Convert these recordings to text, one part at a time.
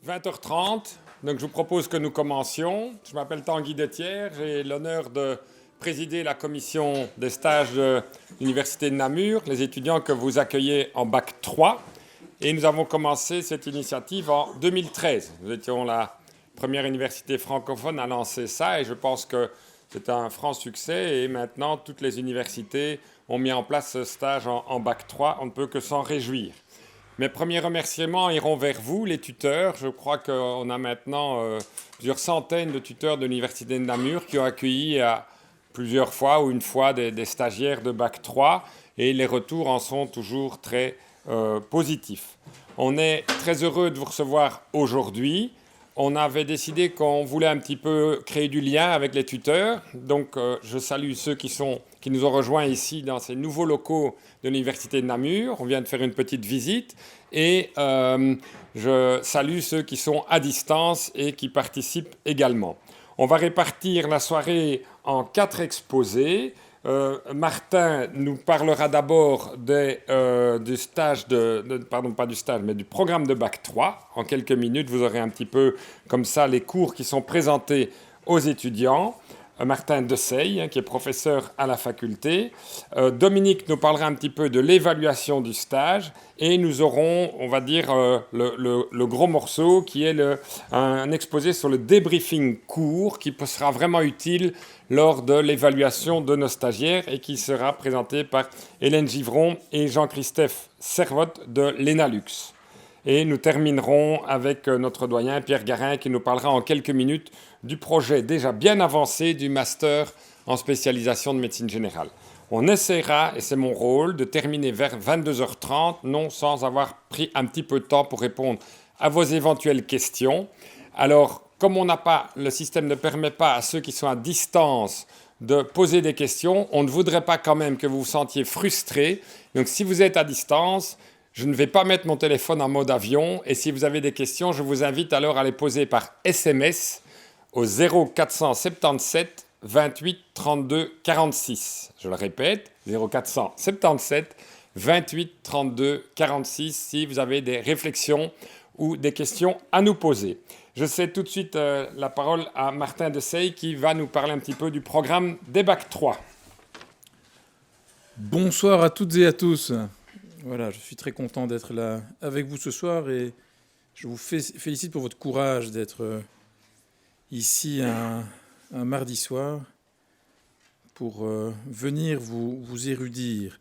20h30, donc je vous propose que nous commencions. Je m'appelle Tanguy Detière, j'ai l'honneur de présider la commission des stages de l'Université de Namur, les étudiants que vous accueillez en bac 3. Et nous avons commencé cette initiative en 2013. Nous étions la première université francophone à lancer ça et je pense que c'est un franc succès. Et maintenant, toutes les universités ont mis en place ce stage en bac 3. On ne peut que s'en réjouir. Mes premiers remerciements iront vers vous, les tuteurs. Je crois qu'on a maintenant plusieurs centaines de tuteurs de l'Université de Namur qui ont accueilli plusieurs fois ou une fois des stagiaires de bac 3 et les retours en sont toujours très positifs. On est très heureux de vous recevoir aujourd'hui. On avait décidé qu'on voulait un petit peu créer du lien avec les tuteurs. Donc, je salue ceux qui nous ont rejoints ici dans ces nouveaux locaux de l'Université de Namur. On vient de faire une petite visite. Et je salue ceux qui sont à distance et qui participent également. On va répartir la soirée en 4 exposés. Martin nous parlera d'abord du stage du programme de bac 3. En quelques minutes, vous aurez un petit peu comme ça les cours qui sont présentés aux étudiants. Martin Deseille, qui est professeur à la faculté. Dominique nous parlera un petit peu de l'évaluation du stage. Et nous aurons, on va dire, le gros morceau qui est un exposé sur le débriefing court qui sera vraiment utile lors de l'évaluation de nos stagiaires et qui sera présenté par Hélène Givron et Jean-Christophe Servotte de l'ENALUX. Et nous terminerons avec notre doyen Pierre Garin qui nous parlera en quelques minutes du projet déjà bien avancé du master en spécialisation de médecine générale. On essaiera, et c'est mon rôle, de terminer vers 22h30, non sans avoir pris un petit peu de temps pour répondre à vos éventuelles questions. Alors, comme le système ne permet pas à ceux qui sont à distance de poser des questions, on ne voudrait pas quand même que vous vous sentiez frustrés. Donc, si vous êtes à distance, je ne vais pas mettre mon téléphone en mode avion. Et si vous avez des questions, je vous invite alors à les poser par SMS au 0477 28 32 46. Je le répète, 0477 28 32 46 si vous avez des réflexions ou des questions à nous poser. Je cède tout de suite la parole à Martin Deseille qui va nous parler un petit peu du programme des bac 3. Bonsoir à toutes et à tous. Voilà, je suis très content d'être là avec vous ce soir et je vous félicite pour votre courage d'être ici un mardi soir pour venir vous érudir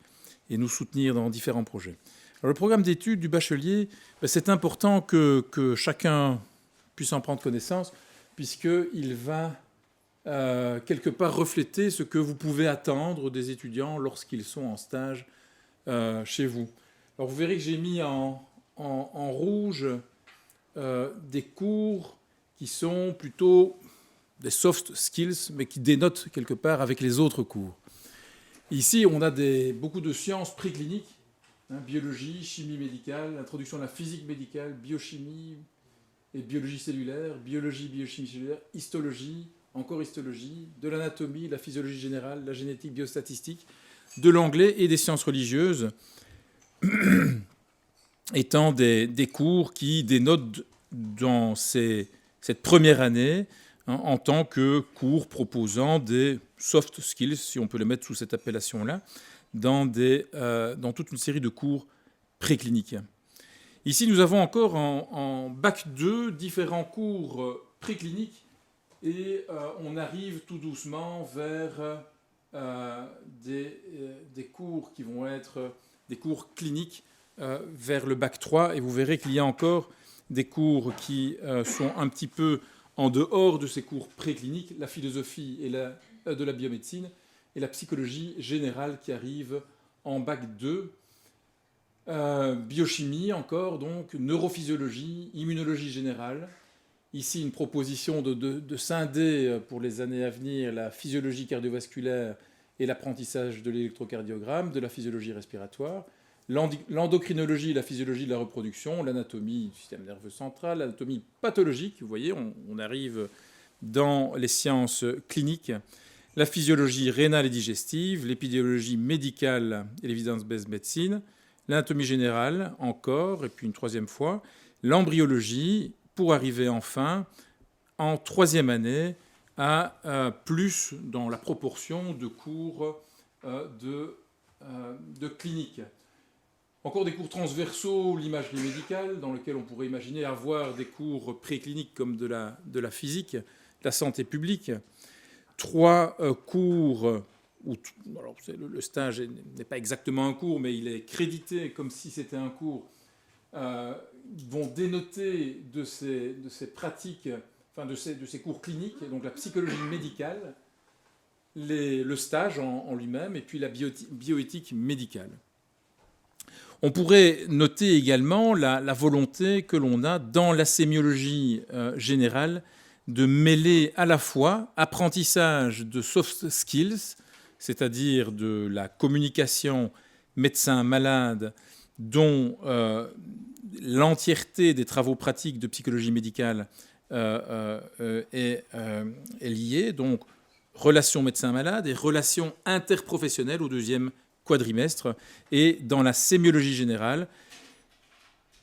et nous soutenir dans différents projets. Alors, le programme d'études du bachelier, c'est important que chacun puisse en prendre connaissance puisqu'il va quelque part refléter ce que vous pouvez attendre des étudiants lorsqu'ils sont en stage chez vous. Alors vous verrez que j'ai mis en rouge des cours qui sont plutôt des soft skills, mais qui dénotent quelque part avec les autres cours. Ici, on a beaucoup de sciences précliniques, biologie, chimie médicale, introduction à la physique médicale, biochimie et biologie cellulaire, biologie, biochimie cellulaire, histologie, encore histologie, de l'anatomie, la physiologie générale, la génétique, biostatistique, de l'anglais et des sciences religieuses, étant des cours qui dénotent dans cette première année en tant que cours proposant des soft skills, si on peut les mettre sous cette appellation-là, dans toute une série de cours précliniques. Ici, nous avons encore en bac 2 différents cours précliniques et on arrive tout doucement vers des cours qui vont être des cours cliniques vers le bac 3 et vous verrez qu'il y a encore des cours qui sont un petit peu en dehors de ces cours précliniques, la philosophie de la biomédecine et la psychologie générale qui arrive en bac 2. Biochimie encore, donc neurophysiologie, immunologie générale. Ici, une proposition de scinder pour les années à venir la physiologie cardiovasculaire et l'apprentissage de l'électrocardiogramme, de la physiologie respiratoire, l'endocrinologie, la physiologie de la reproduction, l'anatomie du système nerveux central, l'anatomie pathologique, vous voyez, on arrive dans les sciences cliniques, la physiologie rénale et digestive, l'épidémiologie médicale et l'évidence-based médecine, l'anatomie générale encore, et puis une troisième fois, l'embryologie, pour arriver enfin, en troisième année, à plus dans la proportion de cours de clinique. Encore des cours transversaux, l'imagerie médicale, dans lequel on pourrait imaginer avoir des cours précliniques comme de la physique, la santé publique. 3 cours, alors le stage n'est pas exactement un cours, mais il est crédité comme si c'était un cours, vont dénoter de ces pratiques, enfin de ces cours cliniques, donc la psychologie médicale, le stage en lui-même, et puis la bioéthique médicale. On pourrait noter également la volonté que l'on a dans la sémiologie générale de mêler à la fois apprentissage de soft skills, c'est-à-dire de la communication médecin-malade, dont l'entièreté des travaux pratiques de psychologie médicale est liée, donc relations médecin-malade et relations interprofessionnelles au deuxième quadrimestre. Et dans la sémiologie générale,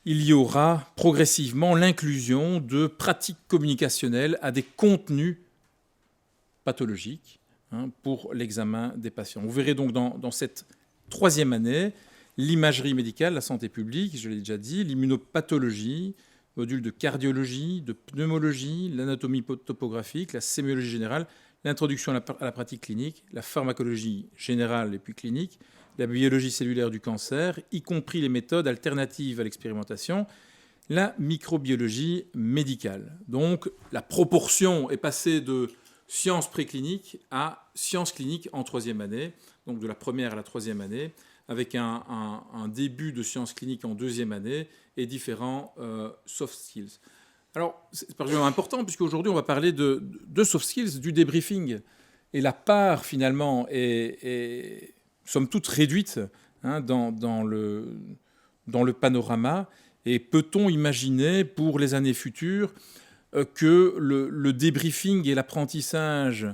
il y aura progressivement l'inclusion de pratiques communicationnelles à des contenus pathologiques pour l'examen des patients. Vous verrez donc dans cette troisième année l'imagerie médicale, la santé publique, je l'ai déjà dit, l'immunopathologie, module de cardiologie, de pneumologie, l'anatomie topographique, la sémiologie générale, l'introduction à la pratique clinique, la pharmacologie générale et puis clinique, la biologie cellulaire du cancer, y compris les méthodes alternatives à l'expérimentation, la microbiologie médicale. Donc la proportion est passée de sciences précliniques à sciences cliniques en troisième année, donc de la première à la troisième année, avec un début de sciences cliniques en deuxième année et différents soft skills. Alors, c'est particulièrement important, puisqu'aujourd'hui, on va parler de soft skills, du débriefing. Et la part, finalement, est somme toute réduite dans le panorama. Et peut-on imaginer, pour les années futures, que le débriefing et l'apprentissage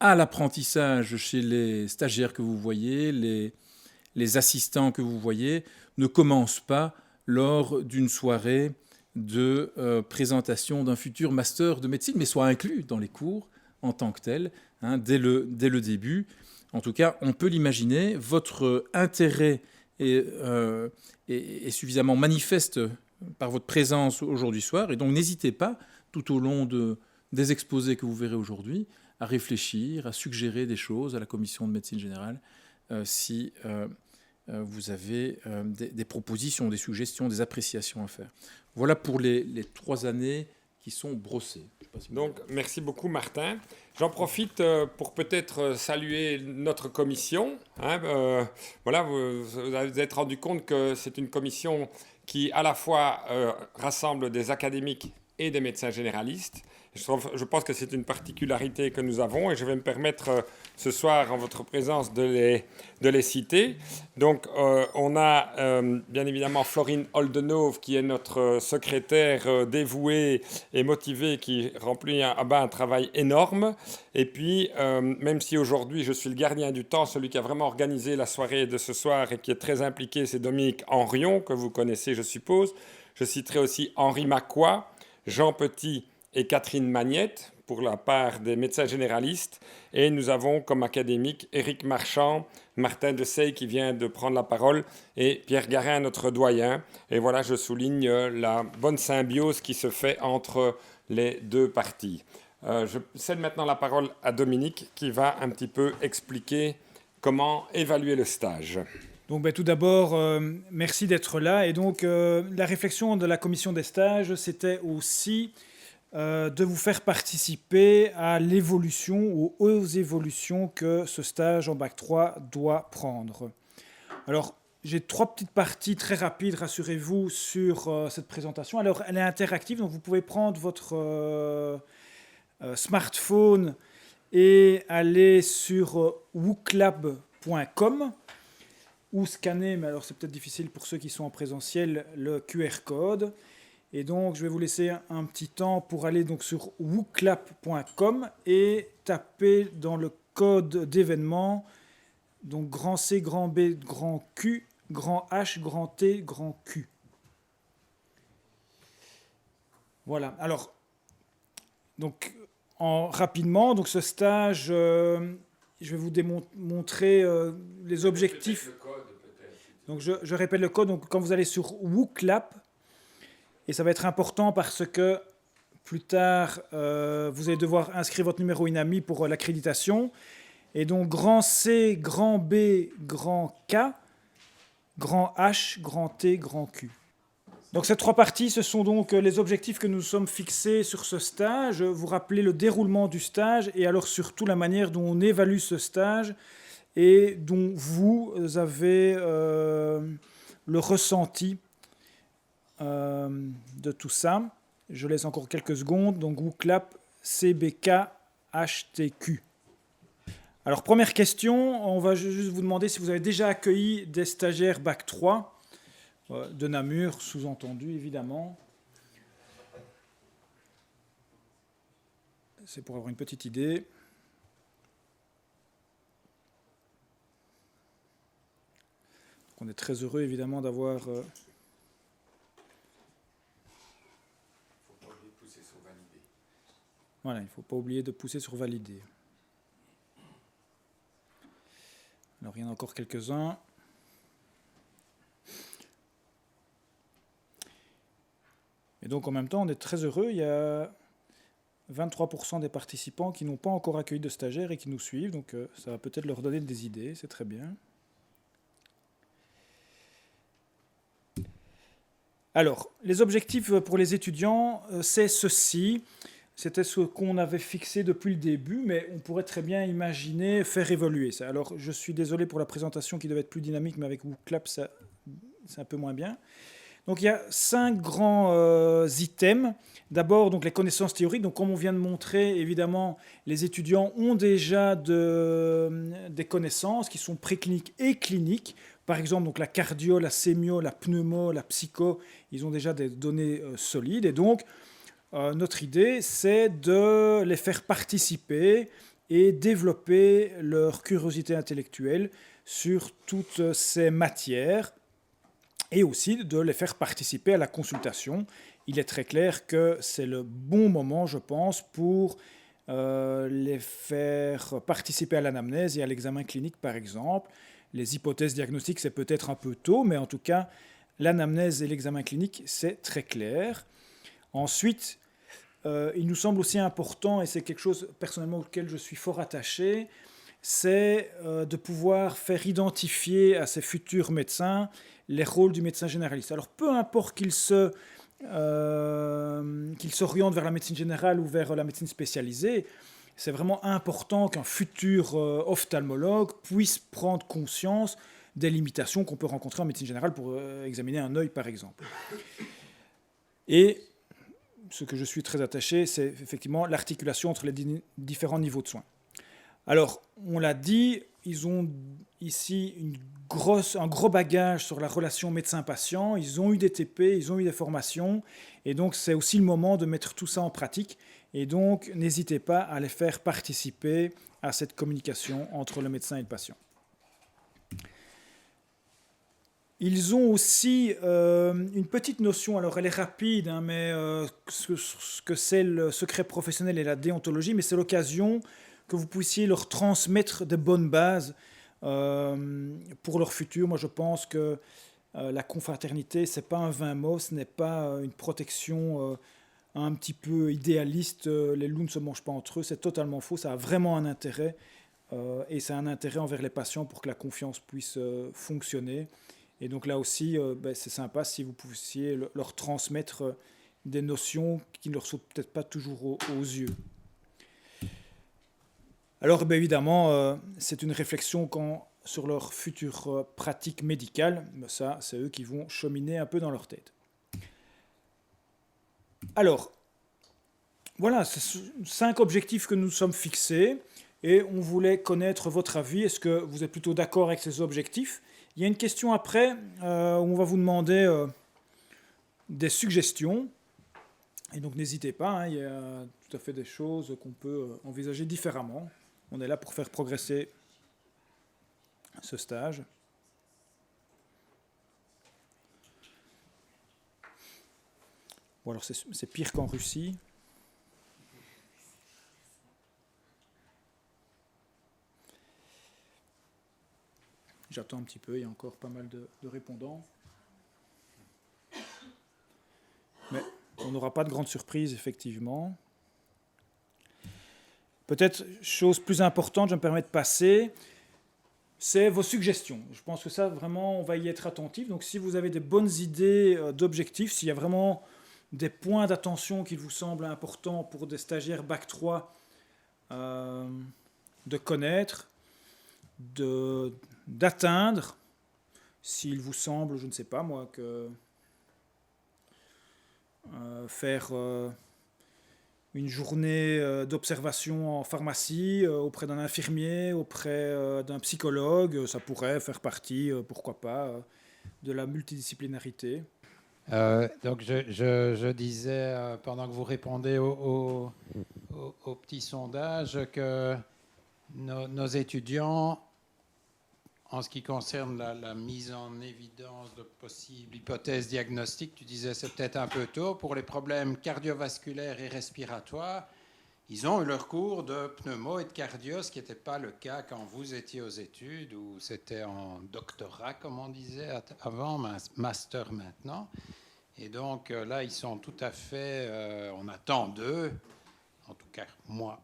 à l'apprentissage chez les stagiaires que vous voyez, les assistants que vous voyez, ne commencent pas lors d'une soirée de présentation d'un futur master de médecine, mais soit inclus dans les cours en tant que tel, dès le début. En tout cas, on peut l'imaginer. Votre intérêt est suffisamment manifeste par votre présence aujourd'hui soir, et donc n'hésitez pas, tout au long des exposés que vous verrez aujourd'hui, à réfléchir, à suggérer des choses à la commission de médecine générale si vous avez des propositions, des suggestions, des appréciations à faire. Voilà pour les 3 années qui sont brossées. Donc, merci beaucoup, Martin. J'en profite pour peut-être saluer notre commission. Voilà, vous vous êtes rendu compte que c'est une commission qui, à la fois, rassemble des académiques et des médecins généralistes. Je pense que c'est une particularité que nous avons et je vais me permettre ce soir, en votre présence, de les citer. Donc, on a bien évidemment Florine Oldenove, qui est notre secrétaire dévouée et motivée, qui remplit un travail énorme. Et puis, même si aujourd'hui je suis le gardien du temps, celui qui a vraiment organisé la soirée de ce soir et qui est très impliqué, c'est Dominique Henrion, que vous connaissez, je suppose. Je citerai aussi Henri Macquois, Jean Petit et Catherine Magnette, pour la part des médecins généralistes. Et nous avons comme académique Éric Marchand, Martin Dessay qui vient de prendre la parole et Pierre Garin, notre doyen. Et voilà, je souligne la bonne symbiose qui se fait entre les deux parties. Je cède maintenant la parole à Dominique qui va un petit peu expliquer comment évaluer le stage. Donc, tout d'abord, merci d'être là. Et donc, la réflexion de la commission des stages, c'était aussi de vous faire participer à l'évolution ou aux évolutions que ce stage en Bac 3 doit prendre. Alors, j'ai 3 petites parties très rapides, rassurez-vous, sur cette présentation. Alors, elle est interactive, donc vous pouvez prendre votre smartphone et aller sur wooklab.com ou scanner, mais alors c'est peut-être difficile pour ceux qui sont en présentiel, le QR code. Et donc, je vais vous laisser un petit temps pour aller donc sur wooklab.com et taper dans le code d'événement, donc grand C, grand B, grand Q, grand H, grand T, grand Q. Voilà. Alors, donc, rapidement, donc ce stage, je vais vous montrer les objectifs. Donc, je répète le code. Donc, quand vous allez sur WooClap, et ça va être important parce que plus tard, vous allez devoir inscrire votre numéro INAMI pour l'accréditation. Et donc, grand C, grand B, grand K, grand H, grand T, grand Q. Donc ces 3 parties, ce sont donc les objectifs que nous sommes fixés sur ce stage. Vous rappelez le déroulement du stage et alors surtout la manière dont on évalue ce stage et dont vous avez le ressenti de tout ça. Je laisse encore quelques secondes. Donc WooClap, CBK, HTQ. Alors première question, on va juste vous demander si vous avez déjà accueilli des stagiaires Bac 3. De Namur, sous-entendu, évidemment. C'est pour avoir une petite idée. Donc on est très heureux, évidemment, d'avoir... Voilà, il ne faut pas oublier de pousser sur valider. Alors, il y en a encore quelques-uns. Et donc en même temps, on est très heureux, il y a 23% des participants qui n'ont pas encore accueilli de stagiaires et qui nous suivent, donc ça va peut-être leur donner des idées, c'est très bien. Alors, les objectifs pour les étudiants, c'est ceci. C'était ce qu'on avait fixé depuis le début, mais on pourrait très bien imaginer faire évoluer ça. Alors, je suis désolé pour la présentation qui devait être plus dynamique, mais avec WooClap, c'est un peu moins bien. Donc il y a 5 grands items. D'abord, donc les connaissances théoriques. Donc comme on vient de montrer, évidemment, les étudiants ont déjà des connaissances qui sont précliniques et cliniques. Par exemple, donc la cardio, la sémio, la pneumo, la psycho, ils ont déjà des données solides. Et donc, notre idée, c'est de les faire participer et développer leur curiosité intellectuelle sur toutes ces matières. Et aussi de les faire participer à la consultation. Il est très clair que c'est le bon moment, je pense, pour les faire participer à l'anamnèse et à l'examen clinique, par exemple. Les hypothèses diagnostiques, c'est peut-être un peu tôt, mais en tout cas, l'anamnèse et l'examen clinique, c'est très clair. Ensuite, il nous semble aussi important, et c'est quelque chose personnellement auquel je suis fort attaché, c'est de pouvoir faire identifier à ces futurs médecins les rôles du médecin généraliste. Alors peu importe qu'il s'oriente vers la médecine générale ou vers la médecine spécialisée, c'est vraiment important qu'un futur ophtalmologue puisse prendre conscience des limitations qu'on peut rencontrer en médecine générale pour examiner un œil, par exemple. Et ce que je suis très attaché, c'est effectivement l'articulation entre les différents niveaux de soins. Alors, on l'a dit, ils ont ici un gros bagage sur la relation médecin-patient, ils ont eu des TP, ils ont eu des formations, et donc c'est aussi le moment de mettre tout ça en pratique, et donc n'hésitez pas à les faire participer à cette communication entre le médecin et le patient. Ils ont aussi une petite notion, alors elle est rapide, hein, mais ce que c'est le secret professionnel et la déontologie, mais c'est l'occasion que vous puissiez leur transmettre de bonnes bases pour leur futur. Moi, je pense que la confraternité, ce n'est pas un vain mot, ce n'est pas une protection un petit peu idéaliste. Les loups ne se mangent pas entre eux, c'est totalement faux. Ça a vraiment un intérêt, et ça a un intérêt envers les patients pour que la confiance puisse fonctionner. Et donc là aussi, c'est sympa si vous pouviez leur transmettre des notions qui ne leur sautent peut-être pas toujours aux yeux. Alors, évidemment, c'est une réflexion sur leur future pratique médicale. Ça, c'est eux qui vont cheminer un peu dans leur tête. Alors, voilà, c'est 5 objectifs que nous sommes fixés et on voulait connaître votre avis. Est-ce que vous êtes plutôt d'accord avec ces objectifs ? Il y a une question après où on va vous demander des suggestions. Et donc, n'hésitez pas, hein, il y a tout à fait des choses qu'on peut envisager différemment. On est là pour faire progresser ce stage. Ou alors c'est pire qu'en Russie. J'attends un petit peu, il y a encore pas mal de répondants. Mais on n'aura pas de grande surprise, effectivement. Peut-être, chose plus importante, je me permets de passer, c'est vos suggestions. Je pense que ça, vraiment, on va y être attentif. Donc, si vous avez des bonnes idées d'objectifs, s'il y a vraiment des points d'attention qui vous semblent importants pour des stagiaires Bac 3 de connaître, d'atteindre, s'il vous semble, je ne sais pas moi, que faire une journée d'observation en pharmacie auprès d'un infirmier, auprès d'un psychologue, ça pourrait faire partie, pourquoi pas, de la multidisciplinarité. Donc je disais, pendant que vous répondez au petit sondage, que nos étudiants, en ce qui concerne la mise en évidence de possibles hypothèses diagnostiques, tu disais c'est peut-être un peu tôt. Pour les problèmes cardiovasculaires et respiratoires, ils ont eu leur cours de pneumo et de cardio, ce qui n'était pas le cas quand vous étiez aux études, où c'était en doctorat, comme on disait avant, master maintenant. Et donc là, ils sont tout à fait... on attend d'eux, en tout cas moi,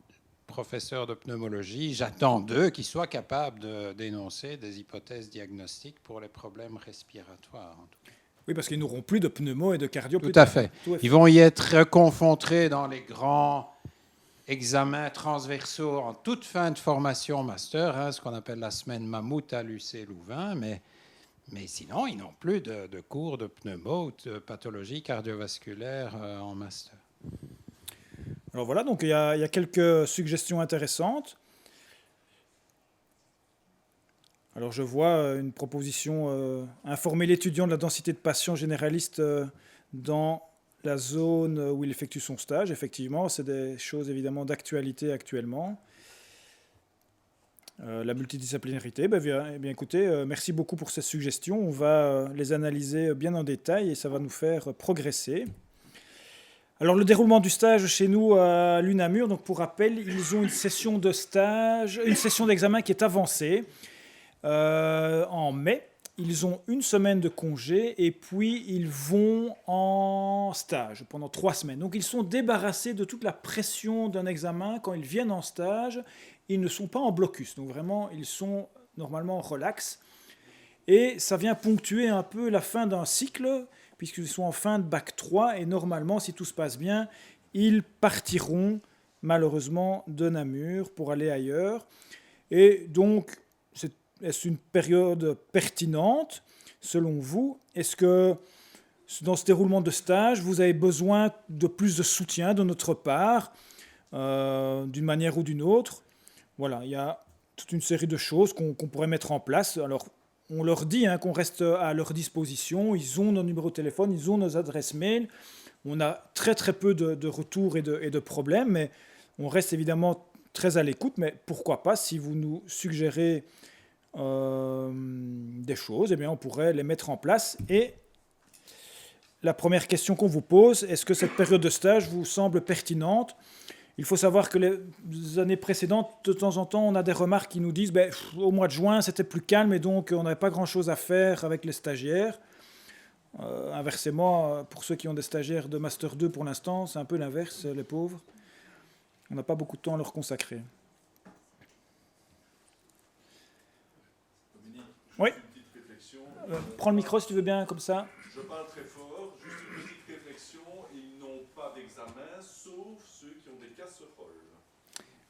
professeur de pneumologie, j'attends d'eux qu'ils soient capables de d'énoncer des hypothèses diagnostiques pour les problèmes respiratoires. En tout cas. Oui, parce qu'ils n'auront plus de pneumo et de cardio. Tout à fait. Ils vont y être confrontés dans les grands examens transversaux en toute fin de formation master, ce qu'on appelle la semaine mammouth à l'UC Louvain, mais sinon, ils n'ont plus de cours de pneumo ou de pathologie cardiovasculaire en master. Alors voilà, donc il y a quelques suggestions intéressantes. Alors je vois une proposition, informer l'étudiant de la densité de patients généralistes dans la zone où il effectue son stage. Effectivement, c'est des choses évidemment d'actualité actuellement. La multidisciplinarité, eh bien écoutez, merci beaucoup pour ces suggestions. On va les analyser bien en détail et ça va nous faire progresser. Alors le déroulement du stage chez nous à l'UNAMUR, donc pour rappel, ils ont une session de stage, une session d'examen qui est avancée en mai. Ils ont une semaine de congé et puis ils vont en stage pendant 3 semaines. Donc ils sont débarrassés de toute la pression d'un examen quand ils viennent en stage. Ils ne sont pas en blocus, donc vraiment ils sont normalement relax. Et ça vient ponctuer un peu la fin d'un cycle, puisqu'ils sont en fin de Bac 3, et normalement, si tout se passe bien, ils partiront malheureusement de Namur pour aller ailleurs. Et donc, est-ce une période pertinente, selon vous? Est-ce que dans ce déroulement de stage, vous avez besoin de plus de soutien de notre part, d'une manière ou d'une autre? Voilà, il y a toute une série de choses qu'on pourrait mettre en place. Alors, on leur dit qu'on reste à leur disposition. Ils ont nos numéros de téléphone, ils ont nos adresses mail. On a très très peu de retours et de problèmes, mais on reste évidemment très à l'écoute. Mais pourquoi pas, si vous nous suggérez des choses, eh bien on pourrait les mettre en place. Et la première question qu'on vous pose, est-ce que cette période de stage vous semble pertinente? Il faut savoir que les années précédentes, de temps en temps, on a des remarques qui nous disent au mois de juin, c'était plus calme et donc on n'avait pas grand-chose à faire avec les stagiaires. Inversement, pour ceux qui ont des stagiaires de Master 2 pour l'instant, c'est un peu l'inverse, les pauvres. On n'a pas beaucoup de temps à leur consacrer. Dominique, oui. Une petite réflexion. Prends le micro si tu veux bien, comme ça. Je parle très fort, juste une petite réflexion. Ils n'ont pas d'examen, sauf ceux qui ont des casseroles.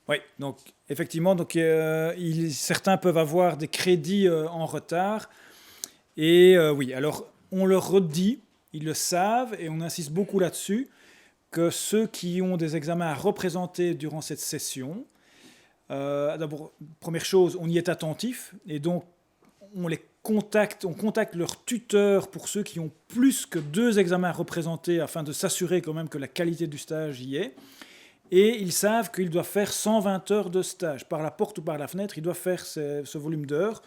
Oui, donc effectivement, donc, certains peuvent avoir des crédits en retard. Et oui, alors on leur redit, ils le savent, et on insiste beaucoup là-dessus, que ceux qui ont des examens à représenter durant cette session, d'abord, première chose, on y est attentif, et donc on contacte leur tuteur pour ceux qui ont plus que 2 examens à représenter, afin de s'assurer quand même que la qualité du stage y est. Et ils savent qu'ils doivent faire 120 heures de stage. Par la porte ou par la fenêtre, ils doivent faire ce volume d'heures,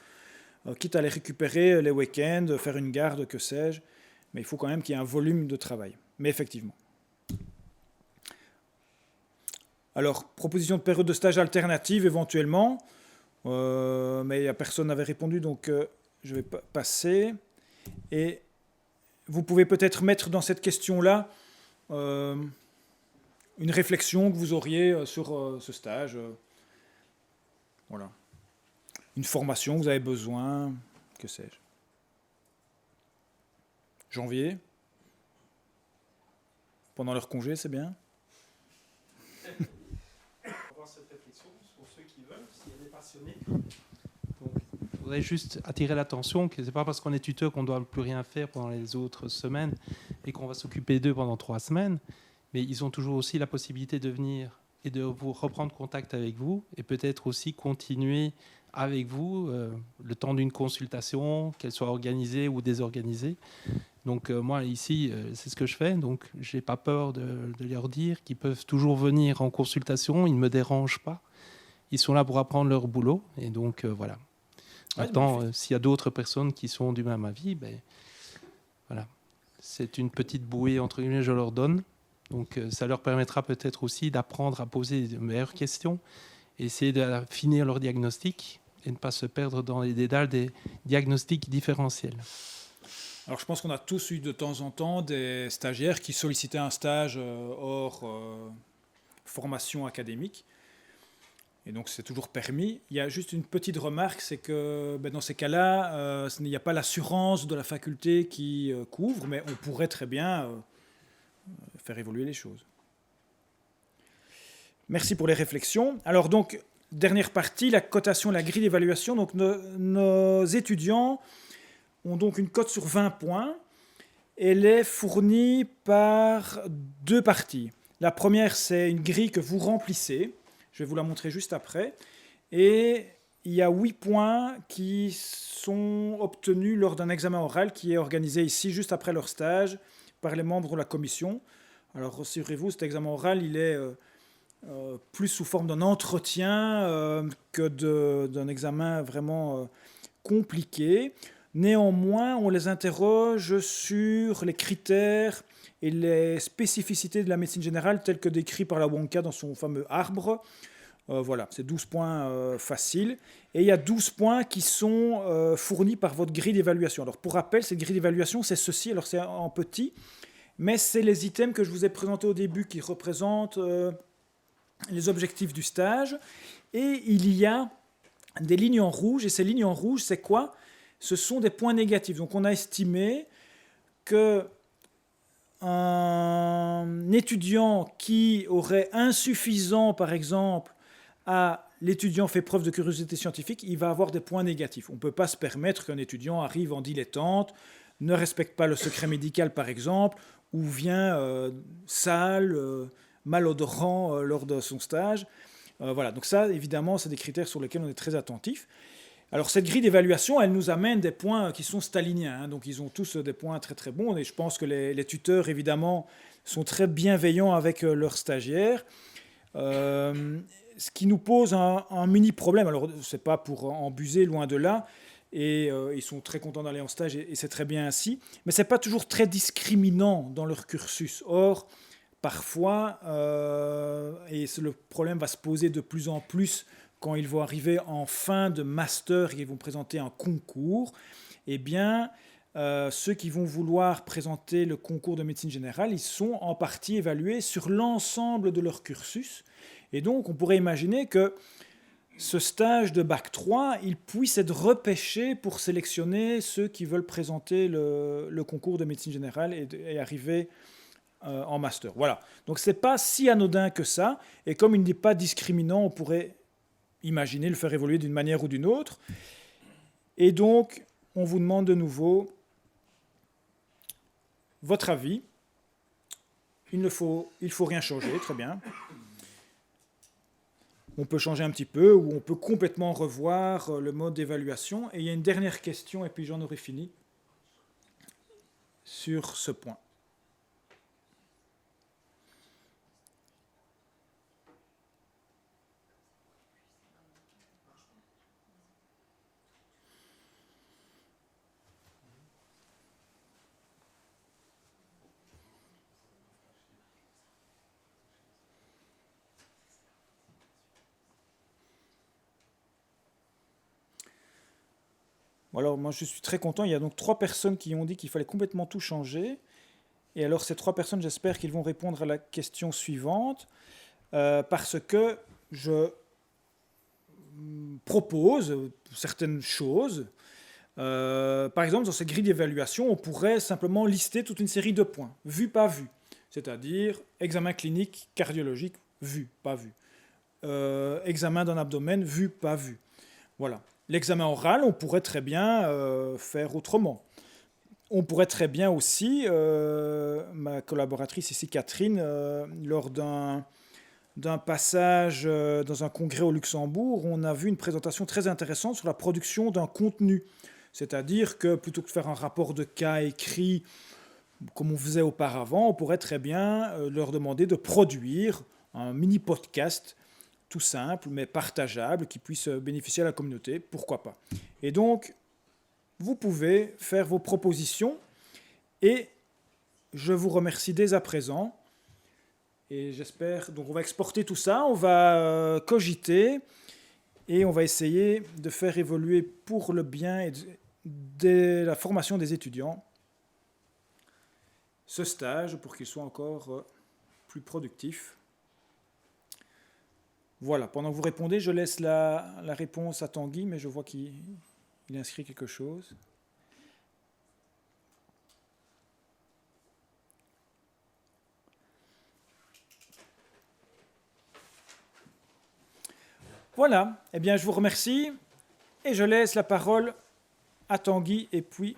quitte à les récupérer les week-ends, faire une garde, que sais-je. Mais il faut quand même qu'il y ait un volume de travail. Mais effectivement. Alors, proposition de période de stage alternative éventuellement, mais il y a personne n'avait répondu, donc je vais passer. Et vous pouvez peut-être mettre dans cette question-là une réflexion que vous auriez sur ce stage. Voilà. Une formation que vous avez besoin, que sais-je. Janvier. Pendant leur congé, c'est bien. Avoir cette réflexion pour ceux qui veulent, s'il y a des passionnés. Donc, je voudrais juste attirer l'attention que ce n'est pas parce qu'on est tuteur qu'on ne doit plus rien faire pendant les autres semaines et qu'on va s'occuper d'eux pendant 3 semaines, mais ils ont toujours aussi la possibilité de venir et de vous reprendre contact avec vous et peut-être aussi continuer avec vous le temps d'une consultation, qu'elle soit organisée ou désorganisée. Donc moi, ici, c'est ce que je fais. Donc je n'ai pas peur de leur dire qu'ils peuvent toujours venir en consultation. Ils ne me dérangent pas. Ils sont là pour apprendre leur boulot. Et donc, voilà. Maintenant, s'il y a d'autres personnes qui sont du même avis, ben, voilà. C'est une petite bouée, entre guillemets, je leur donne. Donc ça leur permettra peut-être aussi d'apprendre à poser de meilleures questions, essayer de finir leur diagnostic et ne pas se perdre dans les dédales des diagnostics différentiels. Alors je pense qu'on a tous eu de temps en temps des stagiaires qui sollicitaient un stage hors formation académique. Et donc c'est toujours permis. Il y a juste une petite remarque, c'est que dans ces cas-là, il n'y a pas l'assurance de la faculté qui couvre, mais on pourrait très bien faire évoluer les choses. Merci pour les réflexions. Alors donc, dernière partie, la cotation, la grille d'évaluation. Donc nos étudiants ont donc une cote sur 20 points. Elle est fournie par 2 parties. La première, c'est une grille que vous remplissez. Je vais vous la montrer juste après. Et il y a 8 points qui sont obtenus lors d'un examen oral qui est organisé ici, juste après leur stage, par les membres de la commission. Alors, rassurez-vous, cet examen oral, il est plus sous forme d'un entretien que d'un examen vraiment compliqué. Néanmoins, on les interroge sur les critères et les spécificités de la médecine générale telles que décrits par la Wonka dans son fameux arbre. Voilà, c'est 12 points faciles. Et il y a 12 points qui sont fournis par votre grille d'évaluation. Alors, pour rappel, cette grille d'évaluation, c'est ceci. Alors, c'est en petit, mais c'est les items que je vous ai présentés au début qui représentent les objectifs du stage. Et il y a des lignes en rouge. Et ces lignes en rouge, c'est quoi ? Ce sont des points négatifs. Donc, on a estimé que un étudiant qui aurait insuffisant, par exemple, à l'étudiant fait preuve de curiosité scientifique, il va avoir des points négatifs. On ne peut pas se permettre qu'un étudiant arrive en dilettante, ne respecte pas le secret médical, par exemple, ou vient sale, malodorant lors de son stage. Voilà, donc ça, évidemment, c'est des critères sur lesquels on est très attentif. Alors cette grille d'évaluation, elle nous amène des points qui sont staliniens, hein, donc ils ont tous des points très très bons, et je pense que les tuteurs, évidemment, sont très bienveillants avec leurs stagiaires, ce qui nous pose un mini problème. Alors c'est pas pour en buser, loin de là, et ils sont très contents d'aller en stage, et c'est très bien ainsi, mais c'est pas toujours très discriminant dans leur cursus. Or, parfois, et le problème va se poser de plus en plus quand ils vont arriver en fin de master et qu'ils vont présenter un concours, eh bien, ceux qui vont vouloir présenter le concours de médecine générale, ils sont en partie évalués sur l'ensemble de leur cursus. Et donc, on pourrait imaginer que ce stage de Bac 3, il puisse être repêché pour sélectionner ceux qui veulent présenter le concours de médecine générale et arriver en master. Voilà. Donc, ce n'est pas si anodin que ça. Et comme il n'est pas discriminant, on pourrait imaginer le faire évoluer d'une manière ou d'une autre. Et donc, on vous demande de nouveau votre avis. Il ne faut rien changer, très bien. On peut changer un petit peu ou on peut complètement revoir le mode d'évaluation. Et il y a une dernière question, et puis j'en aurai fini, sur ce point. Alors moi je suis très content, il y a donc 3 personnes qui ont dit qu'il fallait complètement tout changer. Et alors ces 3 personnes, j'espère qu'ils vont répondre à la question suivante, parce que je propose certaines choses. Par exemple, dans cette grille d'évaluation, on pourrait simplement lister toute une série de points, vu, pas vu. C'est-à-dire examen clinique, cardiologique, vu, pas vu. Examen d'un abdomen, vu, pas vu. Voilà. L'examen oral, on pourrait très bien faire autrement. On pourrait très bien aussi, ma collaboratrice ici, Catherine, lors d'un passage dans un congrès au Luxembourg, on a vu une présentation très intéressante sur la production d'un contenu. C'est-à-dire que plutôt que de faire un rapport de cas écrit comme on faisait auparavant, on pourrait très bien leur demander de produire un mini podcast tout simple mais partageable qui puisse bénéficier à la communauté, pourquoi pas. Et donc, vous pouvez faire vos propositions et je vous remercie dès à présent. Et j'espère, donc on va exporter tout ça, on va cogiter et on va essayer de faire évoluer pour le bien de la formation des étudiants ce stage pour qu'il soit encore plus productif. Voilà, pendant que vous répondez, je laisse la réponse à Tanguy, mais je vois qu'il inscrit quelque chose. Voilà, eh bien je vous remercie et je laisse la parole à Tanguy et puis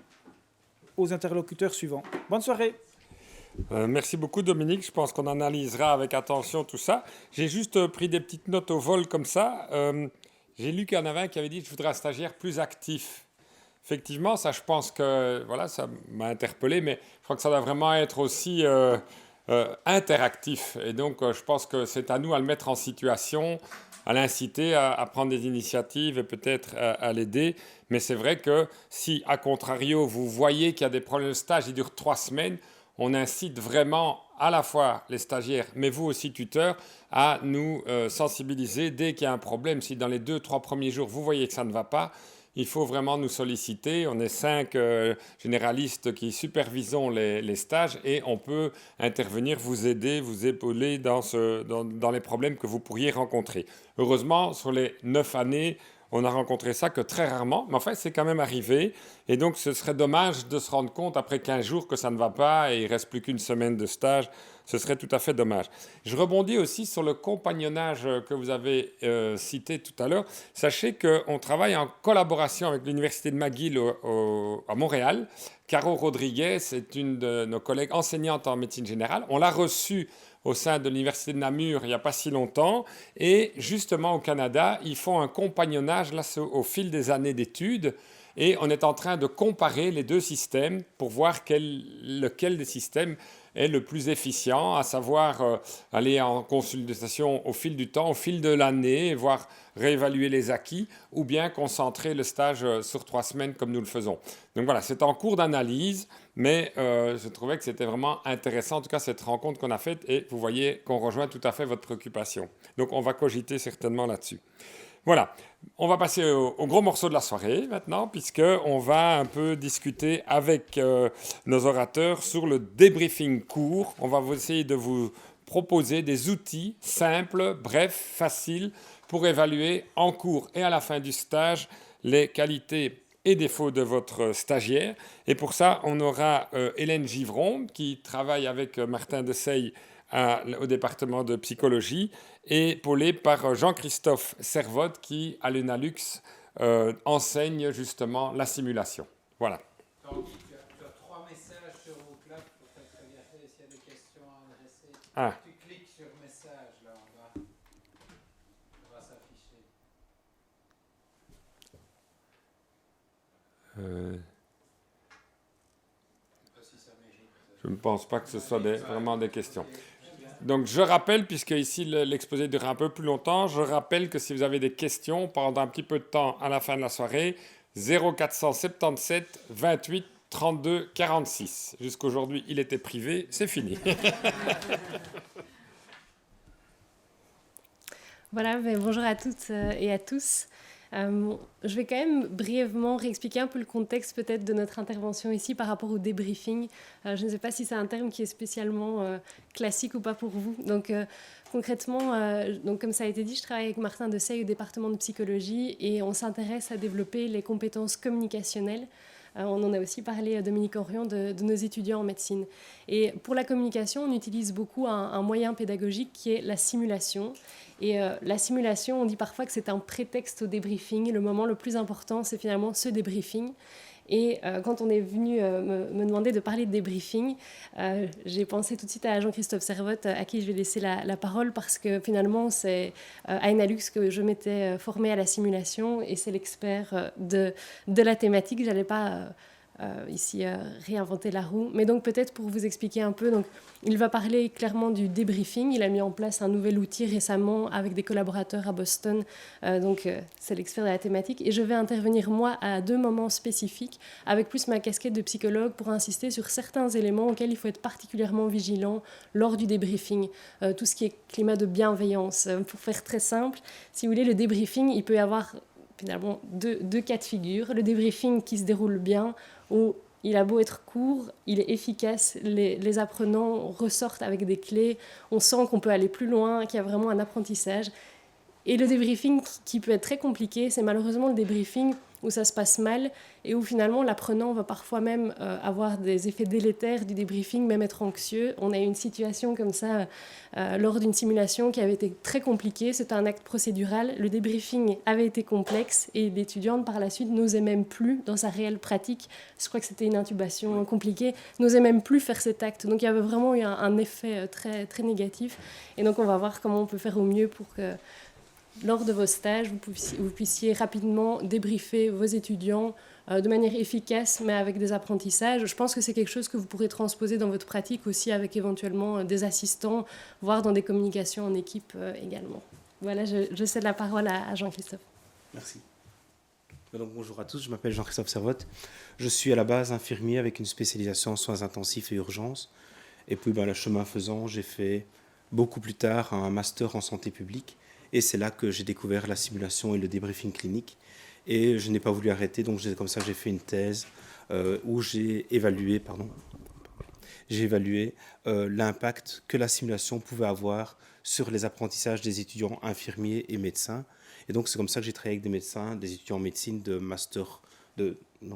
aux interlocuteurs suivants. Bonne soirée. Merci beaucoup Dominique, je pense qu'on analysera avec attention tout ça. J'ai juste pris des petites notes au vol comme ça. J'ai lu qu'il y en avait un qui avait dit « je voudrais un stagiaire plus actif ». Effectivement, ça je pense que voilà, ça m'a interpellé, mais je crois que ça doit vraiment être aussi interactif. Et donc je pense que c'est à nous à le mettre en situation, à l'inciter à prendre des initiatives et peut-être à l'aider. Mais c'est vrai que si, à contrario, vous voyez qu'il y a des problèmes de stage qui durent 3 semaines, on incite vraiment à la fois les stagiaires, mais vous aussi tuteurs, à nous sensibiliser dès qu'il y a un problème. Si dans les 2-3 premiers jours, vous voyez que ça ne va pas, il faut vraiment nous solliciter. On est 5 généralistes qui supervisons les stages et on peut intervenir, vous aider, vous épauler dans les problèmes que vous pourriez rencontrer. Heureusement, sur les 9 années, on a rencontré ça que très rarement, mais en fait, c'est quand même arrivé. Et donc, ce serait dommage de se rendre compte après 15 jours que ça ne va pas et il ne reste plus qu'une semaine de stage. Ce serait tout à fait dommage. Je rebondis aussi sur le compagnonnage que vous avez cité tout à l'heure. Sachez qu'on travaille en collaboration avec l'Université de McGill à Montréal. Caro Rodriguez est une de nos collègues enseignantes en médecine générale. On l'a reçue au sein de l'Université de Namur il n'y a pas si longtemps. Et justement, au Canada, ils font un compagnonnage là, au fil des années d'études. Et on est en train de comparer les 2 systèmes pour voir lequel des systèmes est le plus efficient, à savoir aller en consultation au fil du temps, au fil de l'année, voire réévaluer les acquis, ou bien concentrer le stage sur 3 semaines comme nous le faisons. Donc voilà, c'est en cours d'analyse, mais je trouvais que c'était vraiment intéressant, en tout cas cette rencontre qu'on a faite, et vous voyez qu'on rejoint tout à fait votre préoccupation. Donc on va cogiter certainement là-dessus. Voilà, on va passer au gros morceau de la soirée maintenant, puisqu'on va un peu discuter avec nos orateurs sur le débriefing court. On va essayer de vous proposer des outils simples, brefs, faciles, pour évaluer en cours et à la fin du stage les qualités et défauts de votre stagiaire. Et pour ça, on aura Hélène Givron, qui travaille avec Martin Deseille au département de psychologie, et épaulé par Jean-Christophe Servotte qui, à l'UNALUX, enseigne justement la simulation. Voilà. Tanguy, tu as 3 messages sur Outlook pour te regarder s'il y a des questions à adresser. Ah. Tu cliques sur message là en bas. Ça va s'afficher. Je ne pense pas que ce soit vraiment des questions. Donc je rappelle, puisque ici l'exposé dure un peu plus longtemps, je rappelle que si vous avez des questions pendant un petit peu de temps à la fin de la soirée, 0477 28 32 46. Jusqu'aujourd'hui, il était privé, c'est fini. Voilà, bonjour à toutes et à tous. Je vais quand même brièvement réexpliquer un peu le contexte peut-être de notre intervention ici par rapport au débriefing. Je ne sais pas si c'est un terme qui est spécialement classique ou pas pour vous. Donc concrètement, donc, comme ça a été dit, je travaille avec Martin Dessay au département de psychologie et on s'intéresse à développer les compétences communicationnelles. On en a aussi parlé, Dominique Orion, de nos étudiants en médecine. Et pour la communication, on utilise beaucoup un moyen pédagogique qui est la simulation. Et la simulation, on dit parfois que c'est un prétexte au débriefing. Le moment le plus important, c'est finalement ce débriefing. Et quand on est venu me demander de parler de débriefing, j'ai pensé tout de suite à Jean-Christophe Servotte, à qui je vais laisser la parole, parce que finalement, c'est à Enalux que je m'étais formée à la simulation, et c'est l'expert de la thématique. Je n'allais pas ici réinventer la roue. Mais donc peut-être pour vous expliquer un peu, donc, il va parler clairement du débriefing. Il a mis en place un nouvel outil récemment avec des collaborateurs à Boston. C'est l'expert de la thématique. Et je vais intervenir moi à 2 moments spécifiques avec plus ma casquette de psychologue pour insister sur certains éléments auxquels il faut être particulièrement vigilant lors du débriefing. Tout ce qui est climat de bienveillance. Pour faire très simple, si vous voulez, le débriefing, il peut y avoir finalement deux cas de figure. Le débriefing qui se déroule bien, où il a beau être court, il est efficace, les apprenants ressortent avec des clés, on sent qu'on peut aller plus loin, qu'il y a vraiment un apprentissage. Et le débriefing qui peut être très compliqué, c'est malheureusement le débriefing où ça se passe mal et où finalement l'apprenant va parfois même avoir des effets délétères du débriefing, même être anxieux. On a eu une situation comme ça lors d'une simulation qui avait été très compliquée. C'était un acte procédural. Le débriefing avait été complexe et l'étudiante par la suite n'osait même plus, dans sa réelle pratique, je crois que c'était une intubation compliquée, n'osait même plus faire cet acte. Donc il y avait vraiment eu un effet très, très négatif. Et donc on va voir comment on peut faire au mieux pour que lors de vos stages, vous puissiez rapidement débriefer vos étudiants de manière efficace, mais avec des apprentissages. Je pense que c'est quelque chose que vous pourrez transposer dans votre pratique aussi avec éventuellement des assistants, voire dans des communications en équipe également. Voilà, je cède la parole à Jean-Christophe. Merci. Donc, bonjour à tous, je m'appelle Jean-Christophe Servotte. Je suis à la base infirmier avec une spécialisation en soins intensifs et urgences. Et puis, le chemin faisant, j'ai fait beaucoup plus tard un master en santé publique. Et c'est là que j'ai découvert la simulation et le débriefing clinique. Et je n'ai pas voulu arrêter, donc c'est comme ça que j'ai fait une thèse où j'ai évalué l'impact que la simulation pouvait avoir sur les apprentissages des étudiants infirmiers et médecins. Et donc c'est comme ça que j'ai travaillé avec des médecins, des étudiants en médecine de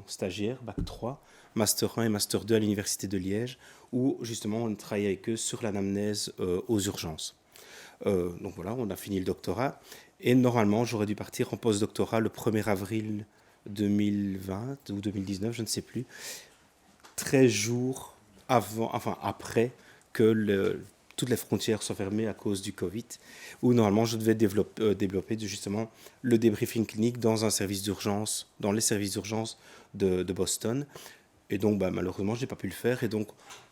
stagiaires, Bac 3, Master 1 et Master 2 à l'Université de Liège, où justement on travaillait avec eux sur l'anamnèse aux urgences. Donc voilà, on a fini le doctorat et normalement j'aurais dû partir en post-doctorat le 1er avril 2020 ou 2019, je ne sais plus, 13 jours après que toutes les frontières soient fermées à cause du Covid, où normalement je devais développer justement le débriefing clinique dans un service d'urgence, dans les services d'urgence de Boston. Et donc, malheureusement, je n'ai pas pu le faire. Et donc,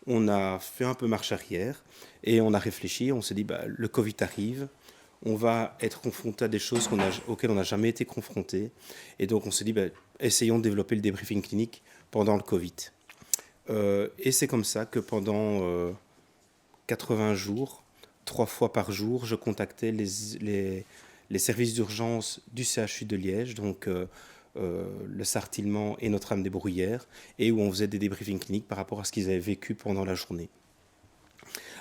on a fait un peu marche arrière et on a réfléchi. On s'est dit, le Covid arrive, on va être confronté à des choses auxquelles on n'a jamais été confronté. Et donc, on s'est dit, essayons de développer le débriefing clinique pendant le Covid. Et c'est comme ça que pendant 80 jours, 3 fois par jour, je contactais les services d'urgence du CHU de Liège, donc le Sartillement et Notre-Dame-des-Bruyères, et où on faisait des débriefings cliniques par rapport à ce qu'ils avaient vécu pendant la journée.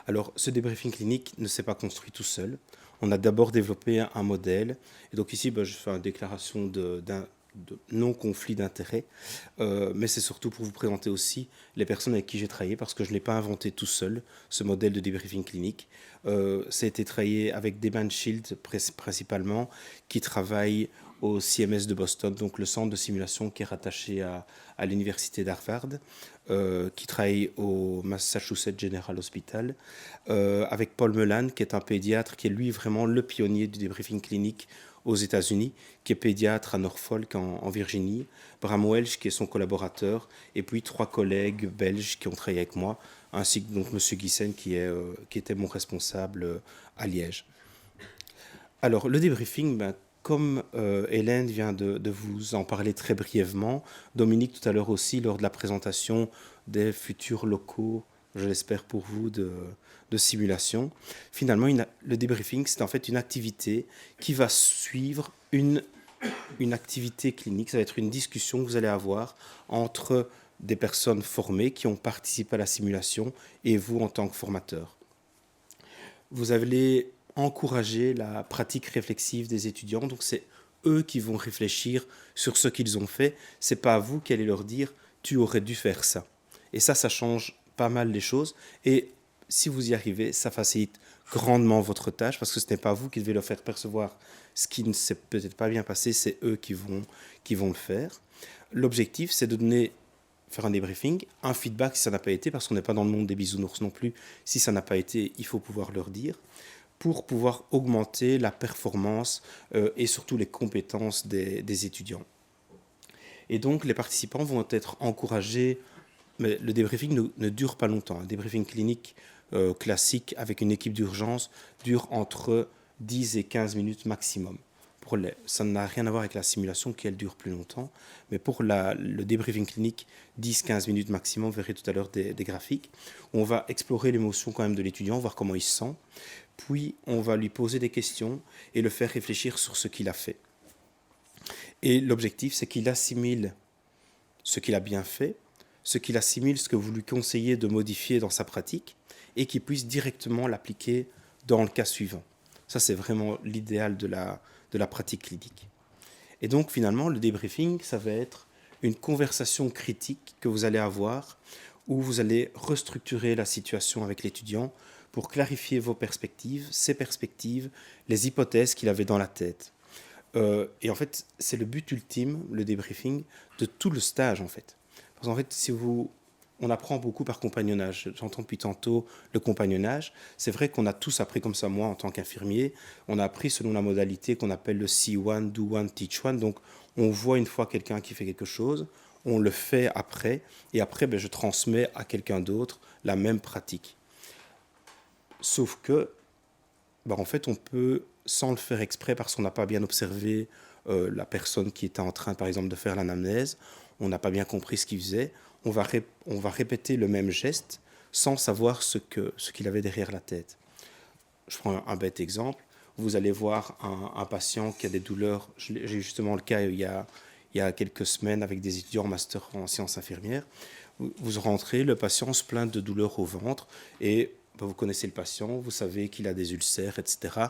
Alors, ce débriefing clinique ne s'est pas construit tout seul. On a d'abord développé un modèle. Et donc ici, je fais une déclaration de non-conflit d'intérêts, mais c'est surtout pour vous présenter aussi les personnes avec qui j'ai travaillé, parce que je ne l'ai pas inventé tout seul, ce modèle de débriefing clinique. Ça a été travaillé avec Deban Shield principalement, qui travaille au CMS de Boston, donc le centre de simulation qui est rattaché à l'université d'Harvard, qui travaille au Massachusetts General Hospital, avec Paul Melan, qui est un pédiatre, qui est lui vraiment le pionnier du débriefing clinique aux États-Unis, qui est pédiatre à Norfolk en Virginie, Bram Welch, qui est son collaborateur, et puis 3 collègues belges qui ont travaillé avec moi, ainsi que donc M. Guissen, qui était mon responsable à Liège. Alors, le débriefing, comme Hélène vient de vous en parler très brièvement, Dominique tout à l'heure aussi, lors de la présentation des futurs locaux, je l'espère pour vous, de simulation. Finalement, le débriefing, c'est en fait une activité qui va suivre une une activité clinique, ça va être une discussion que vous allez avoir entre des personnes formées qui ont participé à la simulation et vous en tant que formateur. Vous allez encourager la pratique réflexive des étudiants, donc c'est eux qui vont réfléchir sur ce qu'ils ont fait, c'est pas vous qui allez leur dire « tu aurais dû faire ça ». Et ça change pas mal les choses, et si vous y arrivez, ça facilite grandement votre tâche, parce que ce n'est pas vous qui devez leur faire percevoir ce qui ne s'est peut-être pas bien passé, c'est eux qui vont le faire. L'objectif, c'est de faire un débriefing, un feedback si ça n'a pas été, parce qu'on n'est pas dans le monde des bisounours non plus. Si ça n'a pas été, il faut pouvoir leur dire, pour pouvoir augmenter la performance et surtout les compétences des étudiants. Et donc, les participants vont être encouragés, mais le débriefing ne dure pas longtemps. Un débriefing clinique classique avec une équipe d'urgence dure entre 10 et 15 minutes maximum. Ça n'a rien à voir avec la simulation qui, elle, dure plus longtemps. Mais pour le débriefing clinique, 10-15 minutes maximum, vous verrez tout à l'heure des graphiques, où on va explorer l'émotion quand même de l'étudiant, voir comment il se sent. Puis, on va lui poser des questions et le faire réfléchir sur ce qu'il a fait. Et l'objectif, c'est qu'il assimile ce qu'il a bien fait, qu'il assimile ce que vous lui conseillez de modifier dans sa pratique et qu'il puisse directement l'appliquer dans le cas suivant. Ça, c'est vraiment l'idéal de la pratique clinique. Et donc, finalement, le débriefing, ça va être une conversation critique que vous allez avoir où vous allez restructurer la situation avec l'étudiant pour clarifier vos perspectives, ses perspectives, les hypothèses qu'il avait dans la tête. Et en fait, c'est le but ultime, le débriefing, de tout le stage, en fait. Parce qu'en fait, on apprend beaucoup par compagnonnage. J'entends depuis tantôt le compagnonnage. C'est vrai qu'on a tous appris comme ça, moi, en tant qu'infirmier. On a appris selon la modalité qu'on appelle le see one, do one, teach one. Donc, on voit une fois quelqu'un qui fait quelque chose, on le fait après, et après, je transmets à quelqu'un d'autre la même pratique. Sauf que, en fait, on peut, sans le faire exprès, parce qu'on n'a pas bien observé la personne qui était en train, par exemple, de faire l'anamnèse, on n'a pas bien compris ce qu'il faisait, on va répéter le même geste sans savoir ce qu'il avait derrière la tête. Je prends un bête exemple. Vous allez voir un patient qui a des douleurs. J'ai justement le cas il y a quelques semaines avec des étudiants en master en sciences infirmières. Vous rentrez, le patient se plaint de douleurs au ventre et vous connaissez le patient, vous savez qu'il a des ulcères, etc.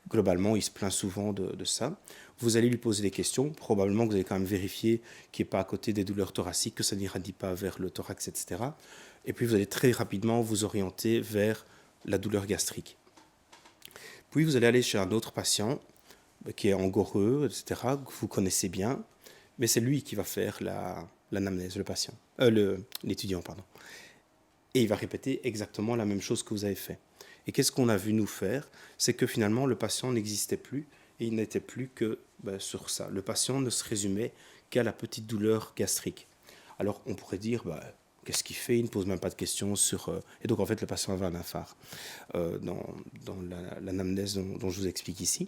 Globalement, il se plaint souvent de ça. Vous allez lui poser des questions. Probablement que vous allez quand même vérifier qu'il n'est pas à côté des douleurs thoraciques, que ça n'irradie pas vers le thorax, etc. Et puis, vous allez très rapidement vous orienter vers la douleur gastrique. Puis, vous allez aller chez un autre patient qui est angoreux, etc., que vous connaissez bien. Mais c'est lui qui va faire l'anamnèse, l'étudiant, pardon. Et il va répéter exactement la même chose que vous avez fait. Et qu'est-ce qu'on a vu nous faire? C'est que finalement, le patient n'existait plus et il n'était plus que sur ça. Le patient ne se résumait qu'à la petite douleur gastrique. Alors, on pourrait dire, qu'est-ce qu'il fait? Il ne pose même pas de questions sur... Et donc, en fait, le patient avait un infart. Dans l'anamnèse dont je vous explique ici,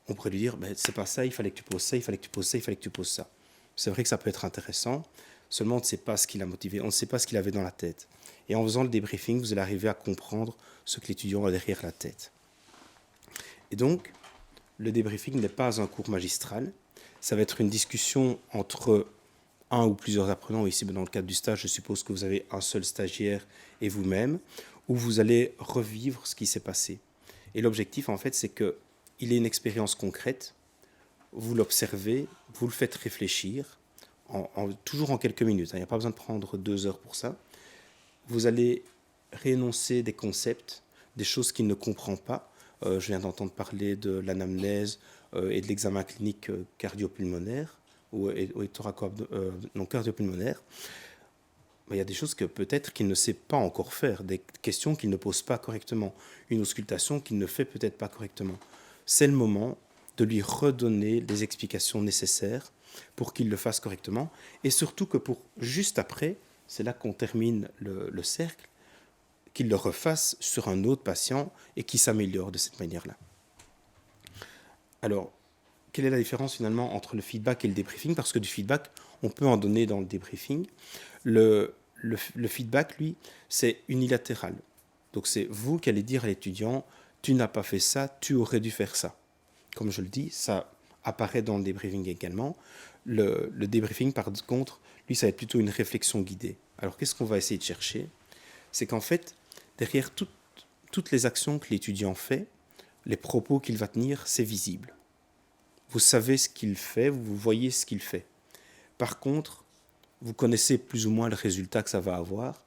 on pourrait lui dire, c'est pas ça, il fallait que tu poses ça, il fallait que tu poses ça, il fallait que tu poses ça. C'est vrai que ça peut être intéressant, seulement on ne sait pas ce qui l'a motivé, on ne sait pas ce qu'il avait dans la tête. Et en faisant le débriefing, vous allez arriver à comprendre ce que l'étudiant a derrière la tête. Et donc, le débriefing n'est pas un cours magistral. Ça va être une discussion entre un ou plusieurs apprenants. Ici, dans le cadre du stage, je suppose que vous avez un seul stagiaire et vous-même, où vous allez revivre ce qui s'est passé. Et l'objectif, en fait, c'est qu'il ait une expérience concrète. Vous l'observez, vous le faites réfléchir, toujours en quelques minutes. Il n'y a pas besoin de prendre 2 heures pour ça. Vous allez réénoncer des concepts, des choses qu'il ne comprend pas. Je viens d'entendre parler de l'anamnèse et de l'examen clinique cardiopulmonaire cardiopulmonaire. Il y a des choses que peut-être qu'il ne sait pas encore faire, des questions qu'il ne pose pas correctement, une auscultation qu'il ne fait peut-être pas correctement. C'est le moment de lui redonner les explications nécessaires pour qu'il le fasse correctement, et surtout que juste après, c'est là qu'on termine le cercle, qu'il le refasse sur un autre patient et qu'il s'améliore de cette manière-là. Alors, quelle est la différence finalement entre le feedback et le débriefing? Parce que du feedback, on peut en donner dans le débriefing. Le feedback, lui, c'est unilatéral. Donc c'est vous qui allez dire à l'étudiant, tu n'as pas fait ça, tu aurais dû faire ça. Comme je le dis, ça apparaît dans le débriefing également. Le débriefing, par contre, lui, ça va être plutôt une réflexion guidée. Alors, qu'est-ce qu'on va essayer de chercher? C'est qu'en fait, derrière toutes les actions que l'étudiant fait, les propos qu'il va tenir, c'est visible. Vous savez ce qu'il fait, vous voyez ce qu'il fait. Par contre, vous connaissez plus ou moins le résultat que ça va avoir,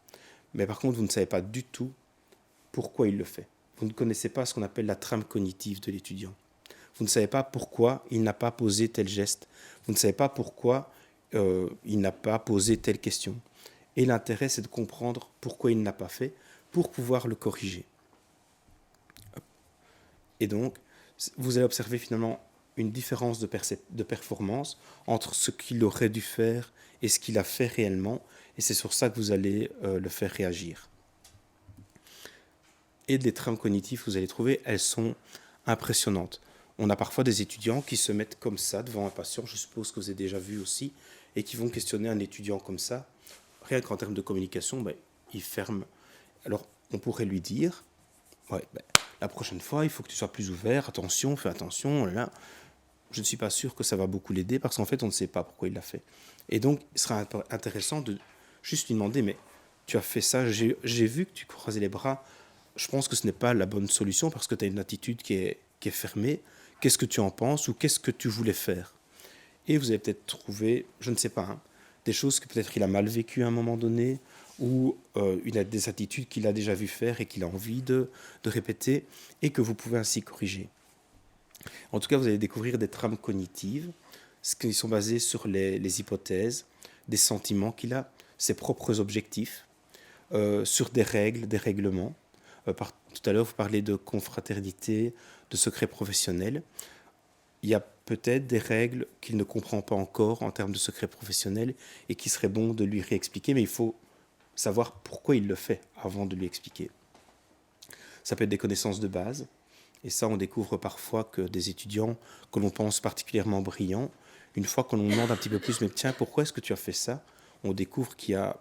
mais par contre, vous ne savez pas du tout pourquoi il le fait. Vous ne connaissez pas ce qu'on appelle la trame cognitive de l'étudiant. Vous ne savez pas pourquoi il n'a pas posé tel geste. Vous ne savez pas pourquoi il n'a pas posé telle question. Et l'intérêt, c'est de comprendre pourquoi il ne l'a pas fait pour pouvoir le corriger. Et donc, vous allez observer finalement une différence de performance entre ce qu'il aurait dû faire et ce qu'il a fait réellement. Et c'est sur ça que vous allez le faire réagir. Et les trames cognitives, vous allez trouver, elles sont impressionnantes. On a parfois des étudiants qui se mettent comme ça devant un patient, je suppose que vous avez déjà vu aussi, et qui vont questionner un étudiant comme ça. Rien qu'en termes de communication, il ferme. Alors, on pourrait lui dire, la prochaine fois, il faut que tu sois plus ouvert, attention, fais attention, là. Je ne suis pas sûr que ça va beaucoup l'aider, parce qu'en fait, on ne sait pas pourquoi il l'a fait. Et donc, il sera intéressant de juste lui demander, mais tu as fait ça, j'ai vu que tu croisais les bras, je pense que ce n'est pas la bonne solution, parce que tu as une attitude qui est fermée. Qu'est-ce que tu en penses ou qu'est-ce que tu voulais faire? Et vous allez peut-être trouver, je ne sais pas, des choses que peut-être il a mal vécues à un moment donné ou il a des attitudes qu'il a déjà vu faire et qu'il a envie de répéter et que vous pouvez ainsi corriger. En tout cas, vous allez découvrir des trames cognitives qui sont basées sur les hypothèses, des sentiments qu'il a, ses propres objectifs, sur des règles, des règlements. Tout à l'heure, vous parlez de confraternité, de secret professionnel. Il y a peut-être des règles qu'il ne comprend pas encore en termes de secret professionnel et qu'il serait bon de lui réexpliquer, mais il faut savoir pourquoi il le fait avant de lui expliquer. Ça peut être des connaissances de base, et ça, on découvre parfois que des étudiants que l'on pense particulièrement brillants, une fois qu'on leur demande un petit peu plus, mais tiens, pourquoi est-ce que tu as fait ça? On découvre qu'il y a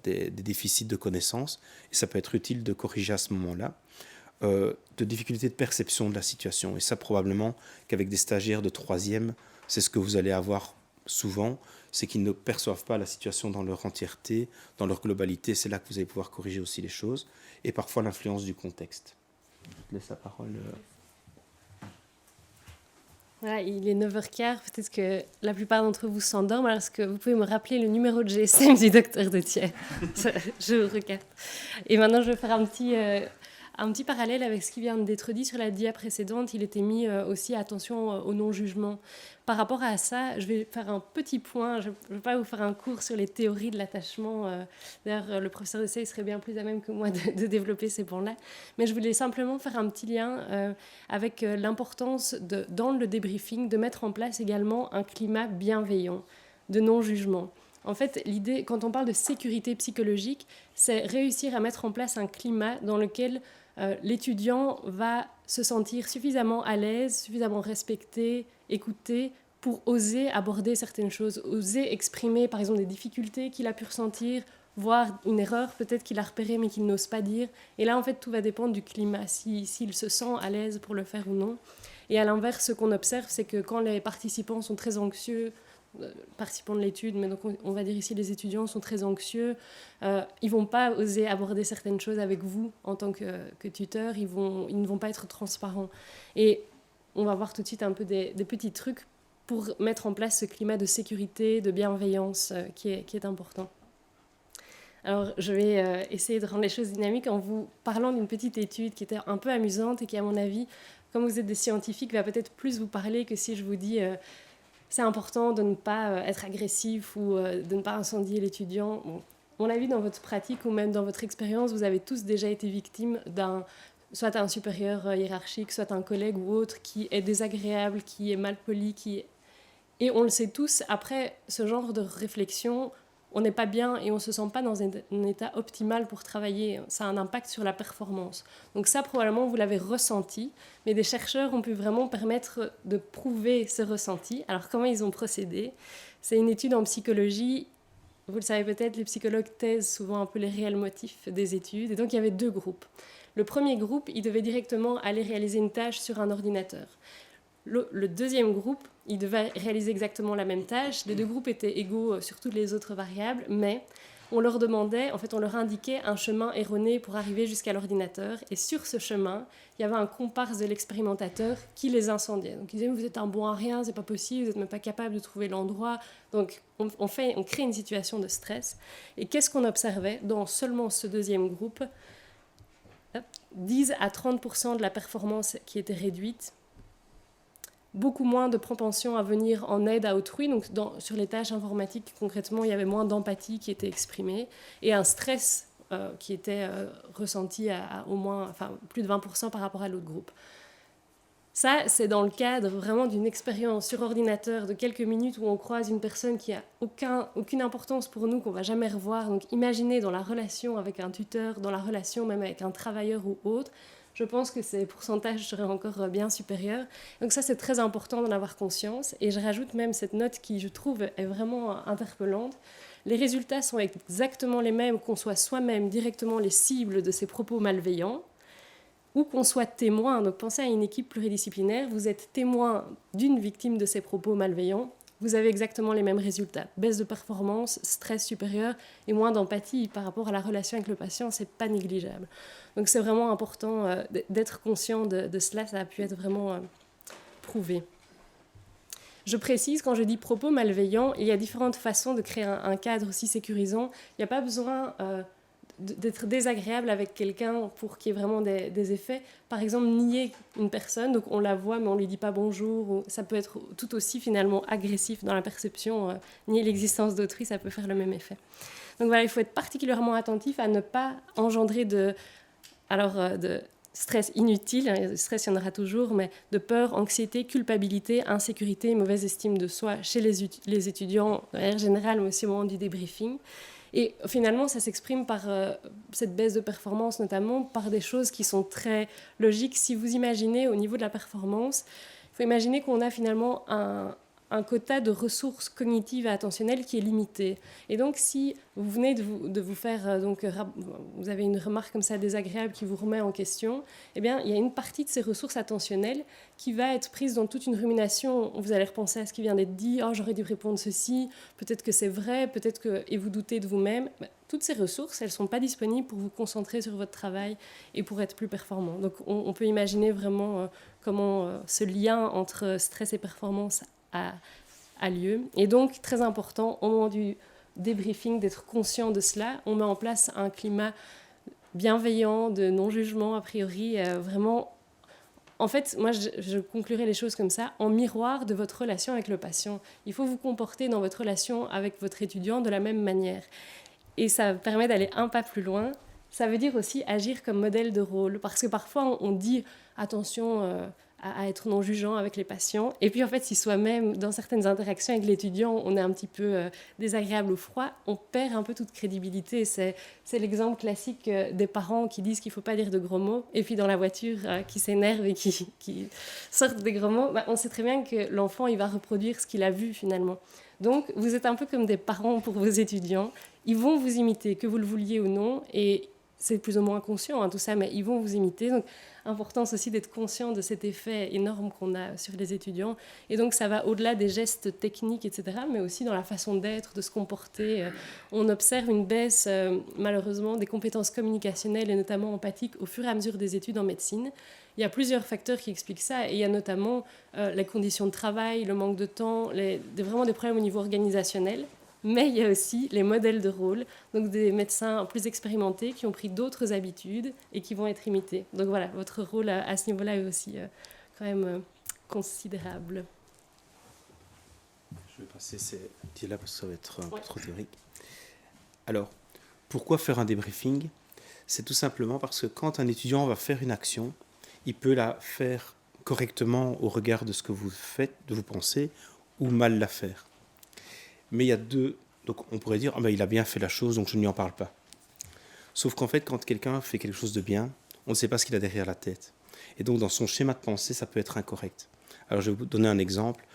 des déficits de connaissances, et ça peut être utile de corriger à ce moment-là. De difficultés de perception de la situation. Et ça, probablement qu'avec des stagiaires de 3e, c'est ce que vous allez avoir souvent, c'est qu'ils ne perçoivent pas la situation dans leur entièreté, dans leur globalité. C'est là que vous allez pouvoir corriger aussi les choses. Et parfois l'influence du contexte. Je te laisse la parole. Voilà, il est 9h15, peut-être que la plupart d'entre vous s'endorment. Alors, est-ce que vous pouvez me rappeler le numéro de GSM du docteur Dethier? Je vous regarde. Et maintenant, je vais faire un petit parallèle avec ce qui vient d'être dit sur la dia précédente. Il était mis aussi attention au non-jugement. Par rapport à ça, je vais faire un petit point. Je ne vais pas vous faire un cours sur les théories de l'attachement. D'ailleurs, le professeur Dessay serait bien plus à même que moi de développer ces points-là. Mais je voulais simplement faire un petit lien avec l'importance, dans le débriefing, de mettre en place également un climat bienveillant, de non-jugement. En fait, l'idée, quand on parle de sécurité psychologique, c'est réussir à mettre en place un climat dans lequel l'étudiant va se sentir suffisamment à l'aise, suffisamment respecté, écouté, pour oser aborder certaines choses, oser exprimer par exemple des difficultés qu'il a pu ressentir, voire une erreur peut-être qu'il a repérée mais qu'il n'ose pas dire. Et là, en fait, tout va dépendre du climat, s'il se sent à l'aise pour le faire ou non. Et à l'inverse, ce qu'on observe, c'est que quand les participants sont très anxieux, participants de l'étude, mais donc on va dire ici les étudiants sont très anxieux, ils vont pas oser aborder certaines choses avec vous en tant que tuteur, ils ne vont pas être transparents. Et on va voir tout de suite un peu des petits trucs pour mettre en place ce climat de sécurité, de bienveillance qui est important. Alors, je vais essayer de rendre les choses dynamiques en vous parlant d'une petite étude qui était un peu amusante et qui, à mon avis, comme vous êtes des scientifiques, va peut-être plus vous parler que si je vous dis c'est important de ne pas être agressif ou de ne pas incendier l'étudiant. Bon, à mon avis, dans votre pratique ou même dans votre expérience, vous avez tous déjà été victimes soit un supérieur hiérarchique, soit un collègue ou autre qui est désagréable, qui est mal poli, Et on le sait tous, après ce genre de réflexion, on n'est pas bien et on ne se sent pas dans un état optimal pour travailler. Ça a un impact sur la performance. Donc ça, probablement, vous l'avez ressenti, mais des chercheurs ont pu vraiment permettre de prouver ce ressenti. Alors, comment ils ont procédé? C'est une étude en psychologie. Vous le savez peut-être, les psychologues taisent souvent un peu les réels motifs des études. Et donc, il y avait 2 groupes. Le premier groupe, il devait directement aller réaliser une tâche sur un ordinateur. Le deuxième groupe, il devait réaliser exactement la même tâche. Les deux groupes étaient égaux sur toutes les autres variables, mais on leur demandait, en fait, on leur indiquait un chemin erroné pour arriver jusqu'à l'ordinateur. Et sur ce chemin, il y avait un comparse de l'expérimentateur qui les incendiait. Donc, ils disaient, vous êtes un bon à rien, c'est pas possible, vous n'êtes même pas capable de trouver l'endroit. Donc, on crée une situation de stress. Et qu'est-ce qu'on observait dans seulement ce deuxième groupe ? 10 à 30% de la performance qui était réduite. Beaucoup moins de propension à venir en aide à autrui. Donc, sur les tâches informatiques, concrètement, il y avait moins d'empathie qui était exprimée et un stress qui était ressenti à au moins, plus de 20% par rapport à l'autre groupe. Ça, c'est dans le cadre vraiment d'une expérience sur ordinateur de quelques minutes où on croise une personne qui n'a aucune importance pour nous, qu'on ne va jamais revoir. Donc, imaginez dans la relation avec un tuteur, dans la relation même avec un travailleur ou autre, je pense que ces pourcentages seraient encore bien supérieurs. Donc ça, c'est très important d'en avoir conscience. Et je rajoute même cette note qui, je trouve, est vraiment interpellante. Les résultats sont exactement les mêmes qu'on soit soi-même directement les cibles de ces propos malveillants ou qu'on soit témoin. Donc pensez à une équipe pluridisciplinaire. Vous êtes témoin d'une victime de ces propos malveillants. Vous avez exactement les mêmes résultats. Baisse de performance, stress supérieur et moins d'empathie par rapport à la relation avec le patient, c'est pas négligeable. Donc c'est vraiment important d'être conscient de cela, ça a pu être vraiment prouvé. Je précise, quand je dis propos malveillants, il y a différentes façons de créer un cadre aussi sécurisant. Il n'y a pas besoin d'être désagréable avec quelqu'un pour qu'il y ait vraiment des effets. Par exemple, nier une personne, donc on la voit mais on ne lui dit pas bonjour, ou ça peut être tout aussi finalement agressif dans la perception. Nier l'existence d'autrui, ça peut faire le même effet. Donc voilà, il faut être particulièrement attentif à ne pas engendrer de stress inutile, hein, stress il y en aura toujours, mais de peur, anxiété, culpabilité, insécurité, mauvaise estime de soi chez les étudiants de manière générale, mais aussi au moment du débriefing. Et finalement, ça s'exprime par cette baisse de performance, notamment par des choses qui sont très logiques. Si vous imaginez au niveau de la performance, il faut imaginer qu'on a finalement un quota de ressources cognitives et attentionnelles qui est limité. Et donc, si vous venez de vous faire, vous avez une remarque comme ça désagréable qui vous remet en question, eh bien, il y a une partie de ces ressources attentionnelles qui va être prise dans toute une rumination. Vous allez repenser à ce qui vient d'être dit. Oh, j'aurais dû répondre ceci. Peut-être que c'est vrai. Peut-être que... Et vous doutez de vous-même. Toutes ces ressources, elles ne sont pas disponibles pour vous concentrer sur votre travail et pour être plus performant. Donc, on peut imaginer vraiment comment ce lien entre stress et performance a lieu. Et donc, très important, au moment du débriefing, d'être conscient de cela. On met en place un climat bienveillant, de non-jugement, a priori, vraiment... En fait, moi, je conclurai les choses comme ça, en miroir de votre relation avec le patient. Il faut vous comporter dans votre relation avec votre étudiant de la même manière. Et ça permet d'aller un pas plus loin. Ça veut dire aussi agir comme modèle de rôle. Parce que parfois, on dit, attention... à être non-jugeant avec les patients. Et puis, en fait, si soi-même, dans certaines interactions avec l'étudiant, on est un petit peu désagréable ou froid, on perd un peu toute crédibilité. C'est l'exemple classique des parents qui disent qu'il ne faut pas dire de gros mots, et puis dans la voiture, qui s'énervent et qui sortent des gros mots. On sait très bien que l'enfant, il va reproduire ce qu'il a vu, finalement. Donc, vous êtes un peu comme des parents pour vos étudiants. Ils vont vous imiter, que vous le vouliez ou non, et c'est plus ou moins inconscient, hein, tout ça, mais ils vont vous imiter. Donc, importance aussi d'être conscient de cet effet énorme qu'on a sur les étudiants. Et donc, ça va au-delà des gestes techniques, etc., mais aussi dans la façon d'être, de se comporter. On observe une baisse, malheureusement, des compétences communicationnelles et notamment empathiques au fur et à mesure des études en médecine. Il y a plusieurs facteurs qui expliquent ça, et il y a notamment les conditions de travail, le manque de temps, vraiment des problèmes au niveau organisationnel. Mais il y a aussi les modèles de rôle, donc des médecins plus expérimentés qui ont pris d'autres habitudes et qui vont être imités. Donc voilà, votre rôle à ce niveau-là est aussi quand même considérable. Je vais passer ces petits-là parce que ça va être un peu trop théorique. Alors, pourquoi faire un débriefing ? C'est tout simplement parce que quand un étudiant va faire une action, il peut la faire correctement au regard de ce que vous faites, de vous pensez, ou mal la faire. Mais il y a donc on pourrait dire, il a bien fait la chose, donc je ne lui en parle pas. Sauf qu'en fait, quand quelqu'un fait quelque chose de bien, on ne sait pas ce qu'il a derrière la tête. Et donc, dans son schéma de pensée, ça peut être incorrect. Alors, je vais vous donner un exemple,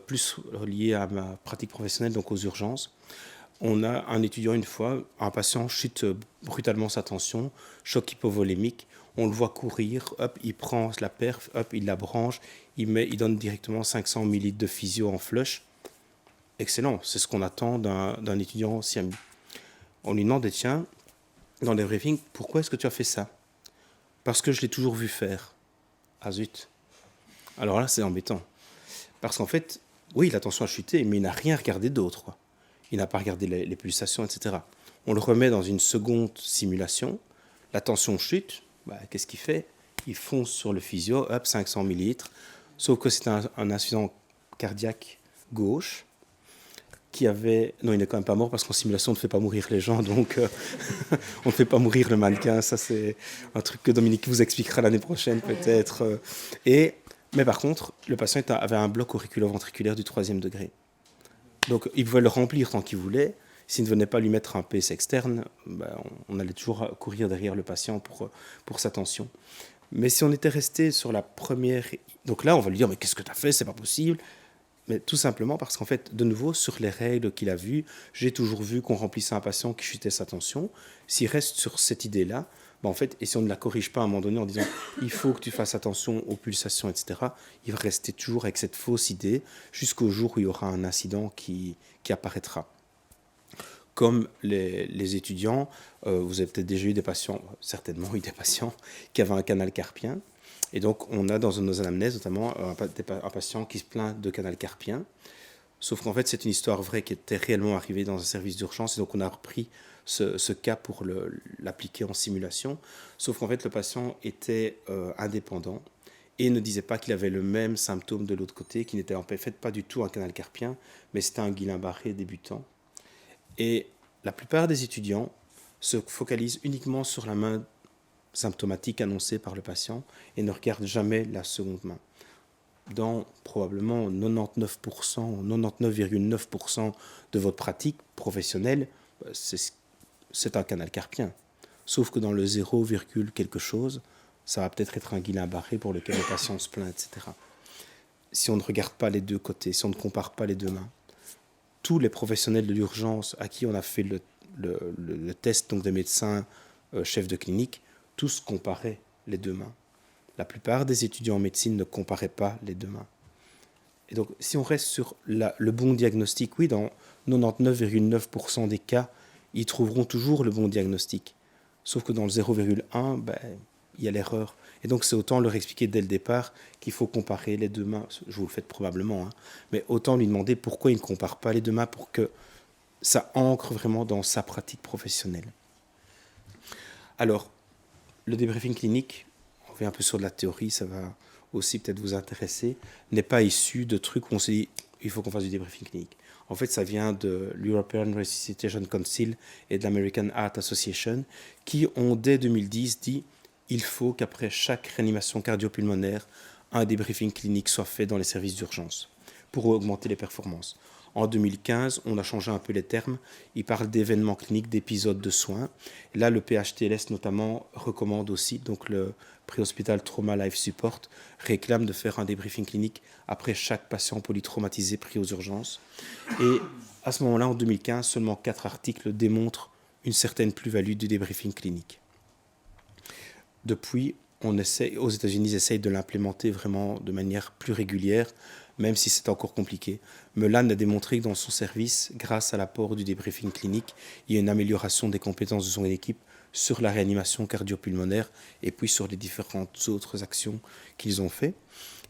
plus lié à ma pratique professionnelle, donc aux urgences. On a un étudiant une fois, un patient chute brutalement sa tension, choc hypovolémique. on le voit courir, hop, il prend la perf, hop, il la branche, il donne directement 500 ml de physio en flush. Excellent, c'est ce qu'on attend d'un étudiant SIAMI. On lui demande, tiens, dans les briefings, pourquoi est-ce que tu as fait ça? Parce que je l'ai toujours vu faire. Ah zut. Alors là, c'est embêtant. Parce qu'en fait, oui, la tension a chuté, mais il n'a rien regardé d'autre, quoi. Il n'a pas regardé les pulsations, etc. On le remet dans une seconde simulation, la tension chute, qu'est-ce qu'il fait? Il fonce sur le physio, hop, 500 millilitres, sauf que c'est un insuffisant cardiaque gauche, qui avait... Non, il n'est quand même pas mort, parce qu'en simulation, on ne fait pas mourir les gens, donc on ne fait pas mourir le mannequin, ça c'est un truc que Dominique vous expliquera l'année prochaine, peut-être. Mais par contre, le patient avait un bloc auriculo-ventriculaire du 3e degré. Donc, il pouvait le remplir tant qu'il voulait. S'il ne venait pas lui mettre un PS externe, on allait toujours courir derrière le patient pour sa tension. Mais si on était resté sur la première... Donc là, on va lui dire, mais qu'est-ce que tu as fait? C'est pas possible. Mais tout simplement parce qu'en fait, de nouveau, sur les règles qu'il a vues, j'ai toujours vu qu'on remplissait un patient qui chutait sa tension. S'il reste sur cette idée-là, en fait, et si on ne la corrige pas à un moment donné en disant il faut que tu fasses attention aux pulsations, etc., il va rester toujours avec cette fausse idée jusqu'au jour où il y aura un incident qui apparaîtra. Comme les étudiants, vous avez peut-être déjà eu des patients, certainement eu des patients qui avaient un canal carpien. Et donc, on a dans nos anamnèses notamment un patient qui se plaint de canal carpien. Sauf qu'en fait, c'est une histoire vraie qui était réellement arrivée dans un service d'urgence. Et donc, on a repris ce cas pour l'appliquer en simulation. Sauf qu'en fait, le patient était indépendant et ne disait pas qu'il avait le même symptôme de l'autre côté, qui n'était en fait pas du tout un canal carpien, mais c'était un Guillain-Barré débutant. Et la plupart des étudiants se focalisent uniquement sur la main symptomatique annoncée par le patient et ne regardent jamais la seconde main. Dans probablement 99%, 99,9% de votre pratique professionnelle, c'est un canal carpien. Sauf que dans le 0, quelque chose, ça va peut-être être un Guillain-Barré pour lequel le patient se plaint, etc. Si on ne regarde pas les deux côtés, si on ne compare pas les deux mains, tous les professionnels de l'urgence à qui on a fait le test, donc des médecins chefs de clinique, tous comparaient les deux mains. La plupart des étudiants en médecine ne comparaient pas les deux mains. Et donc, si on reste sur le bon diagnostic, oui, dans 99,9% des cas, ils trouveront toujours le bon diagnostic. Sauf que dans le 0,1, il y a l'erreur. Et donc, c'est autant leur expliquer dès le départ qu'il faut comparer les deux mains. Je vous le fais probablement, mais autant lui demander pourquoi il ne compare pas les deux mains pour que ça ancre vraiment dans sa pratique professionnelle. Alors, le débriefing clinique, on revient un peu sur de la théorie, ça va aussi peut-être vous intéresser, n'est pas issu de trucs où on s'est dit il faut qu'on fasse du débriefing clinique. En fait, ça vient de l'European Resuscitation Council et de l'American Heart Association qui ont, dès 2010, dit il faut qu'après chaque réanimation cardio-pulmonaire, un débriefing clinique soit fait dans les services d'urgence pour augmenter les performances. En 2015, on a changé un peu les termes. Il parle d'événements cliniques, d'épisodes de soins. Et là, le PHTLS notamment recommande aussi, donc le Pre-Hospital Trauma Life Support réclame de faire un débriefing clinique après chaque patient polytraumatisé pris aux urgences. Et à ce moment-là, en 2015, seulement 4 articles démontrent une certaine plus-value du débriefing clinique. Depuis, aux États-Unis, ils essayent de l'implémenter vraiment de manière plus régulière, même si c'est encore compliqué. Melan a démontré que dans son service, grâce à l'apport du débriefing clinique, il y a une amélioration des compétences de son équipe sur la réanimation cardio-pulmonaire et puis sur les différentes autres actions qu'ils ont fait.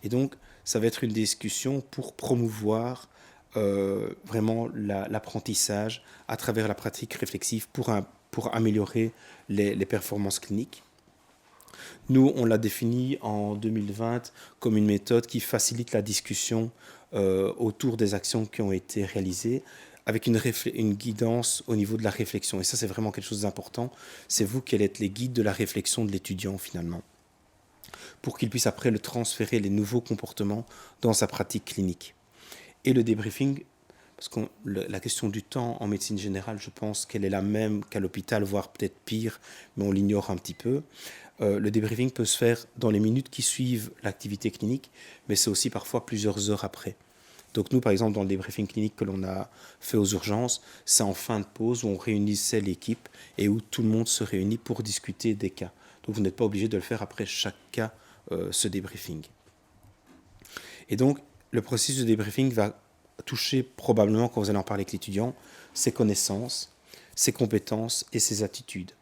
Et donc, ça va être une discussion pour promouvoir vraiment l'apprentissage à travers la pratique réflexive pour améliorer les performances cliniques. Nous, on l'a défini en 2020 comme une méthode qui facilite la discussion autour des actions qui ont été réalisées, avec une guidance au niveau de la réflexion. Et ça, c'est vraiment quelque chose d'important. C'est vous qui allez être les guides de la réflexion de l'étudiant, finalement, pour qu'il puisse après le transférer, les nouveaux comportements, dans sa pratique clinique. Et le débriefing, parce que la question du temps en médecine générale, je pense qu'elle est la même qu'à l'hôpital, voire peut-être pire, mais on l'ignore un petit peu. Le débriefing peut se faire dans les minutes qui suivent l'activité clinique, mais c'est aussi parfois plusieurs heures après. Donc nous, par exemple, dans le débriefing clinique que l'on a fait aux urgences, c'est en fin de pause où on réunissait l'équipe et où tout le monde se réunit pour discuter des cas. Donc vous n'êtes pas obligé de le faire après chaque cas, ce débriefing. Et donc le processus de débriefing va toucher probablement, quand vous allez en parler avec l'étudiant, ses connaissances, ses compétences et ses attitudes.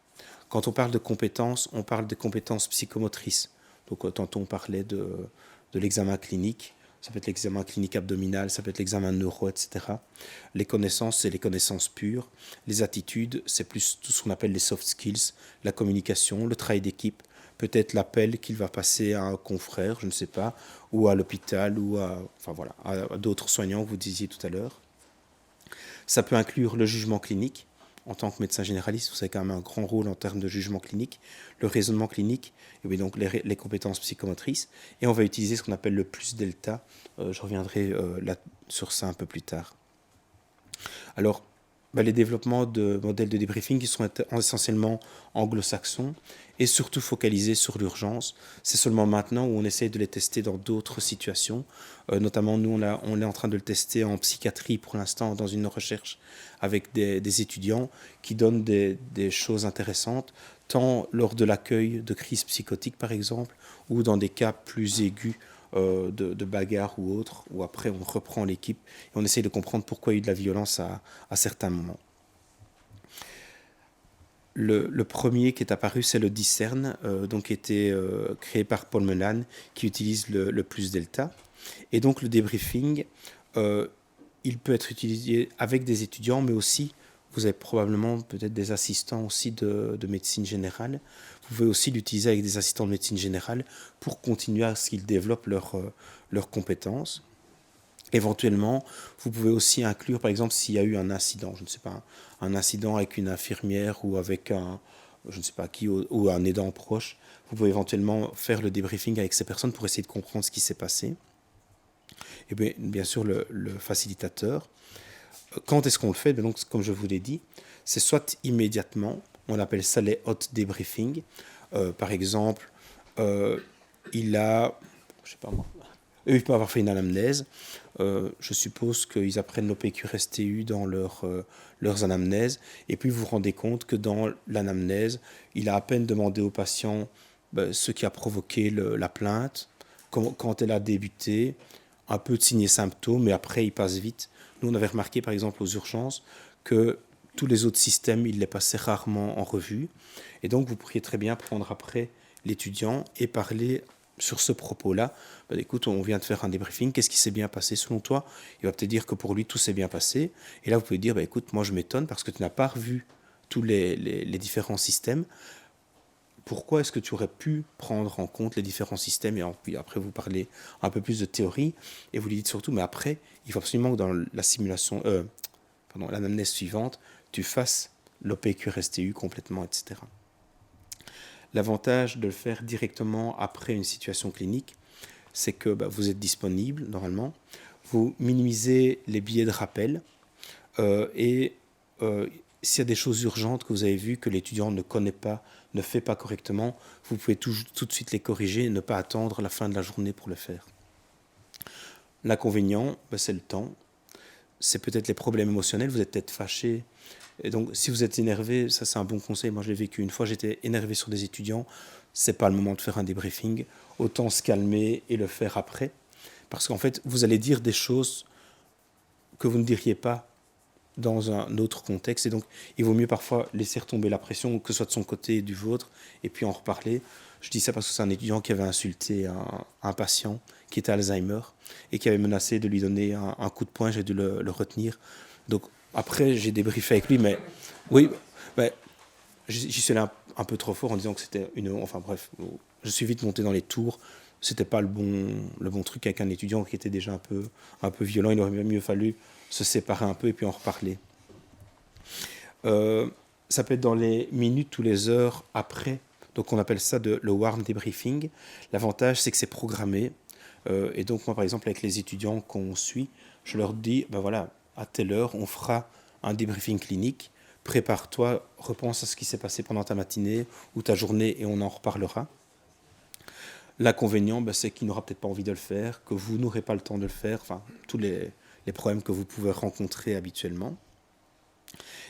Quand on parle de compétences, on parle de compétences psychomotrices. Donc tantôt on parlait de l'examen clinique, ça peut être l'examen clinique abdominal, ça peut être l'examen neuro, etc. Les connaissances, c'est les connaissances pures. Les attitudes, c'est plus tout ce qu'on appelle les soft skills, la communication, le travail d'équipe, peut-être l'appel qu'il va passer à un confrère, je ne sais pas, ou à l'hôpital, ou à d'autres soignants, vous disiez tout à l'heure. Ça peut inclure le jugement clinique. En tant que médecin généraliste, vous avez quand même un grand rôle en termes de jugement clinique, le raisonnement clinique, et oui, donc les compétences psychomotrices. Et on va utiliser ce qu'on appelle le plus delta. Je reviendrai sur ça un peu plus tard. Alors, les développements de modèles de débriefing qui sont essentiellement anglo-saxons et surtout focalisés sur l'urgence. C'est seulement maintenant où on essaye de les tester dans d'autres situations. Notamment, nous, on est en train de le tester en psychiatrie pour l'instant dans une recherche avec des étudiants qui donnent des choses intéressantes, tant lors de l'accueil de crises psychotiques, par exemple, ou dans des cas plus aigus de bagarres ou autres, où après on reprend l'équipe et on essaye de comprendre pourquoi il y a eu de la violence à certains moments. Le premier qui est apparu, c'est le Discern, donc qui a été créé par Paul Melan, qui utilise le plus delta. Et donc le débriefing, il peut être utilisé avec des étudiants, mais aussi, vous avez probablement peut-être des assistants aussi de médecine générale. Vous pouvez aussi l'utiliser avec des assistants de médecine générale pour continuer à ce qu'ils développent leurs compétences. Éventuellement, vous pouvez aussi inclure, par exemple, s'il y a eu un incident, je ne sais pas, un incident avec une infirmière ou avec je ne sais pas qui, ou un aidant proche, vous pouvez éventuellement faire le débriefing avec ces personnes pour essayer de comprendre ce qui s'est passé. Et bien sûr, le facilitateur. Quand est-ce qu'on le fait? Donc, comme je vous l'ai dit, c'est soit immédiatement, on appelle ça les hot debriefing. Par exemple, il peut avoir fait une anamnèse. Je suppose qu'ils apprennent l'OPQRSTU dans leurs anamnèses. Et puis, vous vous rendez compte que dans l'anamnèse, il a à peine demandé au patient ce qui a provoqué la plainte, quand elle a débuté, un peu de signes et symptômes, mais après, il passe vite. Nous, on avait remarqué, par exemple, aux urgences, que tous les autres systèmes, ils les passaient rarement en revue. Et donc, vous pourriez très bien prendre après l'étudiant et parler sur ce propos-là. Écoute, on vient de faire un débriefing, qu'est-ce qui s'est bien passé selon toi? Il va peut-être dire que pour lui, tout s'est bien passé. Et là, vous pouvez dire, écoute, moi, je m'étonne parce que tu n'as pas revu tous les différents systèmes. Pourquoi est-ce que tu aurais pu prendre en compte les différents systèmes? Et puis après, vous parlez un peu plus de théorie et vous lui dites surtout, mais après, il faut absolument que dans la simulation, l'anamnèse suivante, tu fasses l'OPQRSTU complètement, etc. L'avantage de le faire directement après une situation clinique, c'est que vous êtes disponible normalement, vous minimisez les billets de rappel et s'il y a des choses urgentes que vous avez vues que l'étudiant ne connaît pas, ne fait pas correctement, vous pouvez tout de suite les corriger et ne pas attendre la fin de la journée pour le faire. L'inconvénient, c'est le temps. C'est peut-être les problèmes émotionnels, vous êtes peut-être fâché. Et donc, si vous êtes énervé, ça c'est un bon conseil. Moi, je l'ai vécu une fois, j'étais énervé sur des étudiants. C'est pas le moment de faire un débriefing. Autant se calmer et le faire après. Parce qu'en fait, vous allez dire des choses que vous ne diriez pas dans un autre contexte. Et donc, il vaut mieux parfois laisser retomber la pression, que ce soit de son côté et du vôtre, et puis en reparler. Je dis ça parce que c'est un étudiant qui avait insulté un patient qui était Alzheimer et qui avait menacé de lui donner un coup de poing. J'ai dû le retenir. Donc, après, j'ai débriefé avec lui, mais oui, j'y suis allé un peu trop fort en disant que c'était enfin bref, je suis vite monté dans les tours. C'était pas le bon truc avec un étudiant qui était déjà un peu violent. Il aurait mieux fallu se séparer un peu et puis en reparler. Ça peut être dans les minutes ou les heures après. Donc on appelle ça le warm debriefing. L'avantage, c'est que c'est programmé. Et donc moi, par exemple, avec les étudiants qu'on suit, je leur dis, à telle heure, on fera un débriefing clinique. Prépare-toi, repense à ce qui s'est passé pendant ta matinée ou ta journée et on en reparlera. L'inconvénient, c'est qu'il n'aura peut-être pas envie de le faire, que vous n'aurez pas le temps de le faire, enfin, tous les problèmes que vous pouvez rencontrer habituellement.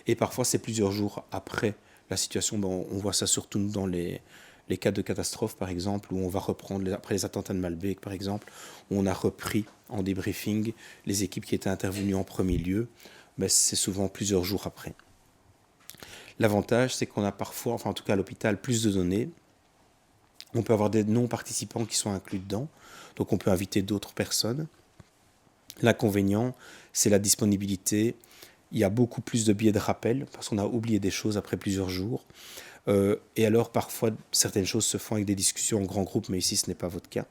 Et parfois, c'est plusieurs jours après la situation. On voit ça surtout dans les les cas de catastrophe, par exemple, où on va reprendre, après les attentats de Malbec, par exemple, où on a repris en débriefing les équipes qui étaient intervenues en premier lieu, ben, c'est souvent plusieurs jours après. L'avantage, c'est qu'on a parfois, enfin en tout cas à l'hôpital, plus de données. On peut avoir des non-participants qui sont inclus dedans, donc on peut inviter d'autres personnes. L'inconvénient, c'est la disponibilité. Il y a beaucoup plus de billets de rappel, parce qu'on a oublié des choses après plusieurs jours. Et alors, parfois, certaines choses se font avec des discussions en grand groupe, mais ici, ce n'est pas votre cas.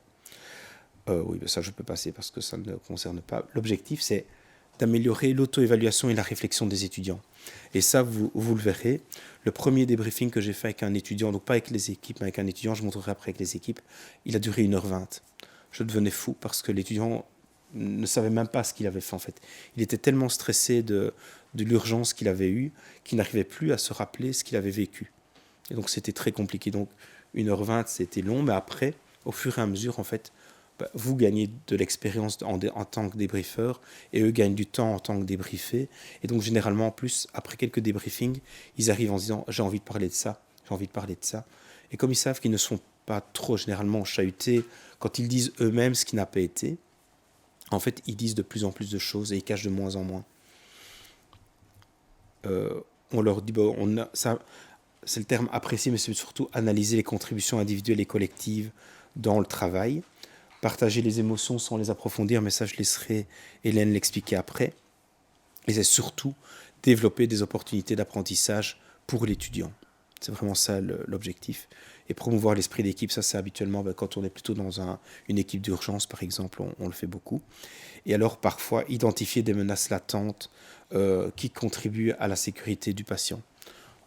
Oui, ça, je peux passer parce que ça ne concerne pas. L'objectif, c'est d'améliorer l'auto-évaluation et la réflexion des étudiants. Et ça, vous le verrez. Le premier débriefing que j'ai fait avec un étudiant, donc pas avec les équipes, mais avec un étudiant, je montrerai après avec les équipes, il a duré 1h20. Je devenais fou parce que l'étudiant ne savait même pas ce qu'il avait fait en fait. Il était tellement stressé de l'urgence qu'il avait eue qu'il n'arrivait plus à se rappeler ce qu'il avait vécu. Et donc c'était très compliqué. Donc 1h20, c'était long, mais après, au fur et à mesure, en fait, vous gagnez de l'expérience en tant que débriefeur et eux gagnent du temps en tant que débriefés. Et donc généralement, en plus, après quelques débriefings, ils arrivent en se disant « j'ai envie de parler de ça, j'ai envie de parler de ça ». Et comme ils savent qu'ils ne sont pas trop généralement chahutés quand ils disent eux-mêmes ce qui n'a pas été, en fait, ils disent de plus en plus de choses et ils cachent de moins en moins. On leur dit ça, c'est le terme apprécié, mais c'est surtout analyser les contributions individuelles et collectives dans le travail. Partager les émotions sans les approfondir, mais ça, je laisserai Hélène l'expliquer après. Et c'est surtout développer des opportunités d'apprentissage pour l'étudiant. C'est vraiment ça l'objectif. Et promouvoir l'esprit d'équipe, ça c'est habituellement quand on est plutôt dans une équipe d'urgence, par exemple, on le fait beaucoup. Et alors parfois identifier des menaces latentes qui contribuent à la sécurité du patient.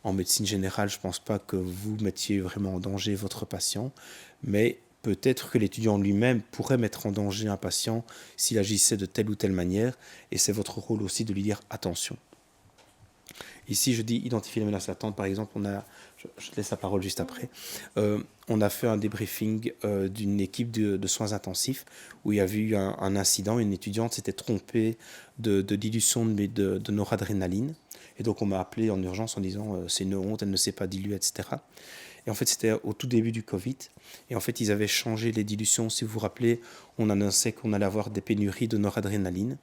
En médecine générale, je ne pense pas que vous mettiez vraiment en danger votre patient, mais peut-être que l'étudiant lui-même pourrait mettre en danger un patient s'il agissait de telle ou telle manière, et c'est votre rôle aussi de lui dire attention. Ici, je dis identifier les menaces latentes. Par exemple, je te laisse la parole juste après. On a fait un débriefing d'une équipe de soins intensifs où il y avait eu un incident. Une étudiante s'était trompée de dilution de noradrénaline. Et donc, on m'a appelé en urgence en disant c'est une honte, elle ne sait pas diluer, etc. Et en fait, c'était au tout début du Covid. Et en fait, ils avaient changé les dilutions. Si vous vous rappelez, on annonçait qu'on allait avoir des pénuries de noradrénaline.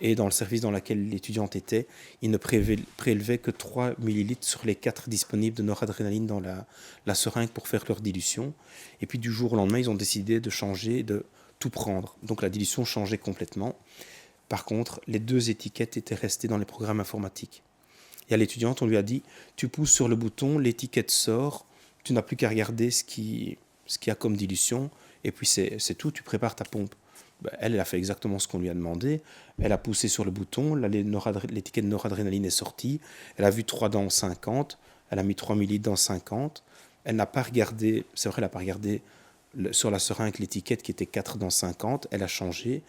Et dans le service dans lequel l'étudiante était, ils ne prélevaient que 3 millilitres sur les 4 disponibles de noradrénaline dans la seringue pour faire leur dilution. Et puis du jour au lendemain, ils ont décidé de changer, de tout prendre. Donc la dilution changeait complètement. Par contre, les 2 étiquettes étaient restées dans les programmes informatiques. Et à l'étudiante, on lui a dit, tu pousses sur le bouton, l'étiquette sort, tu n'as plus qu'à regarder ce qu'il y a comme dilution, et puis c'est tout, tu prépares ta pompe. Elle a fait exactement ce qu'on lui a demandé. Elle a poussé sur le bouton, l'étiquette noradrénaline est sortie. Elle a vu 3 dans 50, elle a mis 3 millilitres dans 50. Elle n'a pas regardé, c'est vrai, elle n'a pas regardé sur la seringue l'étiquette qui était 4 dans 50. Elle a changé.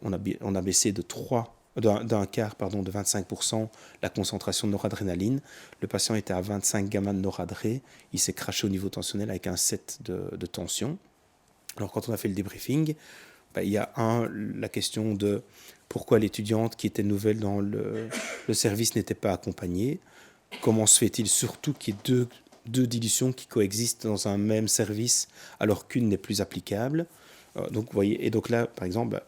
On a baissé d'un quart, de 25% la concentration de noradrénaline. Le patient était à 25 gamma de noradré. Il s'est craché au niveau tensionnel avec un 7 de tension. Alors quand on a fait le débriefing, il y a la question de pourquoi l'étudiante qui était nouvelle dans le service n'était pas accompagnée. Comment se fait-il surtout qu'il y ait deux dilutions qui coexistent dans un même service alors qu'une n'est plus applicable. Donc, vous voyez, et donc là, par exemple,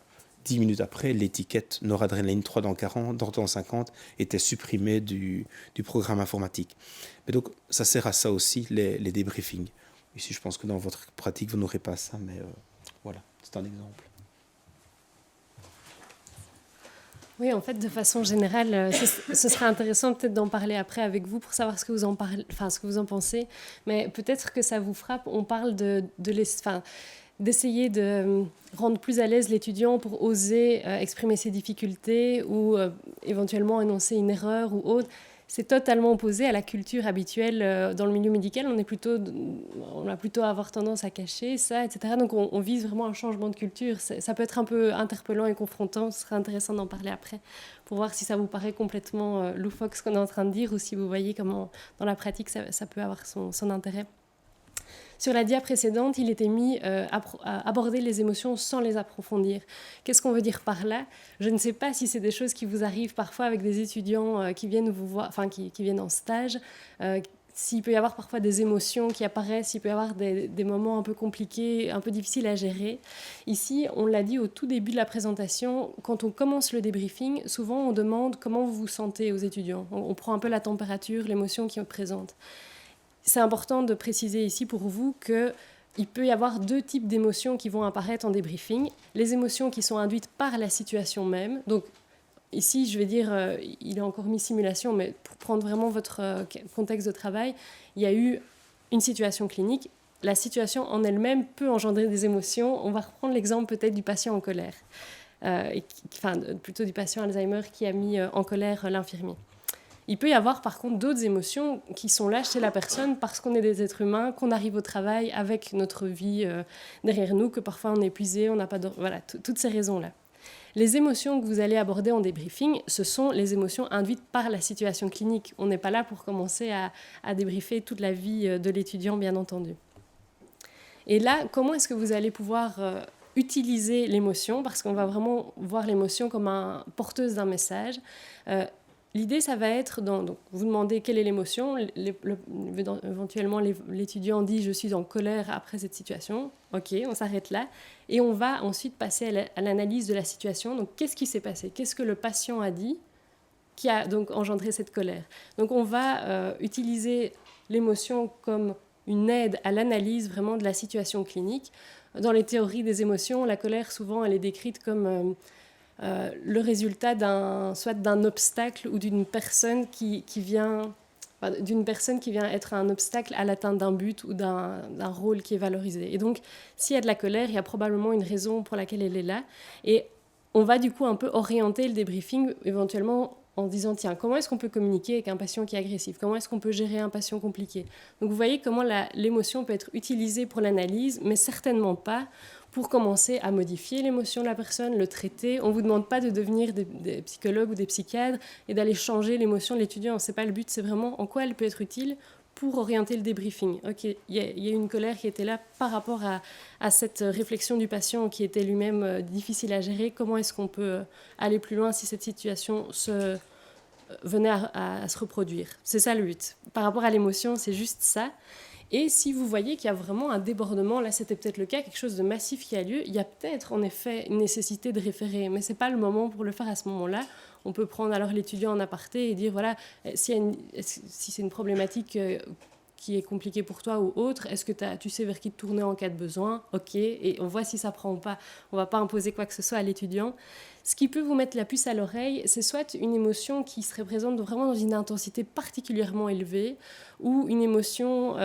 10 minutes après, l'étiquette noradrénaline 3 dans 40, dans 50 était supprimée du programme informatique. Mais donc, ça sert à ça aussi, les débriefings. Ici, je pense que dans votre pratique, vous n'aurez pas ça, mais voilà, c'est un exemple. Oui, en fait, de façon générale, ce serait intéressant peut-être d'en parler après avec vous pour savoir ce que vous en pensez. Mais peut-être que ça vous frappe. On parle d'essayer de rendre plus à l'aise l'étudiant pour oser exprimer ses difficultés ou éventuellement énoncer une erreur ou autre. C'est totalement opposé à la culture habituelle dans le milieu médical. On a plutôt à avoir tendance à cacher ça, etc. Donc on vise vraiment un changement de culture. Ça peut être un peu interpellant et confrontant. Ce serait intéressant d'en parler après pour voir si ça vous paraît complètement loufoque ce qu'on est en train de dire ou si vous voyez comment dans la pratique ça peut avoir son intérêt. Sur la dia précédente, il était mis à aborder les émotions sans les approfondir. Qu'est-ce qu'on veut dire par là ? Je ne sais pas si c'est des choses qui vous arrivent parfois avec des étudiants qui viennent vous voir, qui viennent en stage. s'il peut y avoir parfois des émotions qui apparaissent, il peut y avoir des moments un peu compliqués, un peu difficiles à gérer. Ici, on l'a dit au tout début de la présentation, quand on commence le débriefing, souvent on demande comment vous vous sentez aux étudiants. On prend un peu la température, l'émotion qui est présente. C'est important de préciser ici pour vous qu'il peut y avoir 2 types d'émotions qui vont apparaître en débriefing. Les émotions qui sont induites par la situation même. Donc ici, je vais dire, il est encore mis simulation, mais pour prendre vraiment votre contexte de travail, il y a eu une situation clinique. La situation en elle-même peut engendrer des émotions. On va reprendre l'exemple peut-être du patient en colère, plutôt du patient Alzheimer qui a mis en colère l'infirmier. Il peut y avoir par contre d'autres émotions qui sont là chez la personne parce qu'on est des êtres humains, qu'on arrive au travail avec notre vie derrière nous, que parfois on est épuisé, on n'a pas voilà, toutes ces raisons-là. Les émotions que vous allez aborder en débriefing, ce sont les émotions induites par la situation clinique. On n'est pas là pour commencer à débriefer toute la vie de l'étudiant, bien entendu. Et là, comment est-ce que vous allez pouvoir utiliser l'émotion? Parce qu'on va vraiment voir l'émotion comme porteuse d'un message. L'idée, ça va être, donc vous demandez quelle est l'émotion, éventuellement l'étudiant dit « je suis en colère après cette situation ». Ok, on s'arrête là. Et on va ensuite passer à l'analyse de la situation. Donc qu'est-ce qui s'est passé? Qu'est-ce que le patient a dit qui a donc engendré cette colère? Donc on va utiliser l'émotion comme une aide à l'analyse vraiment de la situation clinique. Dans les théories des émotions, la colère, souvent, elle est décrite comme... le résultat soit d'un obstacle ou d'une personne qui vient être un obstacle à l'atteinte d'un but ou d'un rôle qui est valorisé. Et donc, s'il y a de la colère, il y a probablement une raison pour laquelle elle est là. Et on va du coup un peu orienter le débriefing éventuellement en disant, tiens, comment est-ce qu'on peut communiquer avec un patient qui est agressif? Comment est-ce qu'on peut gérer un patient compliqué? Donc vous voyez comment l'émotion peut être utilisée pour l'analyse, mais certainement pas pour commencer à modifier l'émotion de la personne, le traiter. On ne vous demande pas de devenir des psychologues ou des psychiatres et d'aller changer l'émotion de l'étudiant. Ce n'est pas le but, c'est vraiment en quoi elle peut être utile pour orienter le débriefing. Ok, il y a une colère qui était là par rapport à cette réflexion du patient qui était lui-même difficile à gérer. Comment est-ce qu'on peut aller plus loin si cette situation venait à se reproduire? C'est ça le but. Par rapport à l'émotion, c'est juste ça. Et si vous voyez qu'il y a vraiment un débordement, là c'était peut-être le cas, quelque chose de massif qui a lieu, il y a peut-être en effet une nécessité de référer, mais ce n'est pas le moment pour le faire à ce moment-là. On peut prendre alors l'étudiant en aparté et dire, voilà, si c'est une problématique qui est compliquée pour toi ou autre, est-ce que tu sais vers qui te tourner en cas de besoin? Ok, et on voit si ça prend ou pas. On ne va pas imposer quoi que ce soit à l'étudiant. Ce qui peut vous mettre la puce à l'oreille, c'est soit une émotion qui serait présente vraiment dans une intensité particulièrement élevée, ou une émotion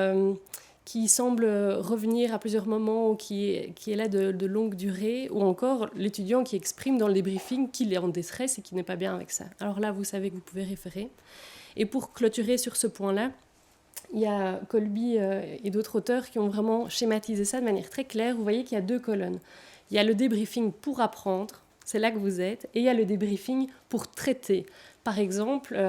qui semble revenir à plusieurs moments, ou qui est là de longue durée, ou encore l'étudiant qui exprime dans le débriefing qu'il est en détresse et qu'il n'est pas bien avec ça. Alors là, vous savez que vous pouvez référer. Et pour clôturer sur ce point-là, il y a Colby et d'autres auteurs qui ont vraiment schématisé ça de manière très claire. Vous voyez qu'il y a 2 colonnes. Il y a le débriefing pour apprendre, c'est là que vous êtes, et il y a le débriefing pour traiter. Par exemple,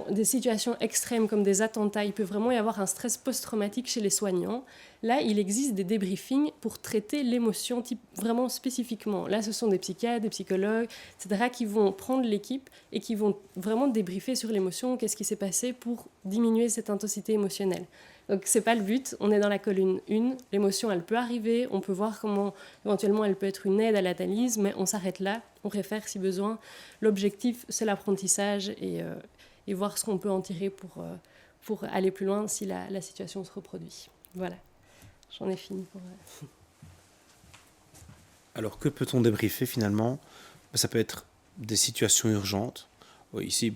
des situations extrêmes comme des attentats, il peut vraiment y avoir un stress post-traumatique chez les soignants. Là, il existe des débriefings pour traiter l'émotion vraiment spécifiquement. Là, ce sont des psychiatres, des psychologues, etc., qui vont prendre l'équipe et qui vont vraiment débriefer sur l'émotion, qu'est-ce qui s'est passé pour diminuer cette intensité émotionnelle. Donc, ce n'est pas le but. On est dans la colonne 1. L'émotion, elle peut arriver. On peut voir comment, éventuellement, elle peut être une aide à l'analyse, mais on s'arrête là. On réfère si besoin. L'objectif, c'est l'apprentissage et voir ce qu'on peut en tirer pour aller plus loin si la situation se reproduit. Voilà. J'en ai fini pour... Alors, que peut-on débriefer finalement? Ça peut être des situations urgentes. Ici,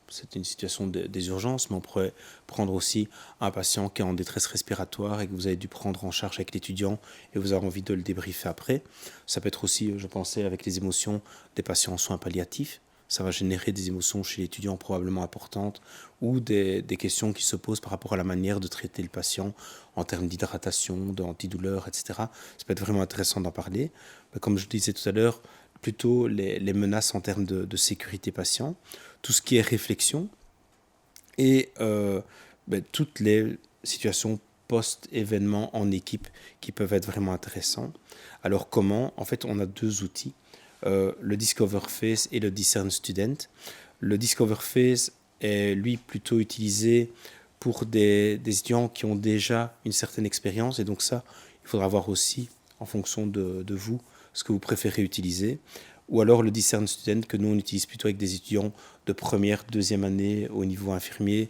c'est une situation des urgences, mais on pourrait prendre aussi un patient qui est en détresse respiratoire et que vous avez dû prendre en charge avec l'étudiant et vous avez envie de le débriefer après. Ça peut être aussi, je pensais, avec les émotions des patients en soins palliatifs. Ça va générer des émotions chez l'étudiant probablement importantes ou des questions qui se posent par rapport à la manière de traiter le patient en termes d'hydratation, d'antidouleur, etc. Ça peut être vraiment intéressant d'en parler. Mais comme je disais tout à l'heure, plutôt les menaces en termes de sécurité patient, tout ce qui est réflexion et toutes les situations post-événement en équipe qui peuvent être vraiment intéressantes. Alors comment? En fait, on a 2 outils. Le Discover Phase et le Discern Student. Le Discover Phase est lui plutôt utilisé pour des étudiants qui ont déjà une certaine expérience. Et donc ça, il faudra voir aussi, en fonction de vous, ce que vous préférez utiliser. Ou alors le Discern Student, que nous, on utilise plutôt avec des étudiants de première, deuxième année au niveau infirmier,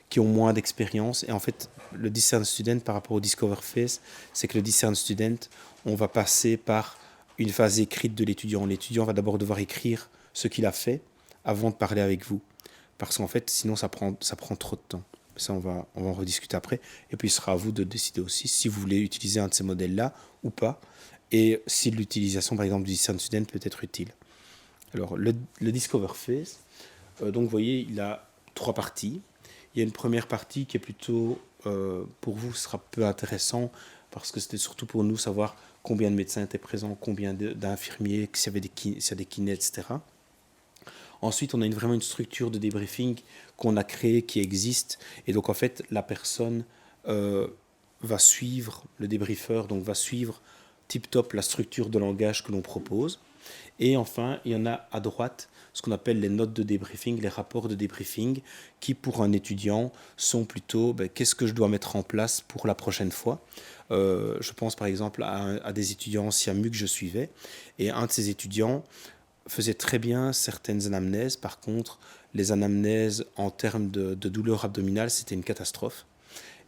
qui ont moins d'expérience. Et en fait, le Discern Student par rapport au Discover Phase, c'est que le Discern Student, on va passer par une phase écrite de l'étudiant. L'étudiant va d'abord devoir écrire ce qu'il a fait avant de parler avec vous. Parce qu'en fait, sinon, ça prend trop de temps. Ça, on va en rediscuter après. Et puis, ce sera à vous de décider aussi si vous voulez utiliser un de ces modèles-là ou pas. Et si l'utilisation, par exemple, du Discern Student peut être utile. Alors, le Discover Phase, donc, vous voyez, il a 3 parties. Il y a une première partie qui est plutôt, pour vous, sera peu intéressant parce que c'était surtout pour nous savoir combien de médecins étaient présents, combien d'infirmiers, s'il y avait des kinés, etc. Ensuite, on a vraiment une structure de débriefing qu'on a créée, qui existe. Et donc, en fait, la personne va suivre, le débriefeur, donc va suivre tip-top la structure de langage que l'on propose. Et enfin, il y en a à droite ce qu'on appelle les notes de débriefing, les rapports de débriefing, qui pour un étudiant sont plutôt qu'est-ce que je dois mettre en place pour la prochaine fois. Je pense par exemple à des étudiants SIAMU que je suivais, et un de ces étudiants faisait très bien certaines anamnèses. Par contre, les anamnèses en termes de douleur abdominale, c'était une catastrophe.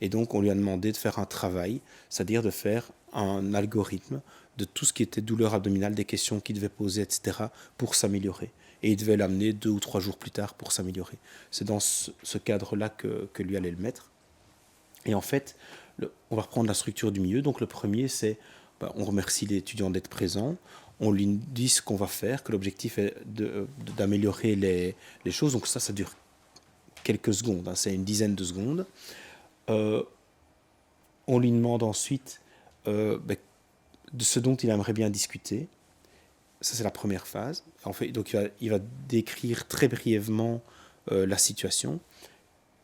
Et donc, on lui a demandé de faire un travail, c'est-à-dire de faire un algorithme de tout ce qui était douleur abdominale, des questions qu'il devait poser, etc., pour s'améliorer. Et il devait l'amener 2 ou 3 jours plus tard pour s'améliorer. C'est dans ce cadre-là que lui allait le mettre. Et en fait, on va reprendre la structure du milieu. Donc, le premier, c'est on remercie l'étudiant d'être présent. On lui dit ce qu'on va faire, que l'objectif est d'améliorer les choses. Donc ça dure quelques secondes, c'est une dizaine de secondes. On lui demande ensuite de ce dont il aimerait bien discuter. Ça, c'est la première phase. En fait, donc il va décrire très brièvement la situation.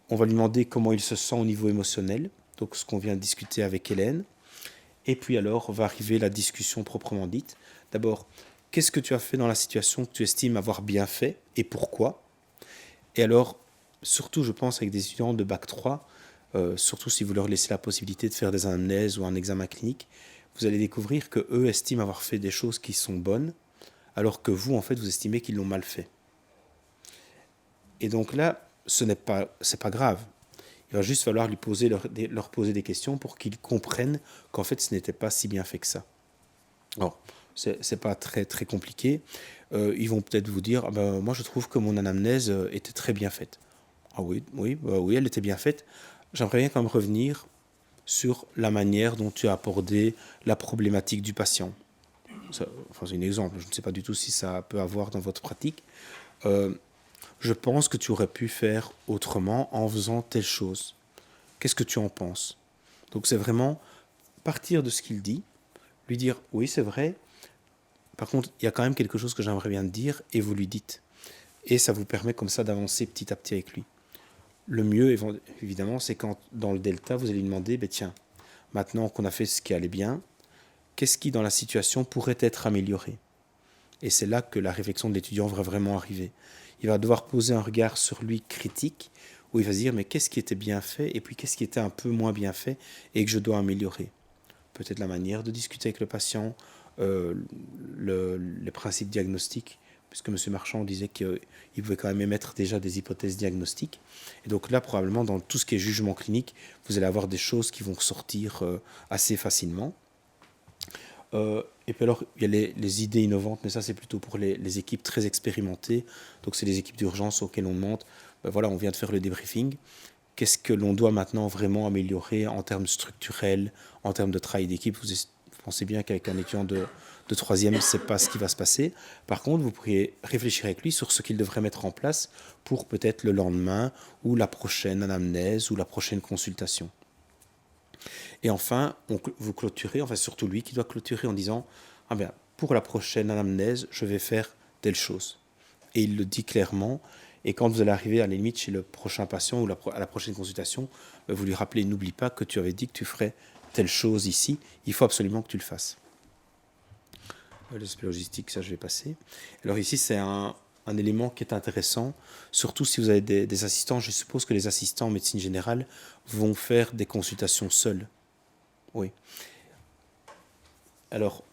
On va lui demander comment il se sent au niveau émotionnel, donc ce qu'on vient de discuter avec Hélène. Et puis alors va arriver la discussion proprement dite. D'abord, qu'est-ce que tu as fait dans la situation que tu estimes avoir bien fait et pourquoi? Et alors, surtout, je pense, avec des étudiants de Bac 3, surtout si vous leur laissez la possibilité de faire des anamnèses ou un examen clinique, vous allez découvrir qu'eux estiment avoir fait des choses qui sont bonnes, alors que vous, en fait, vous estimez qu'ils l'ont mal fait. Et donc là, c'est pas grave. Il va juste falloir leur poser des questions pour qu'ils comprennent qu'en fait, ce n'était pas si bien fait que ça. Alors, c'est pas très, très compliqué. Ils vont peut-être vous dire, moi, je trouve que mon anamnèse était très bien faite. Ah oui, elle était bien faite. J'aimerais bien quand même revenir sur la manière dont tu as abordé la problématique du patient. C'est un exemple. Je ne sais pas du tout si ça peut avoir dans votre pratique. Je pense que tu aurais pu faire autrement en faisant telle chose. Qu'est-ce que tu en penses? Donc c'est vraiment partir de ce qu'il dit, lui dire oui c'est vrai, par contre il y a quand même quelque chose que j'aimerais bien te dire et vous lui dites. Et ça vous permet comme ça d'avancer petit à petit avec lui. Le mieux évidemment c'est quand dans le delta vous allez lui demander tiens, maintenant qu'on a fait ce qui allait bien, qu'est-ce qui dans la situation pourrait être amélioré? Et c'est là que la réflexion de l'étudiant va vraiment arriver. Il va devoir poser un regard sur lui critique, où il va se dire, mais qu'est-ce qui était bien fait, et puis qu'est-ce qui était un peu moins bien fait, et que je dois améliorer. Peut-être la manière de discuter avec le patient, les principes diagnostiques, puisque M. Marchand disait qu'il pouvait quand même émettre déjà des hypothèses diagnostiques. Et donc là, probablement, dans tout ce qui est jugement clinique, vous allez avoir des choses qui vont ressortir assez facilement. Et puis alors, il y a les idées innovantes, mais ça, c'est plutôt pour les équipes très expérimentées. Donc, c'est les équipes d'urgence auxquelles on demande, voilà, on vient de faire le débriefing. Qu'est-ce que l'on doit maintenant vraiment améliorer en termes structurels, en termes de travail d'équipe? Vous pensez bien qu'avec un étudiant de troisième, ce n'est pas ce qui va se passer. Par contre, vous pourriez réfléchir avec lui sur ce qu'il devrait mettre en place pour peut-être le lendemain ou la prochaine anamnèse ou la prochaine consultation. Et enfin, vous clôturez, enfin surtout lui qui doit clôturer en disant pour la prochaine anamnèse, je vais faire telle chose. Et il le dit clairement. Et quand vous allez arriver à la limite chez le prochain patient ou à la prochaine consultation, vous lui rappelez, n'oublie pas que tu avais dit que tu ferais telle chose ici, il faut absolument que tu le fasses. L'aspect logistique, ça je vais passer. Alors ici, c'est un un élément qui est intéressant, surtout si vous avez des assistants. Je suppose que les assistants en médecine générale vont faire des consultations seuls. Oui. Alors,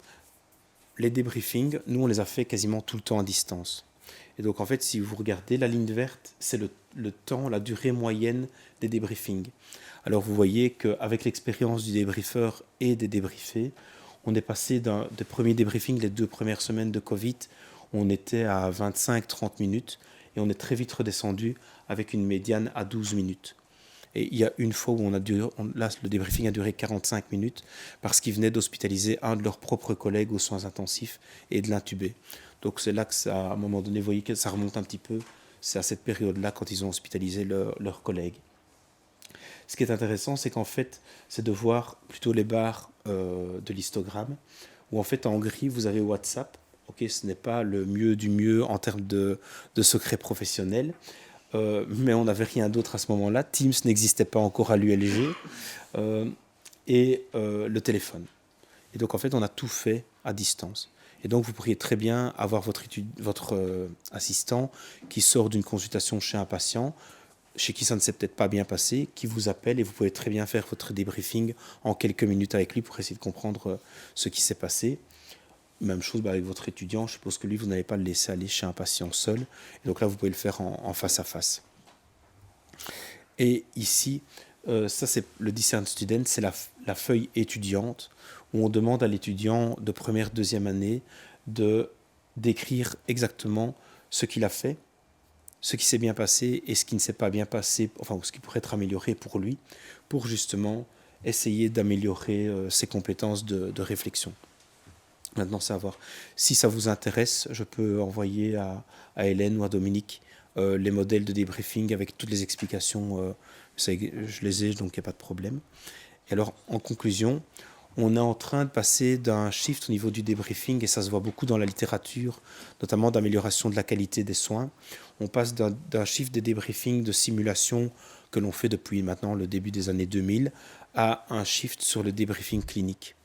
les débriefings, nous, on les a fait quasiment tout le temps à distance. Et donc, en fait, si vous regardez, la ligne verte, c'est le temps, la durée moyenne des débriefings. Alors, vous voyez qu'avec l'expérience du débriefeur et des débriefés, on est passé des premiers débriefings, les 2 premières semaines de Covid, on était à 25-30 minutes et on est très vite redescendu avec une médiane à 12 minutes. Et il y a une fois où là, le débriefing a duré 45 minutes parce qu'ils venaient d'hospitaliser un de leurs propres collègues aux soins intensifs et de l'intuber. Donc c'est là que ça, à un moment donné, vous voyez que ça remonte un petit peu. C'est à cette période-là quand ils ont hospitalisé leurs collègues. Ce qui est intéressant, c'est qu'en fait, c'est de voir plutôt les barres de l'histogramme, où en fait en gris, vous avez WhatsApp. Ok, ce n'est pas le mieux du mieux en termes de secret professionnel, mais on n'avait rien d'autre à ce moment-là. Teams n'existait pas encore à l'ULG, et le téléphone. Et donc en fait, on a tout fait à distance. Et donc vous pourriez très bien avoir votre assistant qui sort d'une consultation chez un patient, chez qui ça ne s'est peut-être pas bien passé, qui vous appelle et vous pouvez très bien faire votre débriefing en quelques minutes avec lui pour essayer de comprendre ce qui s'est passé. Même chose avec votre étudiant, je suppose que lui, vous n'allez pas le laisser aller chez un patient seul. Et donc là, vous pouvez le faire en face à face. Et ici, ça c'est le Discern Student, c'est la feuille étudiante où on demande à l'étudiant de première, deuxième année d'écrire exactement ce qu'il a fait, ce qui s'est bien passé et ce qui ne s'est pas bien passé, enfin ce qui pourrait être amélioré pour lui, pour justement essayer d'améliorer ses compétences de réflexion. Maintenant, savoir si ça vous intéresse, je peux envoyer à Hélène ou à Dominique les modèles de débriefing avec toutes les explications. Je les ai, donc il n'y a pas de problème. Et alors, en conclusion, on est en train de passer d'un shift au niveau du débriefing, et ça se voit beaucoup dans la littérature, notamment d'amélioration de la qualité des soins. On passe d'un shift des débriefings de simulation que l'on fait depuis maintenant le début des années 2000 à un shift sur le débriefing clinique.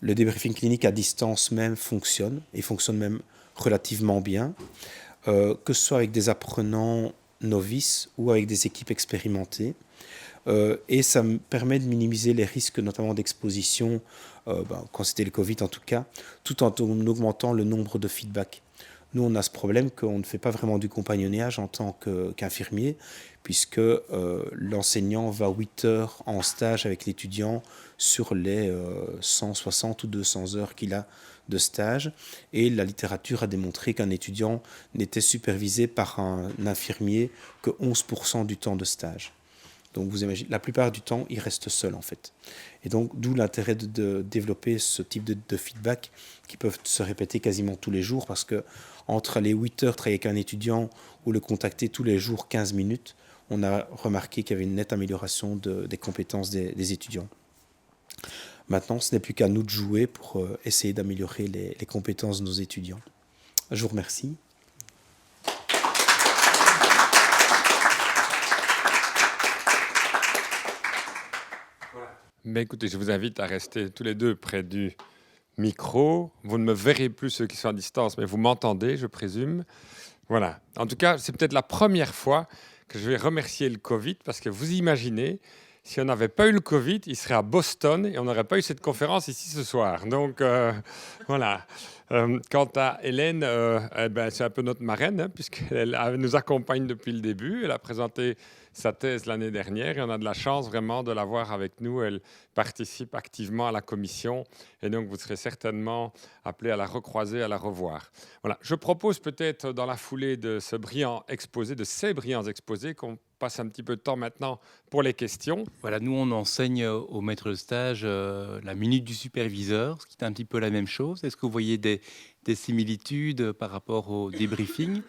Le débriefing clinique à distance même fonctionne, et fonctionne même relativement bien, que ce soit avec des apprenants novices ou avec des équipes expérimentées. Et ça me permet de minimiser les risques, notamment d'exposition, quand c'était le Covid en tout cas, tout en augmentant le nombre de feedbacks. Nous, on a ce problème qu'on ne fait pas vraiment du compagnonnage en tant qu'infirmier, puisque l'enseignant va 8 heures en stage avec l'étudiant sur les 160 ou 200 heures qu'il a de stage. Et la littérature a démontré qu'un étudiant n'était supervisé par un infirmier que 11% du temps de stage. Donc vous imaginez, la plupart du temps, il reste seul en fait. Et donc d'où l'intérêt de développer ce type de feedback qui peuvent se répéter quasiment tous les jours, parce que entre les 8 heures travailler avec un étudiant ou le contacter tous les jours 15 minutes, on a remarqué qu'il y avait une nette amélioration des compétences des étudiants. Maintenant, ce n'est plus qu'à nous de jouer pour essayer d'améliorer les compétences de nos étudiants. Je vous remercie. Mais écoutez, je vous invite à rester tous les deux près du micro. Vous ne me verrez plus, ceux qui sont à distance, mais vous m'entendez, je présume. Voilà. En tout cas, c'est peut-être la première fois que je vais remercier le Covid, parce que vous imaginez, si on n'avait pas eu le Covid, il serait à Boston et on n'aurait pas eu cette conférence ici ce soir. Donc, voilà. Quant à Hélène, c'est un peu notre marraine, hein, puisqu'elle nous accompagne depuis le début. Elle a présenté sa thèse l'année dernière et on a de la chance vraiment de l'avoir avec nous. Elle participe activement à la commission et donc vous serez certainement appelés à la recroiser, à la revoir. Voilà. Je propose peut-être dans la foulée de ces brillants exposés, qu'on passe un petit peu de temps maintenant pour les questions. Voilà, nous on enseigne au maître de stage la minute du superviseur, ce qui est un petit peu la même chose. Est-ce que vous voyez des similitudes par rapport au débriefing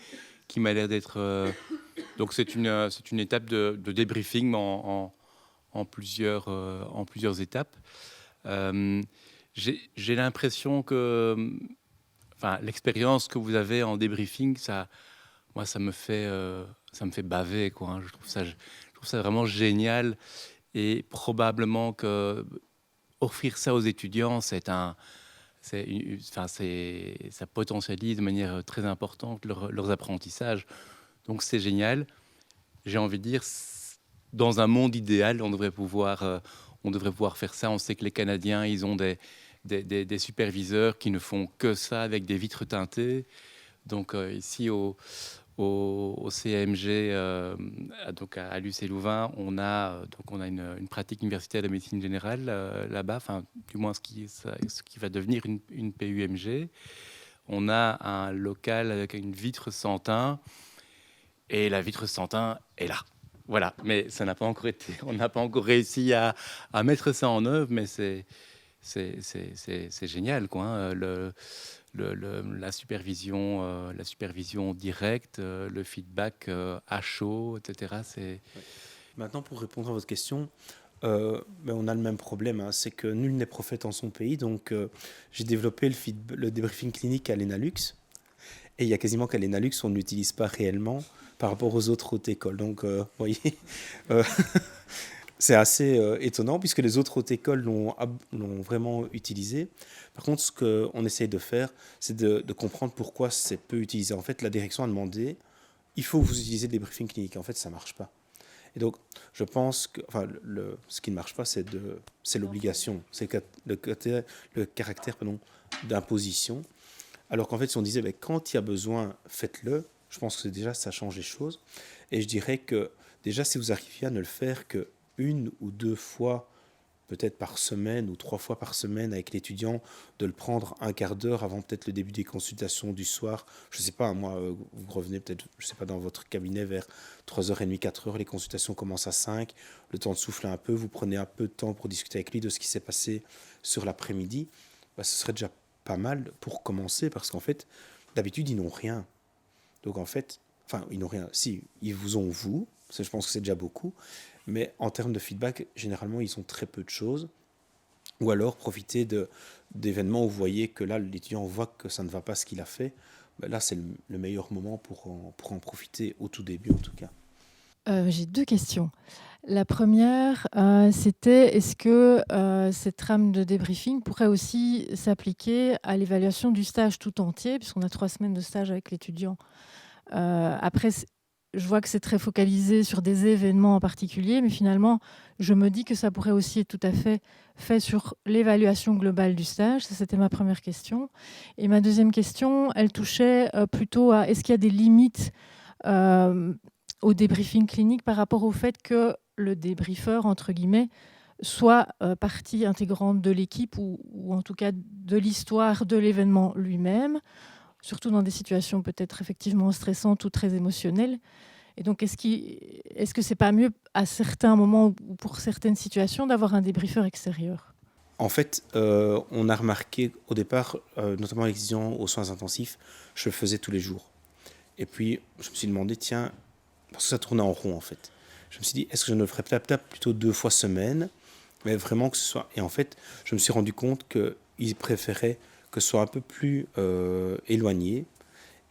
qui m'a l'air d'être... Donc c'est une étape de débriefing en plusieurs étapes. J'ai l'impression que l'expérience que vous avez en débriefing, ça me fait baver, quoi, hein. Je trouve ça vraiment génial, et probablement que offrir ça aux étudiants, c'est un ça potentialise de manière très importante leurs apprentissages. Donc c'est génial. J'ai envie de dire, dans un monde idéal, on devrait pouvoir faire ça. On sait que les Canadiens, ils ont des superviseurs qui ne font que ça avec des vitres teintées. Donc ici au CMG, donc à l'UC Louvain, on a une pratique universitaire de médecine générale là-bas, enfin du moins ce qui va devenir une PUMG. On a un local avec une vitre sans teint, et la vitre sans teint est là. Voilà, mais ça n'a pas encore été, on n'a pas encore réussi à mettre ça en œuvre, mais c'est génial, quoi. Hein. La supervision directe, le feedback à chaud, etc. Maintenant, pour répondre à votre question, on a le même problème, hein, c'est que nul n'est prophète en son pays. Donc, j'ai développé le débriefing clinique à l'ENALUX. Et il y a quasiment qu'à l'ENALUX, on ne l'utilise pas réellement par rapport aux autres hautes écoles. Donc, vous voyez, c'est assez étonnant puisque les autres hautes écoles l'ont vraiment utilisé. Par contre, ce qu'on essaye de faire, c'est de comprendre pourquoi c'est peu utilisé. En fait, la direction a demandé, il faut que vous utilisez des briefings cliniques. En fait, ça ne marche pas. Et donc, je pense que ce qui ne marche pas, c'est l'obligation, c'est le caractère d'imposition. Alors qu'en fait, si on disait, quand il y a besoin, faites-le, je pense que déjà, ça change les choses. Et je dirais que déjà, si vous arriviez à ne le faire que 1 ou 2 fois, peut-être par semaine ou 3 fois par semaine avec l'étudiant, de le prendre un quart d'heure avant peut-être le début des consultations du soir. Je ne sais pas, moi, vous revenez peut-être, je sais pas, dans votre cabinet vers 3h30, 4h, les consultations commencent à 5, le temps de souffler un peu, vous prenez un peu de temps pour discuter avec lui de ce qui s'est passé sur l'après-midi. Ce serait déjà pas mal pour commencer, parce qu'en fait, d'habitude, ils n'ont rien. Donc en fait, ils n'ont rien. Si, ils vous ont vous, je pense que c'est déjà beaucoup, mais en termes de feedback, généralement, ils ont très peu de choses. Ou alors, profiter d'événements où vous voyez que là, l'étudiant voit que ça ne va pas ce qu'il a fait. Là, c'est le meilleur moment pour en profiter, au tout début en tout cas. J'ai 2 questions. La première, c'était est-ce que cette trame de débriefing pourrait aussi s'appliquer à l'évaluation du stage tout entier, puisqu'on a 3 semaines de stage avec l'étudiant. Après, je vois que c'est très focalisé sur des événements en particulier, mais finalement, je me dis que ça pourrait aussi être tout à fait sur l'évaluation globale du stage. Ça, c'était ma première question. Et ma deuxième question, elle touchait plutôt à est-ce qu'il y a des limites au débriefing clinique par rapport au fait que le débriefeur, entre guillemets, soit partie intégrante de l'équipe ou en tout cas de l'histoire de l'événement lui-même, surtout dans des situations peut-être effectivement stressantes ou très émotionnelles. Et donc, est-ce que c'est pas mieux à certains moments ou pour certaines situations d'avoir un débriefeur extérieur ? En fait, on a remarqué au départ, notamment les étudiants aux soins intensifs, je le faisais tous les jours. Et puis, je me suis demandé, tiens, parce que ça tournait en rond en fait. Je me suis dit, est-ce que je ne le ferais peut-être plutôt 2 fois semaine, mais vraiment que ce soit... Et en fait, je me suis rendu compte qu'ils préféraient que ce soit un peu plus éloigné.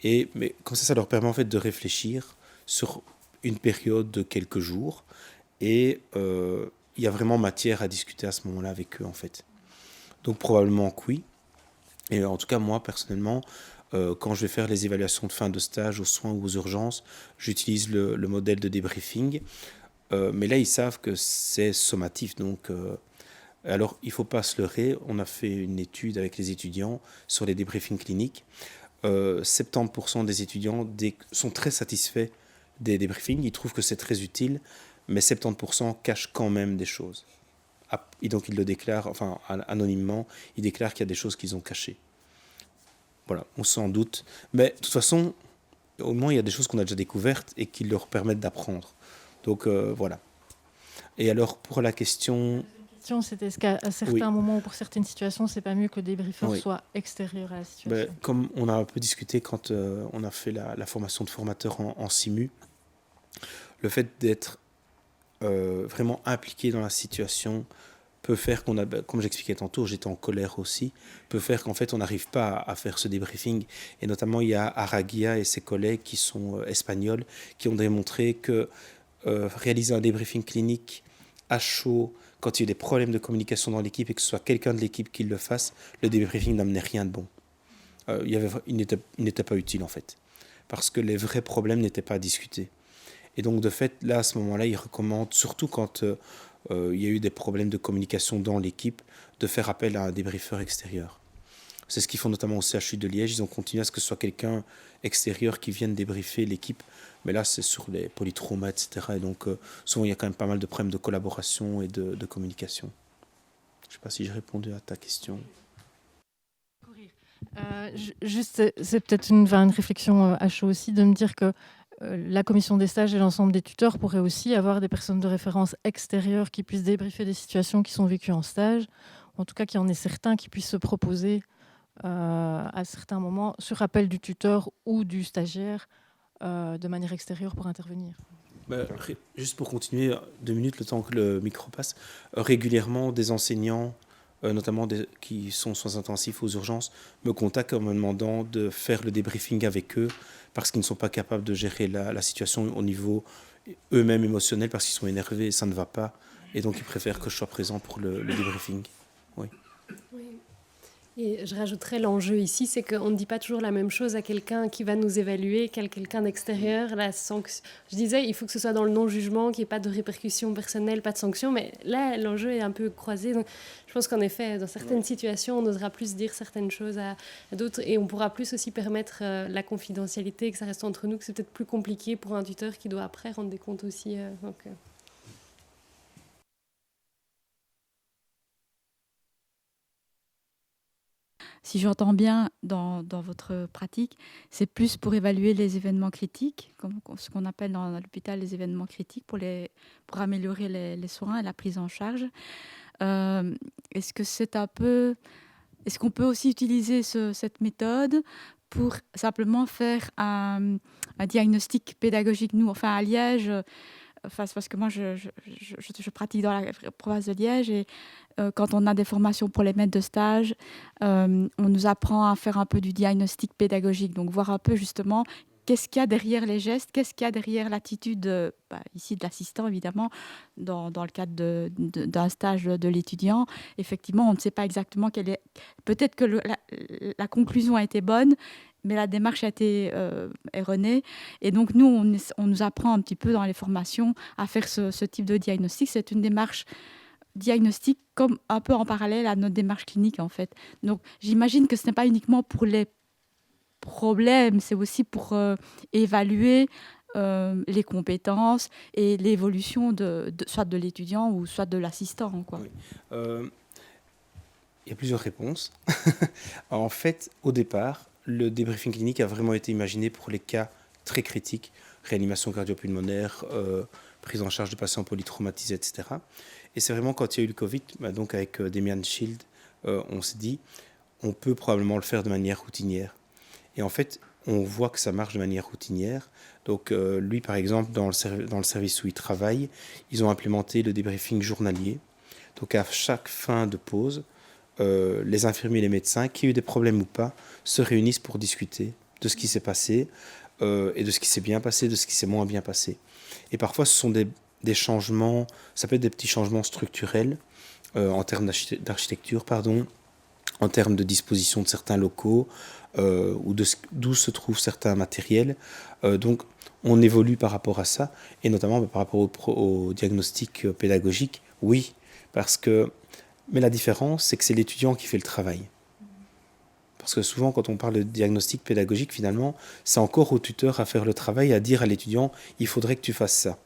Mais comme ça leur permet en fait de réfléchir sur une période de quelques jours. Et il y a vraiment matière à discuter à ce moment-là avec eux en fait. Donc probablement que oui. Et en tout cas, moi personnellement, quand je vais faire les évaluations de fin de stage aux soins ou aux urgences, j'utilise le modèle de débriefing. Mais là, ils savent que c'est sommatif. Donc, alors, il ne faut pas se leurrer. On a fait une étude avec les étudiants sur les débriefings cliniques. 70% des étudiants sont très satisfaits des débriefings. Ils trouvent que c'est très utile, mais 70% cachent quand même des choses. Et donc, ils le déclarent, enfin, anonymement, ils déclarent qu'il y a des choses qu'ils ont cachées. Voilà, on s'en doute. Mais de toute façon, au moins, il y a des choses qu'on a déjà découvertes et qui leur permettent d'apprendre. Donc, voilà. Et alors, pour la question... C'était est-ce qu'à certains moments ou pour certaines situations, c'est pas mieux que le débriefeur soit extérieur à la situation ? Comme on a un peu discuté quand on a fait la formation de formateur en SIMU, le fait d'être vraiment impliqué dans la situation peut faire qu'on a, comme j'expliquais tantôt, j'étais en colère aussi, peut faire qu'en fait on n'arrive pas à faire ce débriefing. Et notamment il y a Aragia et ses collègues qui sont espagnols, qui ont démontré que réaliser un débriefing clinique à chaud, quand il y a des problèmes de communication dans l'équipe et que ce soit quelqu'un de l'équipe qui le fasse, le débriefing n'amenait rien de bon. Il n'était pas utile en fait, parce que les vrais problèmes n'étaient pas à discuter. Et donc de fait, là à ce moment-là, il recommande, surtout quand il y a eu des problèmes de communication dans l'équipe, de faire appel à un débriefeur extérieur. C'est ce qu'ils font notamment au CHU de Liège. Ils ont continué à ce que ce soit quelqu'un extérieur qui vienne débriefer l'équipe. Mais là, c'est sur les polytraumas, etc. Et donc, souvent, il y a quand même pas mal de problèmes de collaboration et de communication. Je ne sais pas si j'ai répondu à ta question. Juste, c'est peut-être une réflexion à chaud aussi, de me dire que la commission des stages et l'ensemble des tuteurs pourraient aussi avoir des personnes de référence extérieures qui puissent débriefer des situations qui sont vécues en stage, ou en tout cas qu'il y en ait certains qui puissent se proposer à certains moments sur appel du tuteur ou du stagiaire de manière extérieure pour intervenir. Juste pour continuer 2 minutes, le temps que le micro passe, régulièrement des enseignants, notamment qui sont soins intensifs aux urgences, me contactent en me demandant de faire le débriefing avec eux parce qu'ils ne sont pas capables de gérer la situation au niveau eux-mêmes émotionnel, parce qu'ils sont énervés et ça ne va pas. Et donc, ils préfèrent que je sois présent pour le débriefing. Oui. Oui. Et je rajouterais l'enjeu ici, c'est qu'on ne dit pas toujours la même chose à quelqu'un qui va nous évaluer qu'à quelqu'un d'extérieur. Je disais, il faut que ce soit dans le non-jugement, qu'il n'y ait pas de répercussions personnelles, pas de sanctions, mais là, l'enjeu est un peu croisé. Donc, je pense qu'en effet, dans certaines situations, on osera plus dire certaines choses à d'autres, et on pourra plus aussi permettre la confidentialité, que ça reste entre nous, que c'est peut-être plus compliqué pour un tuteur qui doit après rendre des comptes aussi. Si j'entends bien dans votre pratique, c'est plus pour évaluer les événements critiques, comme ce qu'on appelle dans l'hôpital les événements critiques, pour améliorer les soins et la prise en charge. Est-ce qu'on peut aussi utiliser cette méthode pour simplement faire un diagnostic pédagogique, nous, enfin à Liège, parce que moi, je pratique dans la province de Liège et quand on a des formations pour les maîtres de stage, on nous apprend à faire un peu du diagnostic pédagogique, donc voir un peu justement qu'est-ce qu'il y a derrière les gestes, qu'est-ce qu'il y a derrière l'attitude, ici de l'assistant évidemment, dans le cadre d'un stage de l'étudiant. Effectivement, on ne sait pas exactement quelle est... Peut-être que la conclusion a été bonne, mais la démarche a été erronée. Et donc, nous, on nous apprend un petit peu dans les formations à faire ce type de diagnostic. C'est une démarche diagnostique comme un peu en parallèle à notre démarche clinique, en fait. Donc, j'imagine que ce n'est pas uniquement pour les problèmes, c'est aussi pour évaluer les compétences et l'évolution soit de l'étudiant ou soit de l'assistant, quoi. Oui. Il y a plusieurs réponses. En fait, au départ, le débriefing clinique a vraiment été imaginé pour les cas très critiques, réanimation cardio-pulmonaire, prise en charge de patients polytraumatisés, etc. Et c'est vraiment quand il y a eu le Covid, donc avec Demian Shield, on s'est dit, on peut probablement le faire de manière routinière. Et en fait, on voit que ça marche de manière routinière. Donc lui, par exemple, dans le service où il travaille, ils ont implémenté le débriefing journalier. Donc à chaque fin de pause, les infirmiers et les médecins, qui ont eu des problèmes ou pas, se réunissent pour discuter de ce qui s'est passé et de ce qui s'est bien passé, de ce qui s'est moins bien passé. Et parfois, ce sont des changements, ça peut être des petits changements structurels en termes d'architecture, en termes de disposition de certains locaux ou d'où se trouvent certains matériels. Donc, on évolue par rapport à ça, et notamment par rapport au diagnostic pédagogique, oui, mais la différence, c'est que c'est l'étudiant qui fait le travail. Parce que souvent, quand on parle de diagnostic pédagogique, finalement, c'est encore au tuteur à faire le travail, à dire à l'étudiant, il faudrait que tu fasses ça.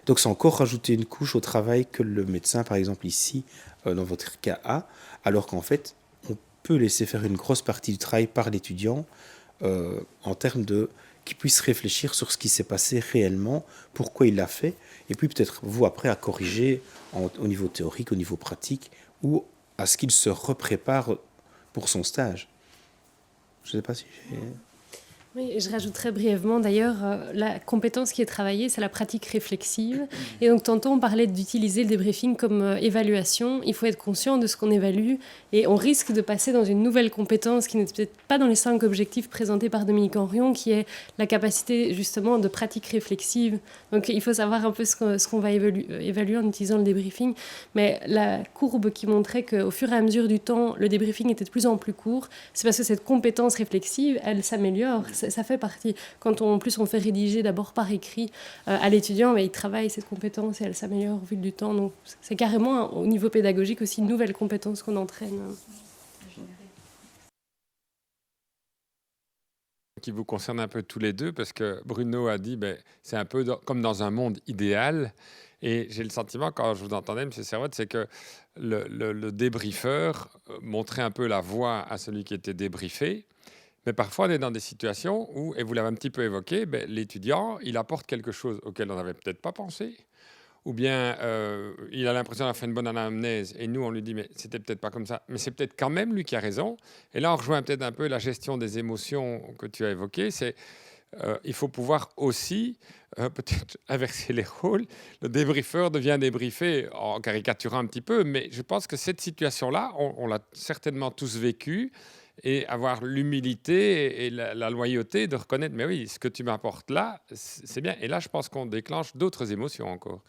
Donc, c'est encore rajouter une couche au travail que le médecin, par exemple ici, dans votre cas, a, alors qu'en fait, on peut laisser faire une grosse partie du travail par l'étudiant en termes qu'il puisse réfléchir sur ce qui s'est passé réellement, pourquoi il l'a fait, et puis peut-être vous, après, à corriger au niveau théorique, au niveau pratique, ou à ce qu'il se reprépare pour son stage. Je ne sais pas si j'ai... Oui, et je rajouterais brièvement d'ailleurs, la compétence qui est travaillée, c'est la pratique réflexive. Et donc tantôt on parlait d'utiliser le débriefing comme évaluation. Il faut être conscient de ce qu'on évalue et on risque de passer dans une nouvelle compétence qui n'est peut-être pas dans les 5 objectifs présentés par Dominique Henrion, qui est la capacité justement de pratique réflexive. Donc il faut savoir un peu ce qu'on va évaluer en utilisant le débriefing. Mais la courbe qui montrait qu'au fur et à mesure du temps, le débriefing était de plus en plus court, c'est parce que cette compétence réflexive, elle s'améliore. Ça fait partie. Quand en plus on fait rédiger d'abord par écrit à l'étudiant, il travaille cette compétence et elle s'améliore au fil du temps. Donc c'est carrément au niveau pédagogique aussi une nouvelle compétence qu'on entraîne. Qui vous concerne un peu tous les deux, parce que Bruno a dit c'est un peu comme dans un monde idéal. Et j'ai le sentiment, quand je vous entendais, M. Servotte, c'est que le débriefeur montrait un peu la voie à celui qui était débriefé. Mais parfois, on est dans des situations où, et vous l'avez un petit peu évoqué, l'étudiant, il apporte quelque chose auquel on n'avait peut-être pas pensé. Ou bien, il a l'impression d'avoir fait une bonne anamnèse. Et nous, on lui dit, mais c'était peut-être pas comme ça. Mais c'est peut-être quand même lui qui a raison. Et là, on rejoint peut-être un peu la gestion des émotions que tu as évoquées. Il faut pouvoir aussi peut-être inverser les rôles. Le débriefeur devient débriefé en caricaturant un petit peu, mais je pense que cette situation-là, on l'a certainement tous vécue, et avoir l'humilité et la loyauté de reconnaître, mais oui, ce que tu m'apportes là, c'est bien. Et là, je pense qu'on déclenche d'autres émotions encore.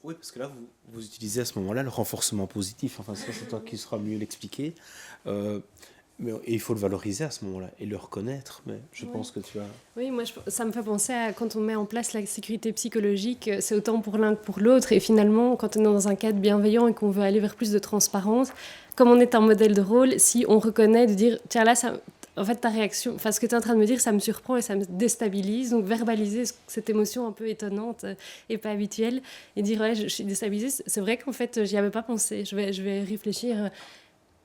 Oui, parce que là, vous utilisez à ce moment-là le renforcement positif. Enfin, ça, c'est toi qui sauras mieux l'expliquer. Mais il faut le valoriser à ce moment-là et le reconnaître. Mais je pense que tu as... Oui, moi, ça me fait penser à quand on met en place la sécurité psychologique, c'est autant pour l'un que pour l'autre. Et finalement, quand on est dans un cadre bienveillant et qu'on veut aller vers plus de transparence, comme on est un modèle de rôle, si on reconnaît de dire, tiens là, en fait, ta réaction, ce que tu es en train de me dire, ça me surprend et ça me déstabilise. Donc, verbaliser cette émotion un peu étonnante et pas habituelle et dire, ouais, je suis déstabilisée, c'est vrai qu'en fait, j'y avais pas pensé. Je vais réfléchir.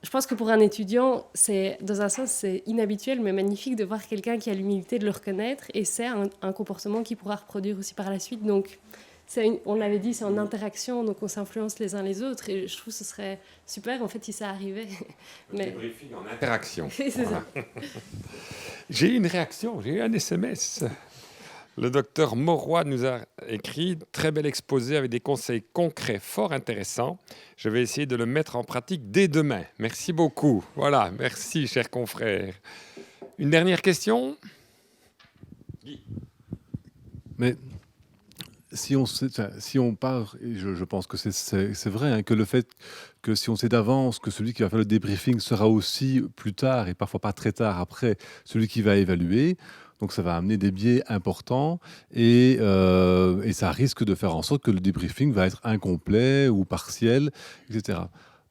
Je pense que pour un étudiant, dans un sens, c'est inhabituel, mais magnifique de voir quelqu'un qui a l'humilité de le reconnaître. Et c'est un comportement qu'il pourra reproduire aussi par la suite. Donc, on l'avait dit, c'est en interaction, donc on s'influence les uns les autres. Et je trouve que ce serait super, en fait, si ça arrivait. Le débriefing en interaction. C'est ça. J'ai eu une réaction, j'ai eu un SMS. Le docteur Mauroy nous a écrit « Très bel exposé avec des conseils concrets fort intéressants. Je vais essayer de le mettre en pratique dès demain. Merci beaucoup. » Voilà, merci, chers confrères. Une dernière question ? Mais si on part, et je pense que c'est vrai, hein, que le fait que si on sait d'avance que celui qui va faire le débriefing sera aussi plus tard, et parfois pas très tard après, celui qui va évaluer, donc ça va amener des biais importants et ça risque de faire en sorte que le débriefing va être incomplet ou partiel, etc.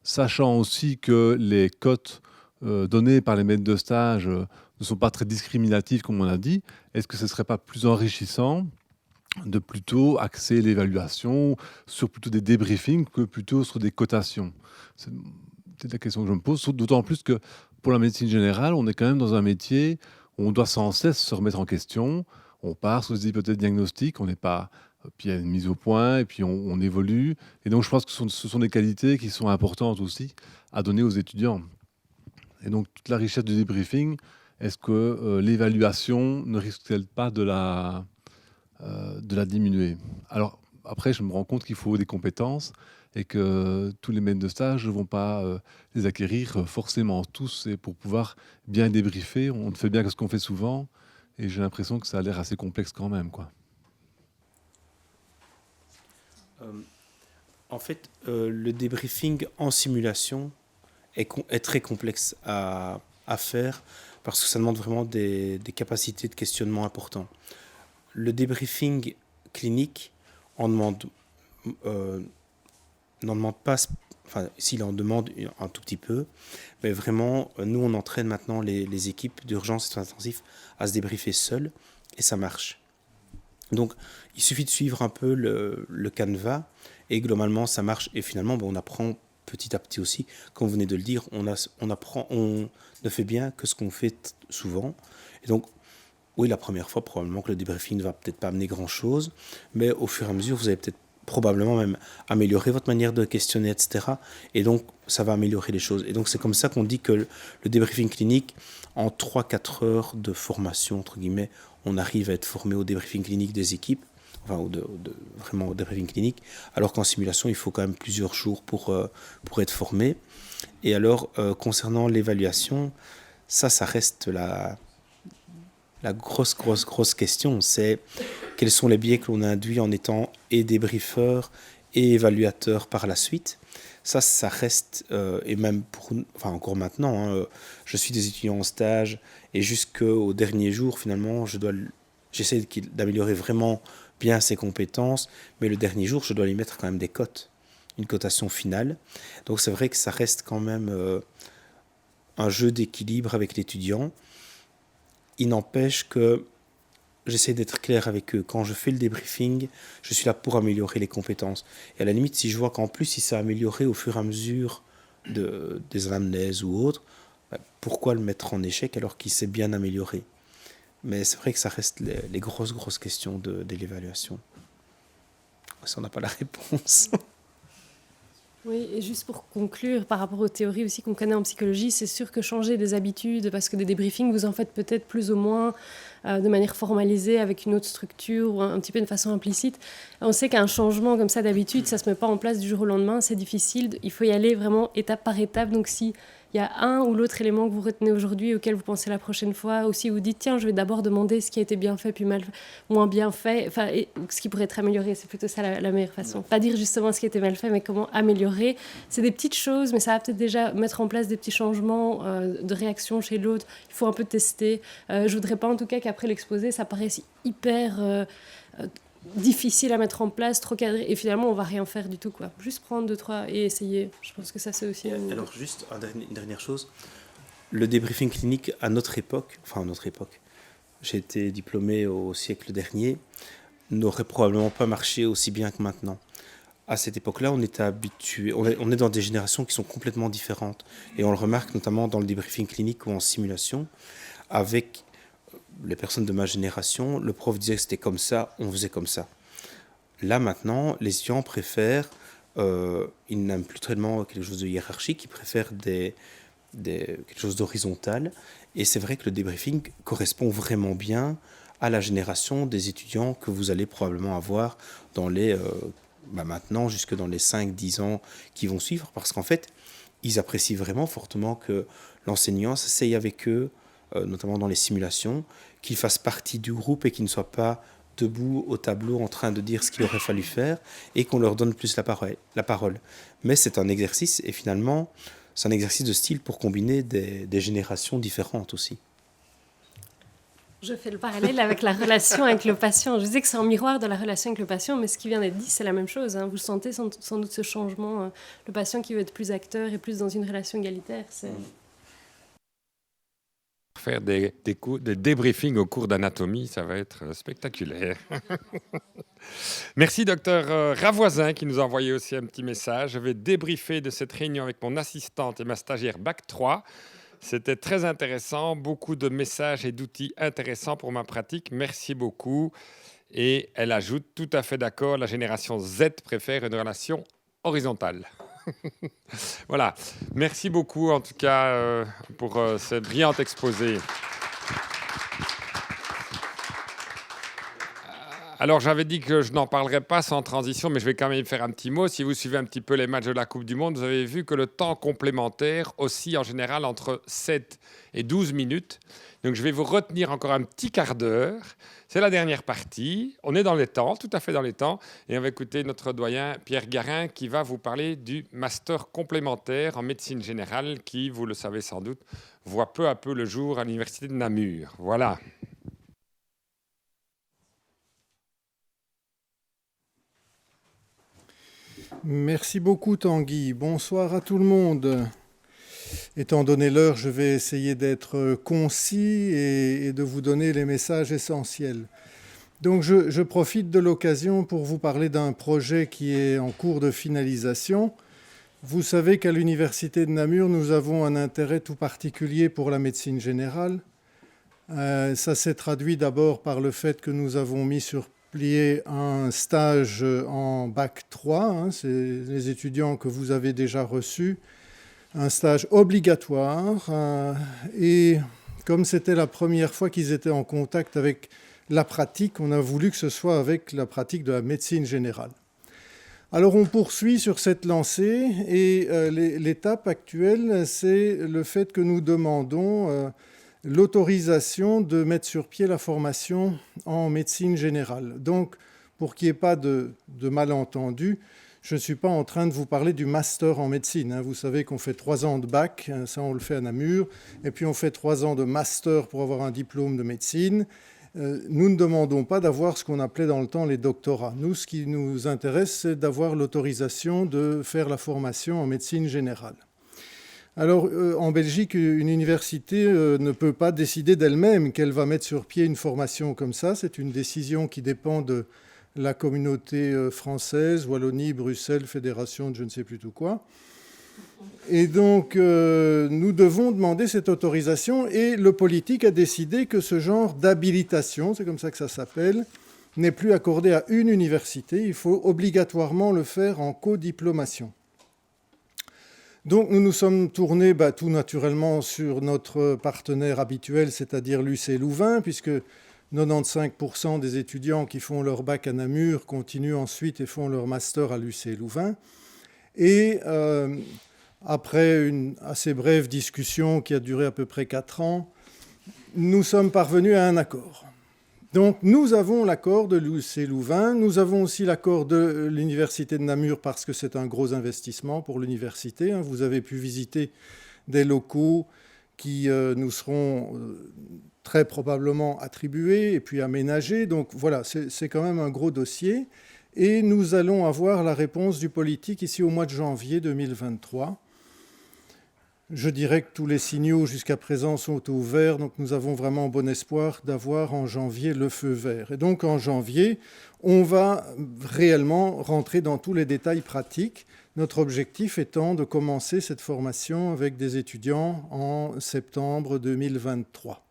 Sachant aussi que les cotes données par les maîtres de stage ne sont pas très discriminatives, comme on a dit, est-ce que ce ne serait pas plus enrichissant de plutôt axer l'évaluation sur plutôt des débriefings que plutôt sur des cotations? C'est la question que je me pose, d'autant plus que pour la médecine générale, on est quand même dans un métier où on doit sans cesse se remettre en question. On part sur des hypothèses diagnostiques, on n'est pas... Puis il y a une mise au point, et puis on évolue. Et donc je pense que ce sont des qualités qui sont importantes aussi à donner aux étudiants. Et donc toute la richesse du débriefing, est-ce que l'évaluation ne risque-t-elle pas de la diminuer? Alors après, je me rends compte qu'il faut des compétences et que tous les maîtres de stage ne vont pas les acquérir forcément tous. Et pour pouvoir bien débriefer, on ne fait bien que ce qu'on fait souvent. Et j'ai l'impression que ça a l'air assez complexe quand même, quoi. En fait, le débriefing en simulation est très complexe à faire parce que ça demande vraiment des capacités de questionnement importantes. Le débriefing clinique n'en demande pas, enfin, s'il en demande un tout petit peu, mais vraiment, nous, on entraîne maintenant les équipes d'urgence et de soins intensifs à se débriefer seules, et ça marche. Donc, il suffit de suivre un peu le canevas, et globalement, ça marche, et finalement, on apprend petit à petit aussi, comme vous venez de le dire, on ne fait bien que ce qu'on fait souvent, et donc, oui, la première fois, probablement que le débriefing ne va peut-être pas amener grand-chose, mais au fur et à mesure, vous allez peut-être probablement même améliorer votre manière de questionner, etc. Et donc, ça va améliorer les choses. Et donc, c'est comme ça qu'on dit que le débriefing clinique, en 3-4 heures de formation, entre guillemets, on arrive à être formé au débriefing clinique des équipes, enfin, vraiment au débriefing clinique, alors qu'en simulation, il faut quand même plusieurs jours pour être formé. Et alors, concernant l'évaluation, ça reste la grosse question, c'est quels sont les biais que l'on induit en étant et débriefeur et évaluateur par la suite. Ça reste, et même encore maintenant, hein, je suis des étudiants en stage et jusqu'au dernier jour, finalement, j'essaie d'améliorer vraiment bien ses compétences, mais le dernier jour, je dois lui mettre quand même des cotes, une cotation finale. Donc c'est vrai que ça reste quand même un jeu d'équilibre avec l'étudiant. Il n'empêche que j'essaie d'être clair avec eux. Quand je fais le débriefing, je suis là pour améliorer les compétences. Et à la limite, si je vois qu'en plus, il s'est amélioré au fur et à mesure des anamnèses ou autres, pourquoi le mettre en échec alors qu'il s'est bien amélioré? Mais c'est vrai que ça reste les grosses questions de l'évaluation. Ça, on n'a pas la réponse. Oui, et juste pour conclure, par rapport aux théories aussi qu'on connaît en psychologie, c'est sûr que changer des habitudes, parce que des débriefings, vous en faites peut-être plus ou moins de manière formalisée, avec une autre structure, ou un petit peu de façon implicite. On sait qu'un changement comme ça d'habitude, ça ne se met pas en place du jour au lendemain, c'est difficile, il faut y aller vraiment étape par étape. Donc si il y a un ou l'autre élément que vous retenez aujourd'hui, auquel vous pensez la prochaine fois, ou si vous dites, tiens, je vais d'abord demander ce qui a été bien fait, puis moins bien fait, enfin, ce qui pourrait être amélioré, c'est plutôt ça la meilleure façon. Pas dire justement ce qui a été mal fait, mais comment améliorer. C'est des petites choses, mais ça va peut-être déjà mettre en place des petits changements de réaction chez l'autre. Il faut un peu tester. Je voudrais pas en tout cas qu'après l'exposé, ça paraisse hyper difficile à mettre en place, trop cadré, et finalement on va rien faire du tout, quoi. Juste prendre 2-3 et essayer. Je pense que ça c'est aussi alors juste une dernière chose, le débriefing clinique à notre époque, j'ai été diplômé au siècle dernier, n'aurait probablement pas marché aussi bien que maintenant. À cette époque-là, on était habitué, on est dans des générations qui sont complètement différentes, et on le remarque notamment dans le débriefing clinique ou en simulation. Avec les personnes de ma génération, le prof disait que c'était comme ça, on faisait comme ça. Là, maintenant, les étudiants préfèrent, ils n'aiment plus tellement quelque chose de hiérarchique, ils préfèrent quelque chose d'horizontal. Et c'est vrai que le débriefing correspond vraiment bien à la génération des étudiants que vous allez probablement avoir dans maintenant, jusque dans les 5-10 ans qui vont suivre, parce qu'en fait, ils apprécient vraiment fortement que l'enseignant s'asseye avec eux, notamment dans les simulations, qu'ils fassent partie du groupe et qu'ils ne soient pas debout au tableau en train de dire ce qu'il aurait fallu faire et qu'on leur donne plus la parole. Mais c'est un exercice, et finalement, c'est un exercice de style pour combiner des générations différentes aussi. Je fais le parallèle avec la relation avec le patient. Je disais que c'est un miroir de la relation avec le patient, mais ce qui vient d'être dit, c'est la même chose, hein. Vous sentez sans doute ce changement, le patient qui veut être plus acteur et plus dans une relation égalitaire. Faire des débriefings au cours d'anatomie, ça va être spectaculaire. Merci docteur Ravoisin qui nous a envoyé aussi un petit message. Je vais débriefer de cette réunion avec mon assistante et ma stagiaire Bac 3. C'était très intéressant, beaucoup de messages et d'outils intéressants pour ma pratique. Merci beaucoup. Et elle ajoute, tout à fait d'accord, la génération Z préfère une relation horizontale. Voilà. Merci beaucoup en tout cas pour ce brillant exposé. Alors, j'avais dit que je n'en parlerais pas sans transition, mais je vais quand même faire un petit mot. Si vous suivez un petit peu les matchs de la Coupe du Monde, vous avez vu que le temps complémentaire oscille en général entre 7 et 12 minutes. Donc, je vais vous retenir encore un petit quart d'heure. C'est la dernière partie. On est dans les temps, tout à fait dans les temps. Et on va écouter notre doyen Pierre Garin qui va vous parler du master complémentaire en médecine générale qui, vous le savez sans doute, voit peu à peu le jour à l'université de Namur. Voilà. Merci beaucoup Tanguy. Bonsoir à tout le monde. Étant donné l'heure, je vais essayer d'être concis et de vous donner les messages essentiels. Donc je profite de l'occasion pour vous parler d'un projet qui est en cours de finalisation. Vous savez qu'à l'Université de Namur, nous avons un intérêt tout particulier pour la médecine générale. Ça s'est traduit d'abord par le fait que nous avons mis sur multiplier un stage en bac 3, hein, c'est les étudiants que vous avez déjà reçus, un stage obligatoire. Et comme c'était la première fois qu'ils étaient en contact avec la pratique, on a voulu que ce soit avec la pratique de la médecine générale. Alors on poursuit sur cette lancée et l'étape actuelle, c'est le fait que nous demandons l'autorisation de mettre sur pied la formation en médecine générale. Donc, pour qu'il n'y ait pas de malentendu, je ne suis pas en train de vous parler du master en médecine. Hein. Vous savez qu'on fait 3 ans de bac, ça on le fait à Namur, et puis on fait 3 ans de master pour avoir un diplôme de médecine. Nous ne demandons pas d'avoir ce qu'on appelait dans le temps les doctorats. Nous, ce qui nous intéresse, c'est d'avoir l'autorisation de faire la formation en médecine générale. Alors, en Belgique, une université ne peut pas décider d'elle-même qu'elle va mettre sur pied une formation comme ça. C'est une décision qui dépend de la communauté française, Wallonie, Bruxelles, Fédération de je ne sais plus tout quoi. Et donc, nous devons demander cette autorisation et le politique a décidé que ce genre d'habilitation, c'est comme ça que ça s'appelle, n'est plus accordé à une université. Il faut obligatoirement le faire en codiplomation. Donc, nous nous sommes tournés tout naturellement sur notre partenaire habituel, c'est-à-dire l'UC Louvain, puisque 95% des étudiants qui font leur bac à Namur continuent ensuite et font leur master à l'UC Louvain. Et après une assez brève discussion qui a duré à peu près 4 ans, nous sommes parvenus à un accord. Donc nous avons l'accord de l'UC Louvain, nous avons aussi l'accord de l'Université de Namur parce que c'est un gros investissement pour l'université. Vous avez pu visiter des locaux qui nous seront très probablement attribués et puis aménagés. Donc voilà, c'est quand même un gros dossier. Et nous allons avoir la réponse du politique ici au mois de janvier 2023. Je dirais que tous les signaux jusqu'à présent sont au vert, donc nous avons vraiment bon espoir d'avoir en janvier le feu vert. Et donc en janvier, on va réellement rentrer dans tous les détails pratiques, notre objectif étant de commencer cette formation avec des étudiants en septembre 2023.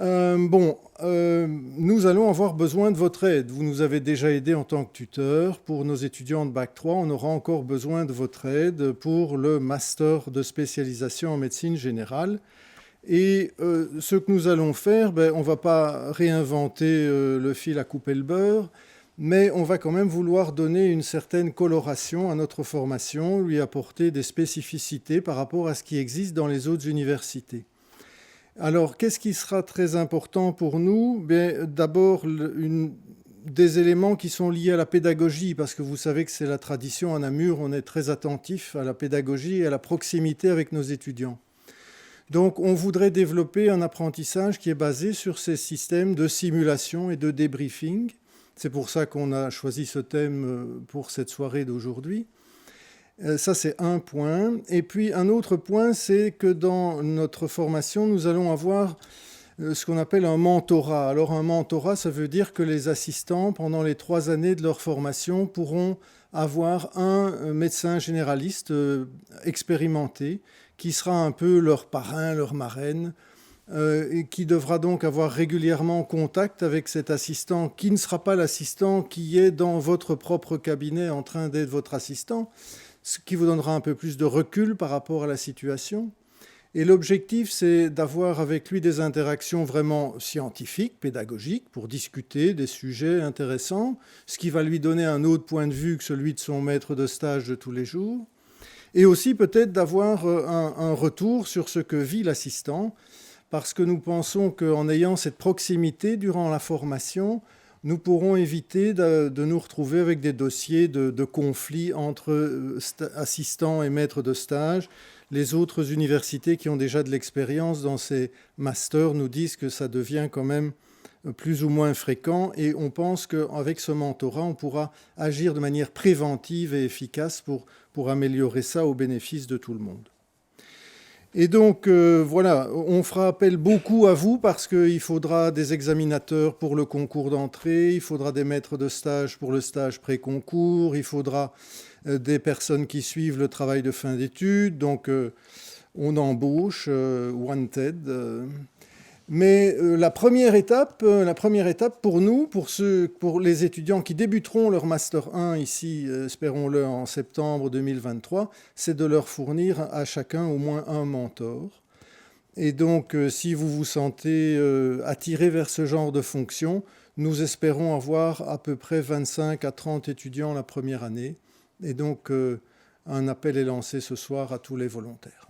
Nous allons avoir besoin de votre aide. Vous nous avez déjà aidé en tant que tuteur. Pour nos étudiants de Bac 3, on aura encore besoin de votre aide pour le master de spécialisation en médecine générale. Et ce que nous allons faire, on ne va pas réinventer le fil à couper le beurre, mais on va quand même vouloir donner une certaine coloration à notre formation, lui apporter des spécificités par rapport à ce qui existe dans les autres universités. Alors, qu'est-ce qui sera très important pour nous ? D'abord, des éléments qui sont liés à la pédagogie, parce que vous savez que c'est la tradition à Namur, on est très attentif à la pédagogie et à la proximité avec nos étudiants. Donc, on voudrait développer un apprentissage qui est basé sur ces systèmes de simulation et de débriefing. C'est pour ça qu'on a choisi ce thème pour cette soirée d'aujourd'hui. Ça, c'est un point. Et puis, un autre point, c'est que dans notre formation, nous allons avoir ce qu'on appelle un mentorat. Alors, un mentorat, ça veut dire que les assistants, pendant les 3 années de leur formation, pourront avoir un médecin généraliste expérimenté qui sera un peu leur parrain, leur marraine, et qui devra donc avoir régulièrement contact avec cet assistant qui ne sera pas l'assistant qui est dans votre propre cabinet en train d'être votre assistant, ce qui vous donnera un peu plus de recul par rapport à la situation. Et l'objectif, c'est d'avoir avec lui des interactions vraiment scientifiques, pédagogiques, pour discuter des sujets intéressants, ce qui va lui donner un autre point de vue que celui de son maître de stage de tous les jours. Et aussi peut-être d'avoir un retour sur ce que vit l'assistant, parce que nous pensons qu'en ayant cette proximité durant la formation, nous pourrons éviter de nous retrouver avec des dossiers de conflits entre assistants et maîtres de stage. Les autres universités qui ont déjà de l'expérience dans ces masters nous disent que ça devient quand même plus ou moins fréquent et on pense qu'avec ce mentorat, on pourra agir de manière préventive et efficace pour améliorer ça au bénéfice de tout le monde. Et donc, voilà, on fera appel beaucoup à vous parce qu'il faudra des examinateurs pour le concours d'entrée, il faudra des maîtres de stage pour le stage pré-concours, il faudra des personnes qui suivent le travail de fin d'études. Donc, on embauche, wanted. Mais la première étape pour nous, pour les étudiants qui débuteront leur Master 1 ici, espérons-le en septembre 2023, c'est de leur fournir à chacun au moins un mentor. Et donc, si vous vous sentez attiré vers ce genre de fonction, nous espérons avoir à peu près 25 à 30 étudiants la première année. Et donc, un appel est lancé ce soir à tous les volontaires.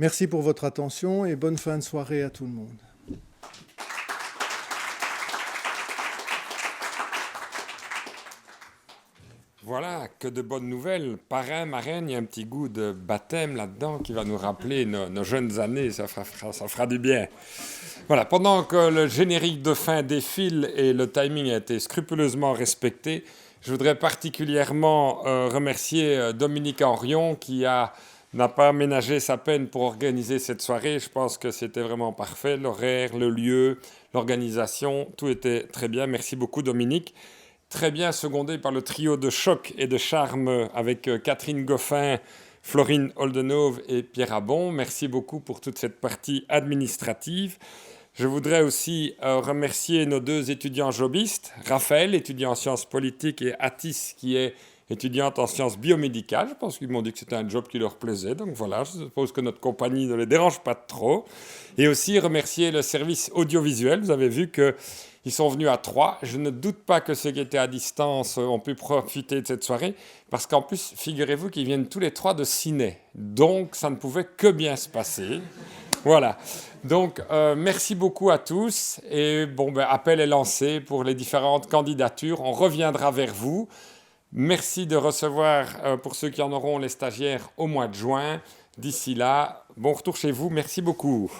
Merci pour votre attention et bonne fin de soirée à tout le monde. Voilà, que de bonnes nouvelles. Parrain, marraine, il y a un petit goût de baptême là-dedans qui va nous rappeler nos jeunes années, ça fera du bien. Voilà, pendant que le générique de fin défile et le timing a été scrupuleusement respecté, je voudrais particulièrement remercier Dominique Henrion qui n'a pas ménagé sa peine pour organiser cette soirée. Je pense que c'était vraiment parfait. L'horaire, le lieu, l'organisation, tout était très bien. Merci beaucoup, Dominique. Très bien secondé par le trio de choc et de charme avec Catherine Goffin, Florine Oldenhove et Pierre Abon. Merci beaucoup pour toute cette partie administrative. Je voudrais aussi remercier nos deux étudiants jobistes, Raphaël, étudiant en sciences politiques, et Atis, qui est étudiante en sciences biomédicales. Je pense qu'ils m'ont dit que c'était un job qui leur plaisait. Donc voilà, je suppose que notre compagnie ne les dérange pas trop. Et aussi remercier le service audiovisuel. Vous avez vu qu'ils sont venus à 3. Je ne doute pas que ceux qui étaient à distance ont pu profiter de cette soirée. Parce qu'en plus, figurez-vous qu'ils viennent tous les 3 de Ciné. Donc ça ne pouvait que bien se passer. Voilà. Donc, merci beaucoup à tous. Et appel est lancé pour les différentes candidatures. On reviendra vers vous. Merci de recevoir, pour ceux qui en auront, les stagiaires au mois de juin. D'ici là, bon retour chez vous. Merci beaucoup.